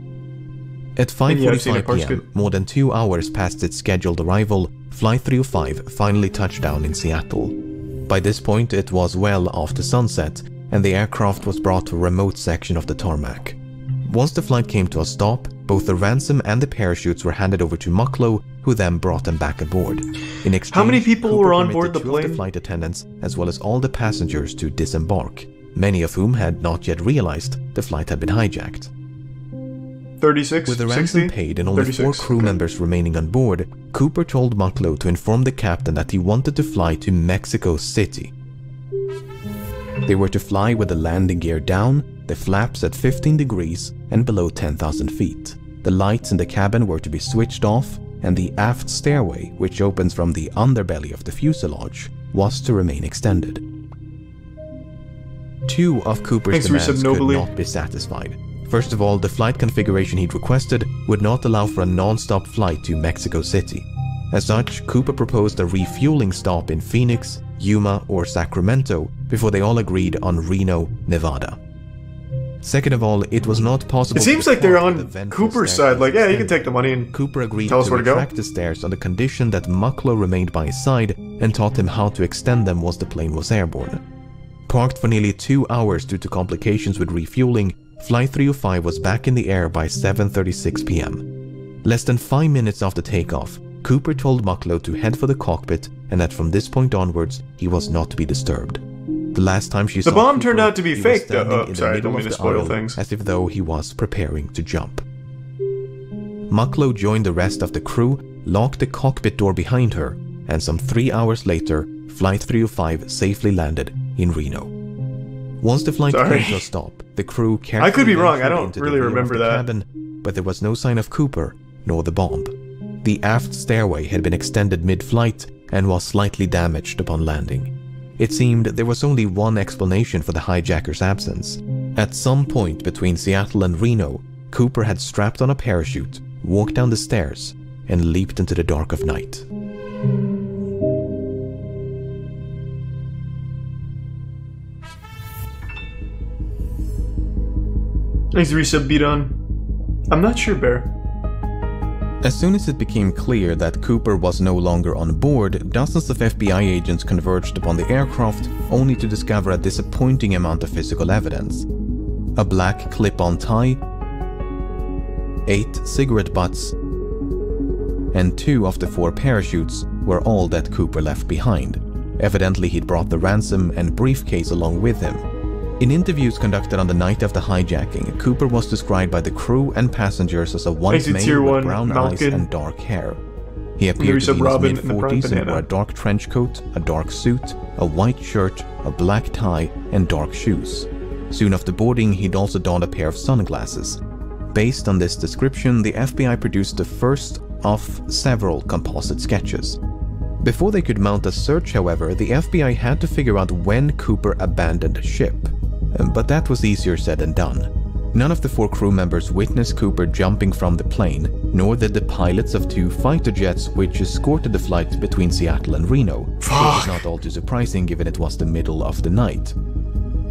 At 5:45 p.m., more than 2 hours past its scheduled arrival, Flight 305 finally touched down in Seattle. By this point, it was well after sunset, and the aircraft was brought to a remote section of the tarmac. Once the flight came to a stop, both the ransom and the parachutes were handed over to Mucklow, who then brought them back aboard. In exchange, how many people Cooper were on board the plane? 2 of the flight attendants, as well as all the passengers, to disembark, many of whom had not yet realized the flight had been hijacked. 36, with the ransom 60? paid and only 4 crew members remaining on board, Cooper told Mucklow to inform the captain that he wanted to fly to Mexico City. They were to fly with the landing gear down, the flaps at 15 degrees and below 10,000 feet. The lights in the cabin were to be switched off, and the aft stairway, which opens from the underbelly of the fuselage, was to remain extended. 2 of Cooper's demands could not be satisfied. First of all, the flight configuration he'd requested would not allow for a non-stop flight to Mexico City. As such, Cooper proposed a refueling stop in Phoenix, Yuma, or Sacramento before they all agreed on Reno, Nevada. Second of all, it was not possible. It seems like they're on Cooper's side. Like, yeah, you can take the money and Cooper agreed tell us to where to go. retract the stairs on the condition that Mucklow remained by his side and taught him how to extend them once the plane was airborne. Parked for nearly 2 hours due to complications with refueling, Flight 305 was back in the air by 7:36 p.m. Less than 5 minutes after takeoff, Cooper told Mucklow to head for the cockpit and that from this point onwards, he was not to be disturbed. The last time she saw the bomb Cooper, turned out to be he fake, was standing though. in the Sorry, middle don't mean of to the spoil aisle, things. as if though he was preparing to jump. Mucklow joined the rest of the crew, locked the cockpit door behind her, and some 3 hours later, Flight 305 safely landed in Reno. Once the flight came to a stop, the crew carefully I could be wrong, I don't into really the rear remember of the that. cabin, but there was no sign of Cooper, nor the bomb. The aft stairway had been extended mid-flight and was slightly damaged upon landing. It seemed there was only one explanation for the hijacker's absence. At some point between Seattle and Reno, Cooper had strapped on a parachute, walked down the stairs, and leaped into the dark of night. Thanks, resub Bygone. I'm not sure, Bear. As soon as it became clear that Cooper was no longer on board, dozens of FBI agents converged upon the aircraft, only to discover a disappointing amount of physical evidence. A black clip-on tie, 8 cigarette butts, and 2 of the 4 parachutes were all that Cooper left behind. Evidently, he'd brought the ransom and briefcase along with him. In interviews conducted on the night of the hijacking, Cooper was described by the crew and passengers as a white male with brown eyes and dark hair. He appeared to be in his mid-40s and wore a dark trench coat, a dark suit, a white shirt, a black tie, and dark shoes. Soon after boarding, he'd also donned a pair of sunglasses. Based on this description, the FBI produced the first of several composite sketches. Before they could mount a search, however, the FBI had to figure out when Cooper abandoned ship. But that was easier said than done. None of the 4 crew members witnessed Cooper jumping from the plane, nor did the pilots of 2 fighter jets which escorted the flight between Seattle and Reno, which is not all too surprising given it was the middle of the night.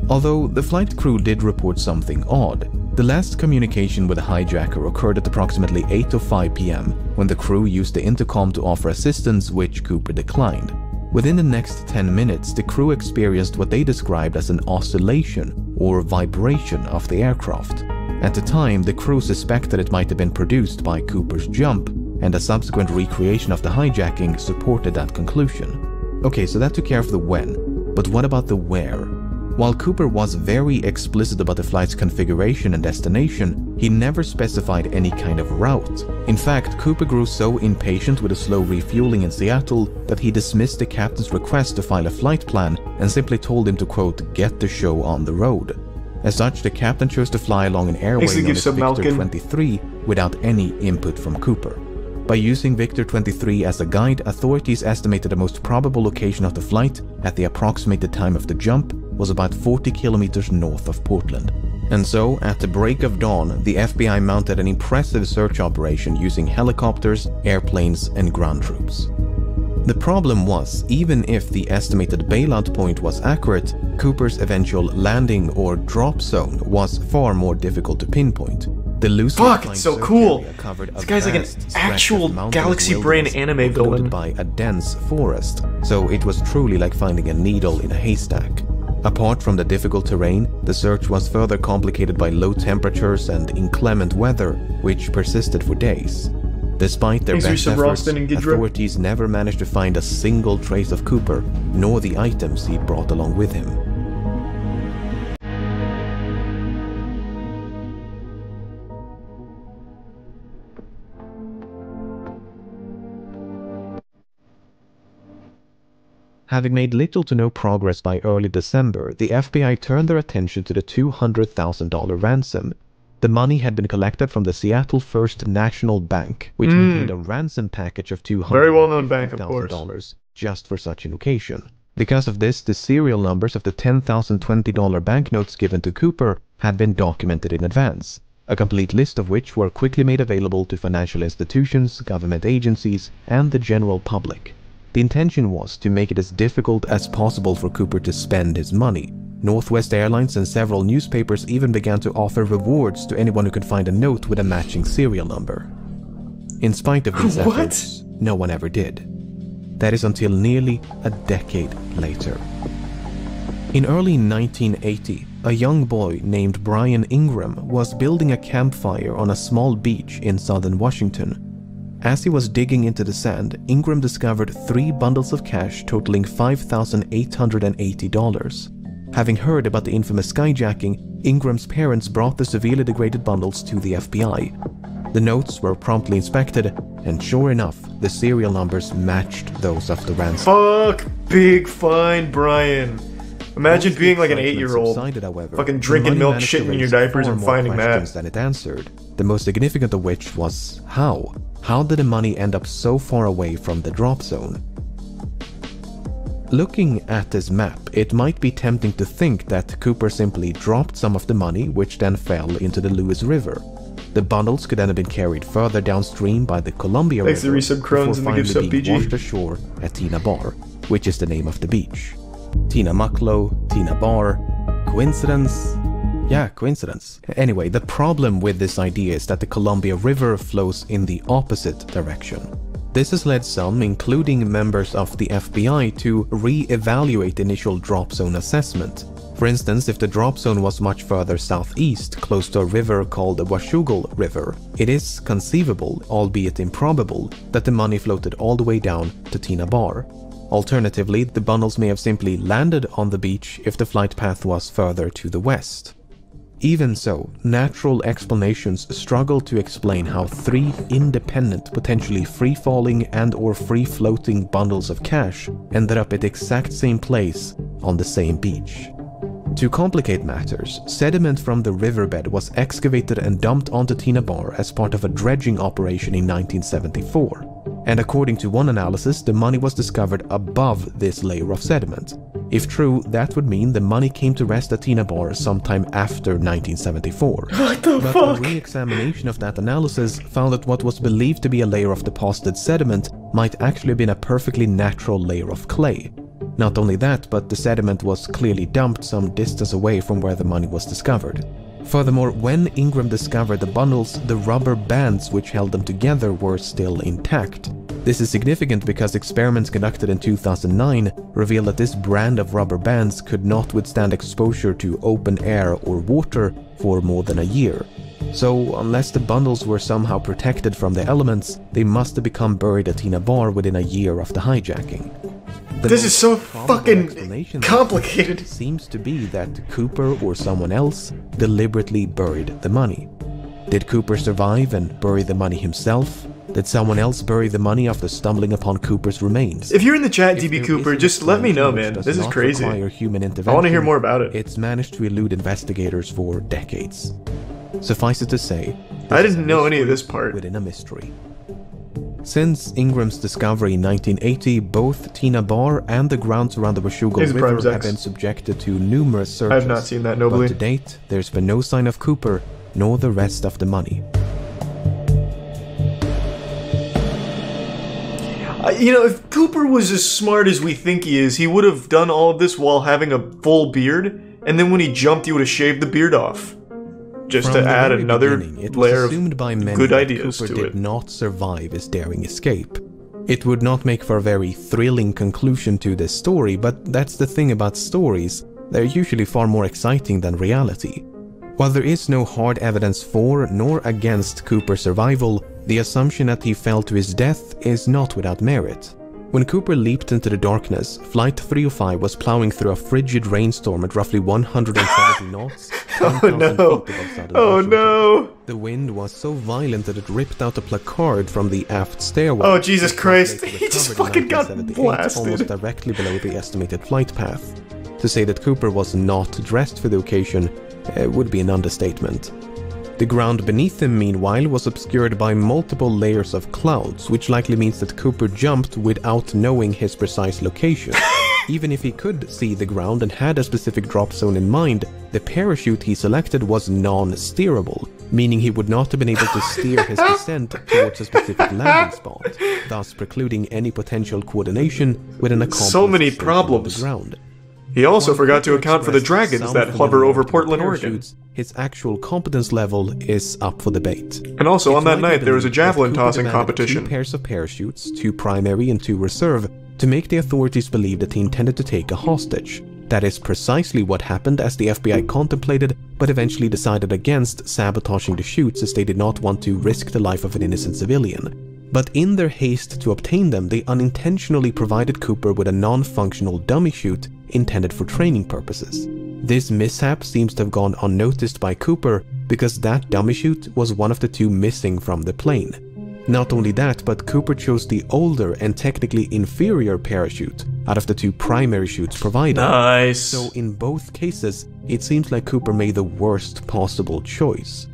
Although the flight crew did report something odd, the last communication with the hijacker occurred at approximately 8:05 p.m. when the crew used the intercom to offer assistance, which Cooper declined. Within the next 10 minutes, the crew experienced what they described as an oscillation or vibration of the aircraft. At the time, the crew suspected it might have been produced by Cooper's jump, and a subsequent recreation of the hijacking supported that conclusion. Okay, so that took care of the when, but what about the where? While Cooper was very explicit about the flight's configuration and destination, he never specified any kind of route. In fact, Cooper grew so impatient with the slow refueling in Seattle that he dismissed the captain's request to file a flight plan and simply told him to, quote, get the show on the road. As such, the captain chose to fly along an airway known as Victor 23 without any input from Cooper. By using Victor 23 as a guide, authorities estimated the most probable location of the flight at the approximated time of the jump was about 40 kilometers north of Portland. And so, at the break of dawn, the FBI mounted an impressive search operation using helicopters, airplanes, and ground troops. The problem was, even if the estimated bailout point was accurate, Cooper's eventual landing or drop zone was far more difficult to pinpoint. The Fuck, it's so cool! This guy's like an actual galaxy brain anime villain. By a dense forest, so it was truly like finding a needle in a haystack. Apart from the difficult terrain, the search was further complicated by low temperatures and inclement weather, which persisted for days. Despite their best efforts, authorities never managed to find a single trace of Cooper, nor the items he brought along with him. Having made little to no progress by early December, the FBI turned their attention to the $200,000 ransom. The money had been collected from the Seattle First National Bank, which contained a ransom package of $200,000 just for such an occasion. Because of this, the serial numbers of the $10,020 banknotes given to Cooper had been documented in advance, a complete list of which were quickly made available to financial institutions, government agencies, and the general public. The intention was to make it as difficult as possible for Cooper to spend his money. Northwest Airlines and several newspapers even began to offer rewards to anyone who could find a note with a matching serial number. In spite of these efforts, no one ever did. That is until nearly a decade later. In early 1980, a young boy named Brian Ingram was building a campfire on a small beach in southern Washington. As he was digging into the sand, Ingram discovered 3 bundles of cash totaling $5,880. Having heard about the infamous skyjacking, Ingram's parents brought the severely degraded bundles to the FBI. The notes were promptly inspected, and sure enough, the serial numbers matched those of the ransom. Fuck! Big fine, Brian. Imagine being like an 8-year-old, fucking drinking milk, shitting in your diapers, and finding that. Than it answered. The most significant of which was how? How did the money end up so far away from the drop zone? Looking at this map, it might be tempting to think that Cooper simply dropped some of the money, which then fell into the Lewis River. The bundles could then have been carried further downstream by the Columbia River before finally being washed ashore at Tina Bar, which is the name of the beach. Tina Mucklow, Tina Bar. Coincidence? Yeah, coincidence. Anyway, the problem with this idea is that the Columbia River flows in the opposite direction. This has led some, including members of the FBI, to re-evaluate the initial drop zone assessment. For instance, if the drop zone was much further southeast, close to a river called the Washougal River, it is conceivable, albeit improbable, that the money floated all the way down to Tina Bar. Alternatively, the bundles may have simply landed on the beach if the flight path was further to the west. Even so, natural explanations struggle to explain how 3 independent, potentially free-falling and/or free-floating bundles of cash ended up at the exact same place on the same beach. To complicate matters, sediment from the riverbed was excavated and dumped onto Tina Bar as part of a dredging operation in 1974. And according to one analysis, the money was discovered above this layer of sediment. If true, that would mean the money came to rest at Tina Bar sometime after 1974. What the fuck? But a re-examination of that analysis found that what was believed to be a layer of deposited sediment might actually have been a perfectly natural layer of clay. Not only that, but the sediment was clearly dumped some distance away from where the money was discovered. Furthermore, when Ingram discovered the bundles, the rubber bands which held them together were still intact. This is significant because experiments conducted in 2009 revealed that this brand of rubber bands could not withstand exposure to open air or water for more than a year. So, unless the bundles were somehow protected from the elements, they must have become buried at Tina Bar within a year of the hijacking. This is so fucking complicated. Seems to be that Cooper or someone else deliberately buried the money. Did Cooper survive and bury the money himself? Did someone else bury the money after stumbling upon Cooper's remains? If you're in the chat, DB Cooper, just let me know, man. This is crazy. Human intervention, I want to hear more about it. It's managed to elude investigators for decades. Suffice it to say, I didn't know any of this part. Within a mystery. Since Ingram's discovery in 1980, both Tina Bar and the grounds around the Washougal River have been subjected to numerous searches. I have not seen that, nobly. But to date, there's been no sign of Cooper, nor the rest of the money. You know, if Cooper was as smart as we think he is, he would have done all of this while having a full beard, and then when he jumped, he would have shaved the beard off. Just to add another layer of good ideas to it. Cooper did not survive his daring escape. It would not make for a very thrilling conclusion to this story, but that's the thing about stories. They're usually far more exciting than reality. While there is no hard evidence for nor against Cooper's survival, the assumption that he fell to his death is not without merit. When Cooper leaped into the darkness, Flight 305 was plowing through a frigid rainstorm at roughly 170 knots. Oh no! Oh no! The wind was so violent that it ripped out a placard from the aft stairway. Oh Jesus Christ! He just fucking got blasted! Almost directly below the estimated flight path. To say that Cooper was not dressed for the occasion would be an understatement. The ground beneath him, meanwhile, was obscured by multiple layers of clouds, which likely means that Cooper jumped without knowing his precise location. Even if he could see the ground and had a specific drop zone in mind, the parachute he selected was non-steerable, meaning he would not have been able to steer his descent towards a specific landing spot, thus precluding any potential coordination with an accomplice. So many problems. On the ground. He also forgot to account for the dragons that hover over Portland, Oregon. His actual competence level is up for debate. And also, on that night, there was a javelin tossing competition. 2 pairs of parachutes, 2 primary and 2 reserve, to make the authorities believe that he intended to take a hostage. That is precisely what happened, as the FBI contemplated, but eventually decided against sabotaging the chutes, as they did not want to risk the life of an innocent civilian. But in their haste to obtain them, they unintentionally provided Cooper with a non-functional dummy chute intended for training purposes. This mishap seems to have gone unnoticed by Cooper because that dummy chute was one of the 2 missing from the plane. Not only that, but Cooper chose the older and technically inferior parachute out of the 2 primary chutes provided. Nice. So in both cases, it seems like Cooper made the worst possible choice.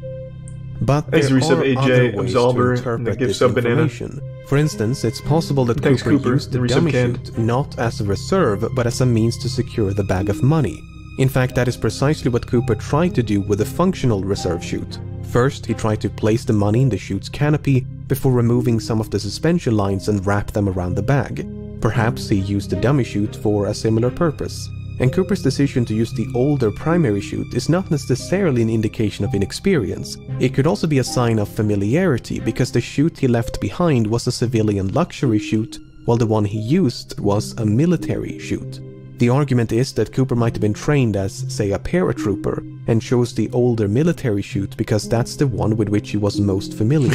But there are other ways to interpret this information. For instance, it's possible that Cooper used the dummy chute not as a reserve, but as a means to secure the bag of money. In fact, that is precisely what Cooper tried to do with the functional reserve chute. First, he tried to place the money in the chute's canopy before removing some of the suspension lines and wrap them around the bag. Perhaps he used the dummy chute for a similar purpose. And Cooper's decision to use the older primary chute is not necessarily an indication of inexperience. It could also be a sign of familiarity, because the chute he left behind was a civilian luxury chute, while the one he used was a military chute. The argument is that Cooper might have been trained as, say, a paratrooper, and chose the older military chute because that's the one with which he was most familiar.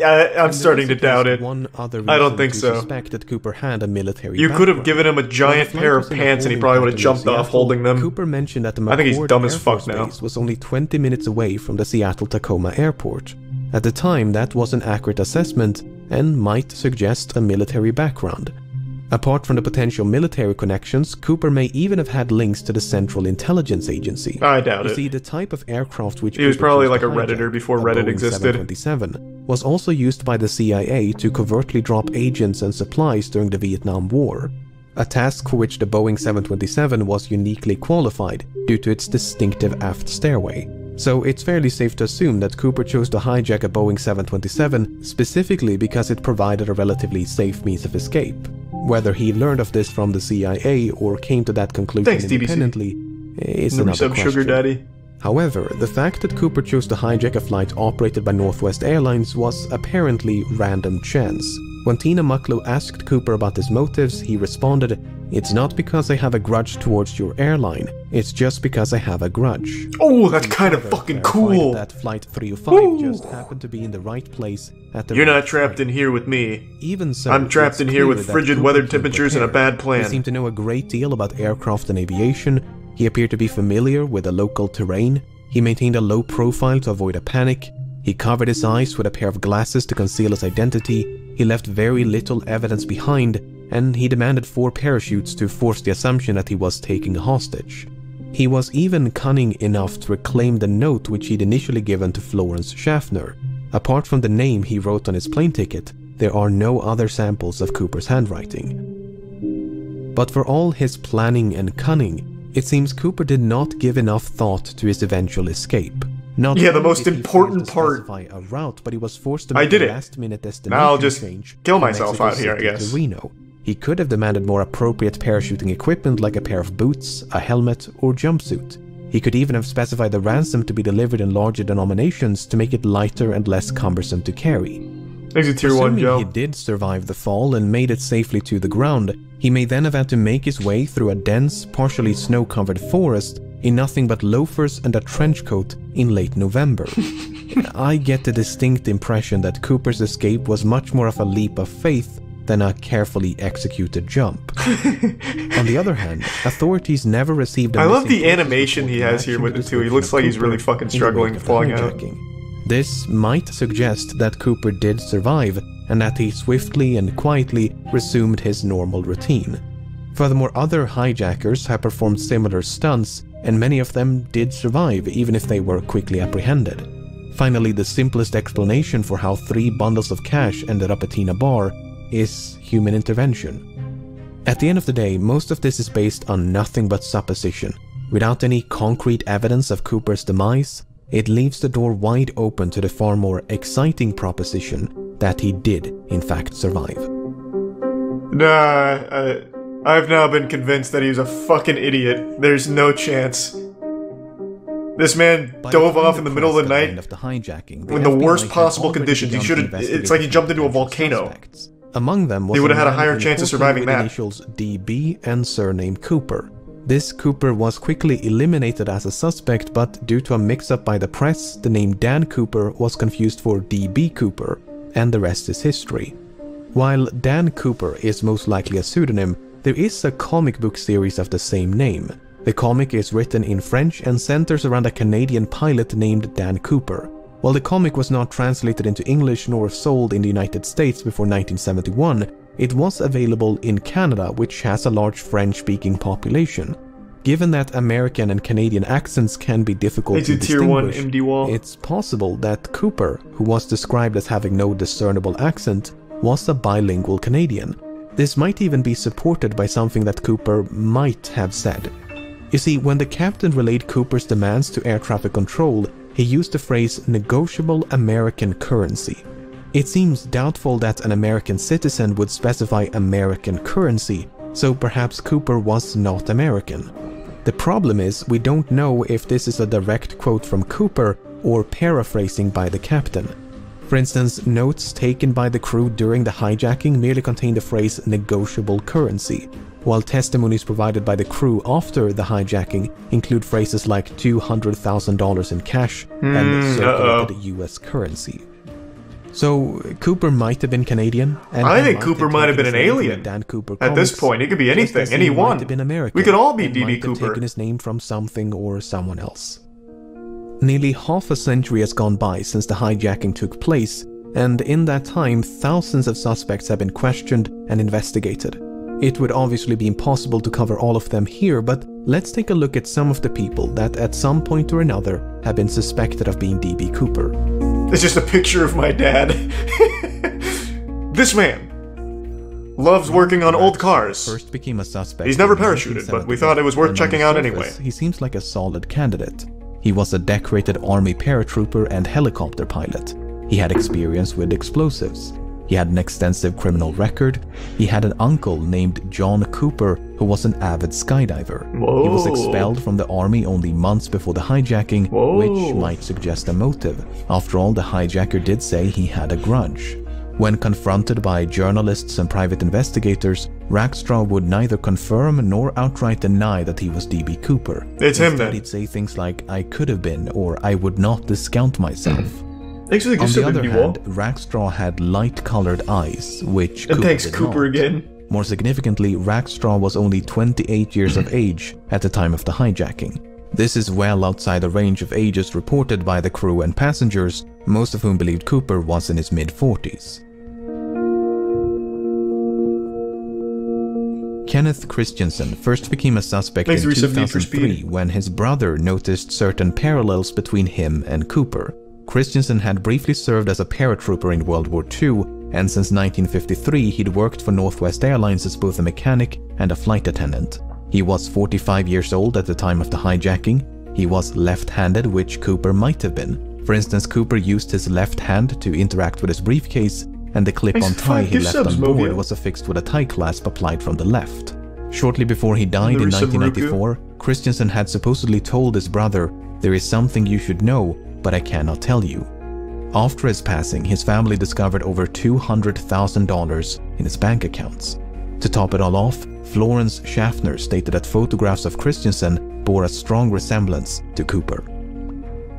I'm starting to doubt it. I don't think so. Suspect that Cooper had a military You could have given him a giant pair of pants and he probably would have jumped off holding them. Cooper mentioned that the I think he's dumb as fuck now. was only 20 minutes away from the Seattle-Tacoma airport. At the time, that was an accurate assessment and might suggest a military background. Apart from the potential military connections, Cooper may even have had links to the Central Intelligence Agency. I doubt it. You see, the type of aircraft which he was probably like a Redditor before Reddit existed. 727 was also used by the CIA to covertly drop agents and supplies during the Vietnam War. A task for which the Boeing 727 was uniquely qualified due to its distinctive aft stairway. So it's fairly safe to assume that Cooper chose to hijack a Boeing 727 specifically because it provided a relatively safe means of escape. Whether he learned of this from the CIA or came to that conclusion independently is another question. Sugar Daddy. However, the fact that Cooper chose to hijack a flight operated by Northwest Airlines was apparently random chance. When Tina Mucklow asked Cooper about his motives, he responded, it's not because I have a grudge towards your airline, it's just because I have a grudge. Oh, that's kind of fucking cool. That Flight 305 just happened to be in the right place at the You're not trapped in here with me. Even so, I'm trapped in here with frigid weather temperatures and a bad plan. He seemed to know a great deal about aircraft and aviation. He appeared to be familiar with the local terrain. He maintained a low profile to avoid a panic. He covered his eyes with a pair of glasses to conceal his identity. He left very little evidence behind, and he demanded 4 parachutes to force the assumption that he was taking a hostage. He was even cunning enough to reclaim the note which he'd initially given to Florence Schaffner. Apart from the name he wrote on his plane ticket, there are no other samples of Cooper's handwriting. But for all his planning and cunning, it seems Cooper did not give enough thought to his eventual escape. Not the most important part. A route, but he was forced to make a last-minute destination I'll just change kill myself out here, I guess. To Reno. He could have demanded more appropriate parachuting equipment like a pair of boots, a helmet, or jumpsuit. He could even have specified the ransom to be delivered in larger denominations to make it lighter and less cumbersome to carry. Exit Tier 1, Joe. He did survive the fall and made it safely to the ground. He may then have had to make his way through a dense, partially snow-covered forest in nothing but loafers and a trench coat in late November. I get the distinct impression that Cooper's escape was much more of a leap of faith than a carefully executed jump. On the other hand, authorities never received a I love the animation he has here with it too. He looks like he's really fucking struggling falling out. This might suggest that Cooper did survive and that he swiftly and quietly resumed his normal routine. Furthermore, other hijackers have performed similar stunts, and many of them did survive even if they were quickly apprehended. Finally, the simplest explanation for how 3 bundles of cash ended up at Tina Bar is human intervention. At the end of the day, most of this is based on nothing but supposition. Without any concrete evidence of Cooper's demise, it leaves the door wide open to the far more exciting proposition that he did, in fact, survive. Nah, I've now been convinced that he's a fucking idiot. There's no chance. This man dove off in the middle of the night in the worst possible conditions. He should have. It's like he jumped into a volcano. Among them was he would have had a higher chance of surviving that. Initials DB and surname Cooper. This Cooper was quickly eliminated as a suspect, but due to a mix-up by the press, the name Dan Cooper was confused for DB Cooper, and the rest is history. While Dan Cooper is most likely a pseudonym, there is a comic book series of the same name. The comic is written in French and centers around a Canadian pilot named Dan Cooper. While the comic was not translated into English nor sold in the United States before 1971, it was available in Canada, which has a large French-speaking population. Given that American and Canadian accents can be difficult to distinguish, it's possible that Cooper, who was described as having no discernible accent, was a bilingual Canadian. This might even be supported by something that Cooper might have said. You see, when the captain relayed Cooper's demands to air traffic control, he used the phrase negotiable American currency. It seems doubtful that an American citizen would specify American currency, so perhaps Cooper was not American. The problem is, we don't know if this is a direct quote from Cooper or paraphrasing by the captain. For instance, notes taken by the crew during the hijacking merely contain the phrase negotiable currency, while testimonies provided by the crew after the hijacking include phrases like $200,000 in cash and circulated US currency. So, Cooper might have been Canadian. And I think Cooper might have been an alien. Dan Cooper At this point, it could be anything, anyone. We could all be DB Cooper. Might have taken his name from something or someone else. Nearly half a century has gone by since the hijacking took place, and in that time, thousands of suspects have been questioned and investigated. It would obviously be impossible to cover all of them here, but let's take a look at some of the people that at some point or another have been suspected of being DB Cooper. It's just a picture of my dad. This man loves working on old cars. First became a suspect. He's never parachuted, but we thought it was worth checking out anyway. He seems like a solid candidate. He was a decorated Army paratrooper and helicopter pilot. He had experience with explosives. He had an extensive criminal record. He had an uncle named John Cooper who was an avid skydiver. Whoa. He was expelled from the army only months before the hijacking, which might suggest a motive. After all, the hijacker did say he had a grudge. When confronted by journalists and private investigators, Rackstraw would neither confirm nor outright deny that he was D.B. Cooper. It's him, man. He'd say things like, "I could have been," or "I would not discount myself." Actually, on the other hand, Rackstraw had light-colored eyes, which and Cooper thanks did Cooper not. again. More significantly, Rackstraw was only 28 years of age at the time of the hijacking. This is well outside the range of ages reported by the crew and passengers, most of whom believed Cooper was in his mid-40s. Kenneth Christensen first became a suspect in 2003 when his brother noticed certain parallels between him and Cooper. Christensen had briefly served as a paratrooper in World War II, and since 1953 he'd worked for Northwest Airlines as both a mechanic and a flight attendant. He was 45 years old at the time of the hijacking. He was left-handed, which Cooper might have been. For instance, Cooper used his left hand to interact with his briefcase, and the clip-on tie he left on board was affixed with a tie clasp applied from the left. Shortly before he died in 1994, Christensen had supposedly told his brother, "There is something you should know, but I cannot tell you." After his passing, his family discovered over $200,000 in his bank accounts. To top it all off, Florence Schaffner stated that photographs of Christensen bore a strong resemblance to Cooper.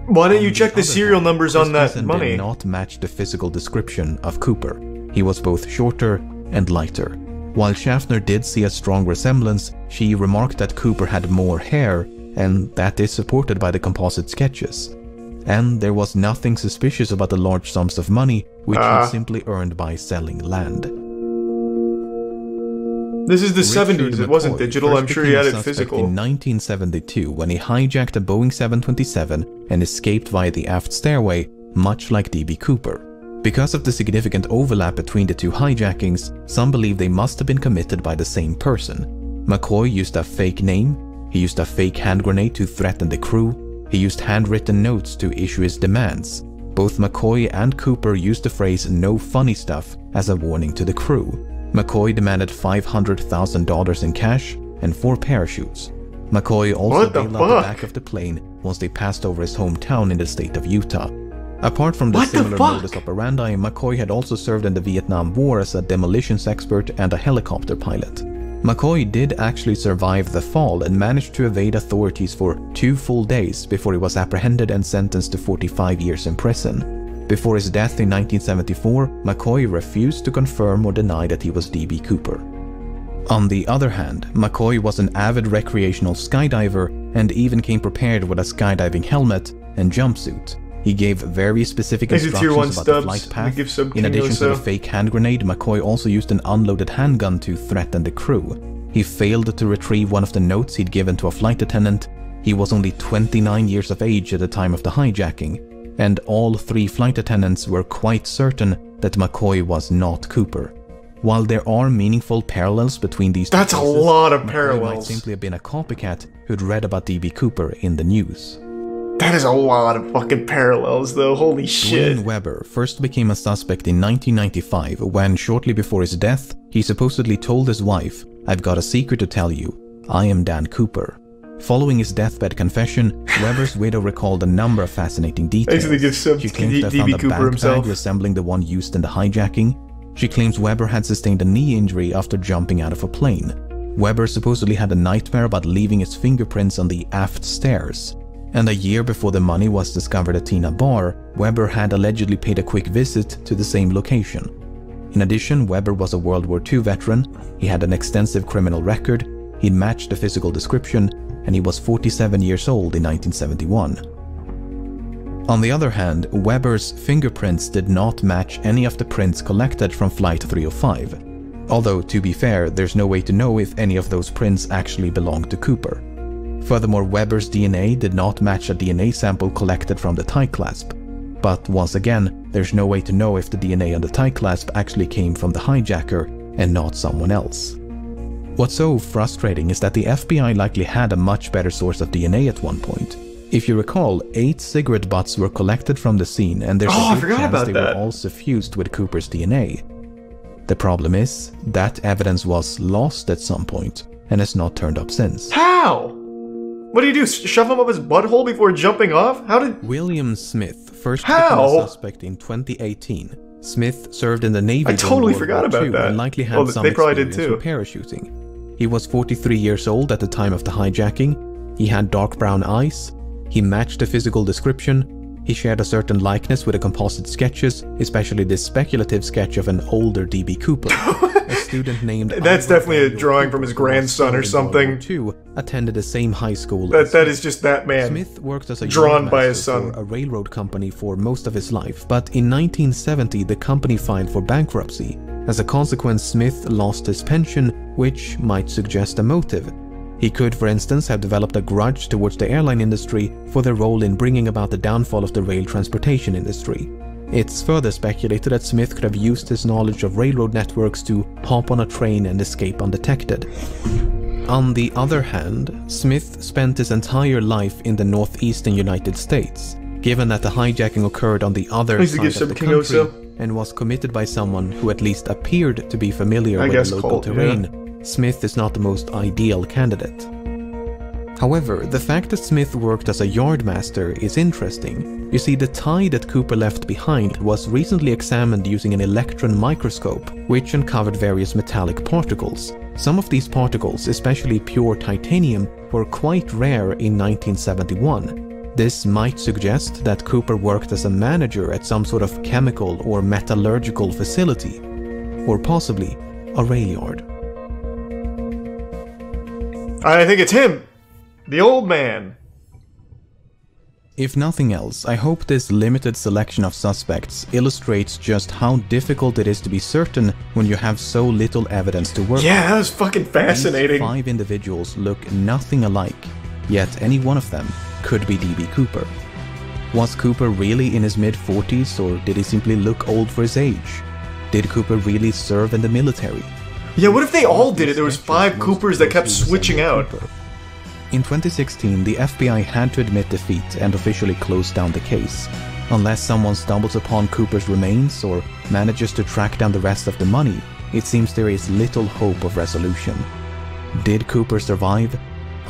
Why don't you check the serial numbers on that money? Did not match the physical description of Cooper. He was both shorter and lighter. While Schaffner did see a strong resemblance, she remarked that Cooper had more hair, and that is supported by the composite sketches. And there was nothing suspicious about the large sums of money which he simply earned by selling land. This is the 70s, it wasn't digital, I'm sure he had it physical. In 1972 when he hijacked a Boeing 727 and escaped via the aft stairway, much like D.B. Cooper. Because of the significant overlap between the two hijackings, some believe they must have been committed by the same person. McCoy used a fake name, he used a fake hand grenade to threaten the crew, he used handwritten notes to issue his demands. Both McCoy and Cooper used the phrase "no funny stuff" as a warning to the crew. McCoy demanded $500,000 in cash and 4 parachutes. McCoy also bailed out the back of the plane once they passed over his hometown in the state of Utah. Apart from the similar modus operandi, McCoy had also served in the Vietnam War as a demolitions expert and a helicopter pilot. McCoy did actually survive the fall and managed to evade authorities for 2 full days before he was apprehended and sentenced to 45 years in prison. Before his death in 1974, McCoy refused to confirm or deny that he was D.B. Cooper. On the other hand, McCoy was an avid recreational skydiver and even came prepared with a skydiving helmet and jumpsuit. He gave very specific instructions about the flight path. In addition to the fake hand grenade, McCoy also used an unloaded handgun to threaten the crew. He failed to retrieve one of the notes he'd given to a flight attendant. He was only 29 years of age at the time of the hijacking, and all 3 flight attendants were quite certain that McCoy was not Cooper. While there are meaningful parallels between these two cases, a lot of McCoy parallels. might simply have been a copycat who'd read about D.B. Cooper in the news. That is a lot of fucking parallels, though. Holy shit. Dwayne Weber first became a suspect in 1995 when, shortly before his death, he supposedly told his wife, "I've got a secret to tell you. I am Dan Cooper." Following his deathbed confession, Weber's widow recalled a number of fascinating details. She claims to have found a backpack resembling the one used in the hijacking. She claims Weber had sustained a knee injury after jumping out of a plane. Weber supposedly had a nightmare about leaving his fingerprints on the aft stairs. And a year before the money was discovered at Tina Bar, Weber had allegedly paid a quick visit to the same location. In addition, Weber was a World War II veteran, he had an extensive criminal record, he'd matched the physical description, and he was 47 years old in 1971. On the other hand, Weber's fingerprints did not match any of the prints collected from Flight 305. Although, to be fair, there's no way to know if any of those prints actually belonged to Cooper. Furthermore, Weber's DNA did not match a DNA sample collected from the tie clasp. But once again, there's no way to know if the DNA on the tie clasp actually came from the hijacker and not someone else. What's so frustrating is that the FBI likely had a much better source of DNA at one point. If you recall, 8 cigarette butts were collected from the scene and there's a good chance they were all suffused with Cooper's DNA. The problem is, that evidence was lost at some point and has not turned up since. How? What do you do, shove him up his butthole before jumping off? How did... William Smith first became a suspect in 2018 Smith served in the Navy. I totally forgot about that. And likely had some experience with parachuting. He was 43 years old at the time of the hijacking. He had dark brown eyes. He matched the physical description. He shared a certain likeness with the composite sketches, especially this speculative sketch of an older D.B. Cooper. A student named That's definitely a drawing from his grandson or something. Attended the same high school. That is just that man. Smith worked as a drawn by his son. For a railroad company for most of his life, but in 1970 the company filed for bankruptcy. As a consequence, Smith lost his pension, which might suggest a motive. He could, for instance, have developed a grudge towards the airline industry for their role in bringing about the downfall of the rail transportation industry. It's further speculated that Smith could have used his knowledge of railroad networks to hop on a train and escape undetected. On the other hand, Smith spent his entire life in the northeastern United States. Given that the hijacking occurred on the other side of the country and was committed by someone who at least appeared to be familiar with the local terrain, Smith is not the most ideal candidate. However, the fact that Smith worked as a yardmaster is interesting. You see, the tie that Cooper left behind was recently examined using an electron microscope, which uncovered various metallic particles. Some of these particles, especially pure titanium, were quite rare in 1971. This might suggest that Cooper worked as a manager at some sort of chemical or metallurgical facility, or possibly a rail yard. I think it's him! The old man! If nothing else, I hope this limited selection of suspects illustrates just how difficult it is to be certain when you have so little evidence to work with. Yeah, that was fucking fascinating. These 5 individuals look nothing alike, yet any one of them could be D.B. Cooper. Was Cooper really in his mid-40s, or did he simply look old for his age? Did Cooper really serve in the military? Yeah, what if they all did it? There was 5 Coopers that kept switching out. In 2016, the FBI had to admit defeat and officially close down the case. Unless someone stumbles upon Cooper's remains or manages to track down the rest of the money, it seems there is little hope of resolution. Did Cooper survive?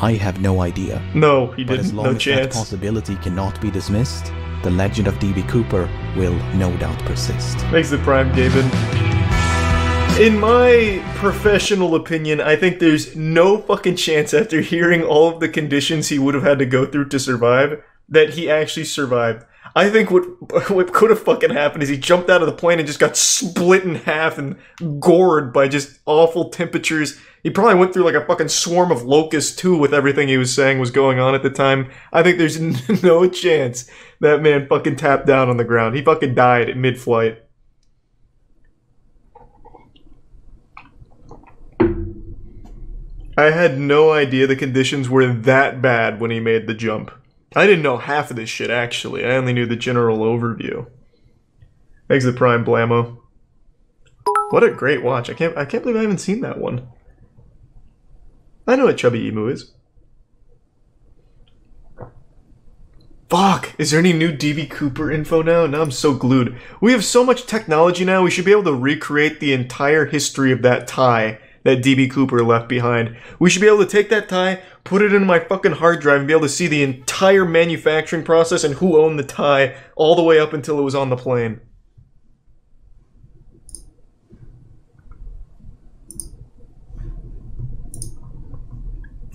I have no idea. No, he didn't. But as long as that possibility cannot be dismissed, the legend of D.B. Cooper will no doubt persist. Thanks the Prime, Gaben. In my professional opinion, I think there's no fucking chance after hearing all of the conditions he would have had to go through to survive that he actually survived. I think what could have fucking happened is he jumped out of the plane and just got split in half and gored by just awful temperatures. He probably went through like a fucking swarm of locusts too with everything he was saying was going on at the time. I think there's no chance that man fucking tapped down on the ground. He fucking died at mid-flight. I had no idea the conditions were that bad when he made the jump. I didn't know half of this shit, actually. I only knew the general overview. Thanks the Prime, Blammo. What a great watch. I can't believe I haven't seen that one. I know what Chubby Emu is. Fuck! Is there any new D.B. Cooper info now? Now I'm so glued. We have so much technology now, we should be able to recreate the entire history of that tie that D.B. Cooper left behind. We should be able to take that tie, put it in my fucking hard drive, and be able to see the entire manufacturing process and who owned the tie all the way up until it was on the plane.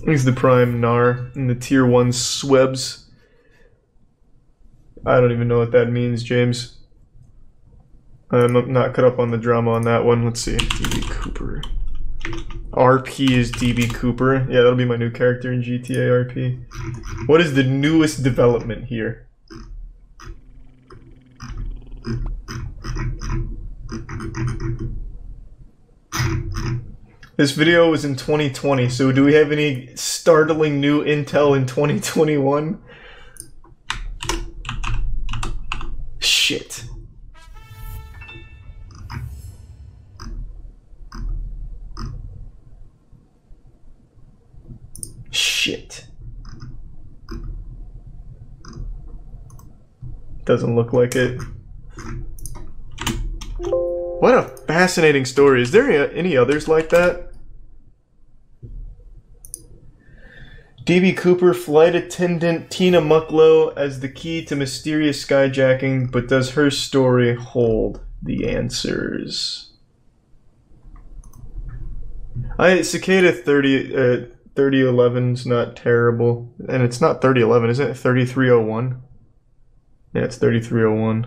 Here's the Prime Nar and the Tier 1 Swebs. I don't even know what that means, James. I'm not caught up on the drama on that one. Let's see. D.B. Cooper. RP is D.B. Cooper. Yeah, that'll be my new character in GTA RP. What is the newest development here? This video was in 2020, so do we have any startling new intel in 2021? Shit. Shit. Doesn't look like it. What a fascinating story. Is there any others like that? D.B. Cooper, flight attendant Tina Mucklow as the key to mysterious skyjacking, but does her story hold? the answers. Cicada 3011's not terrible. And it's not 3011, isn't it? 3301? Yeah, it's 3301.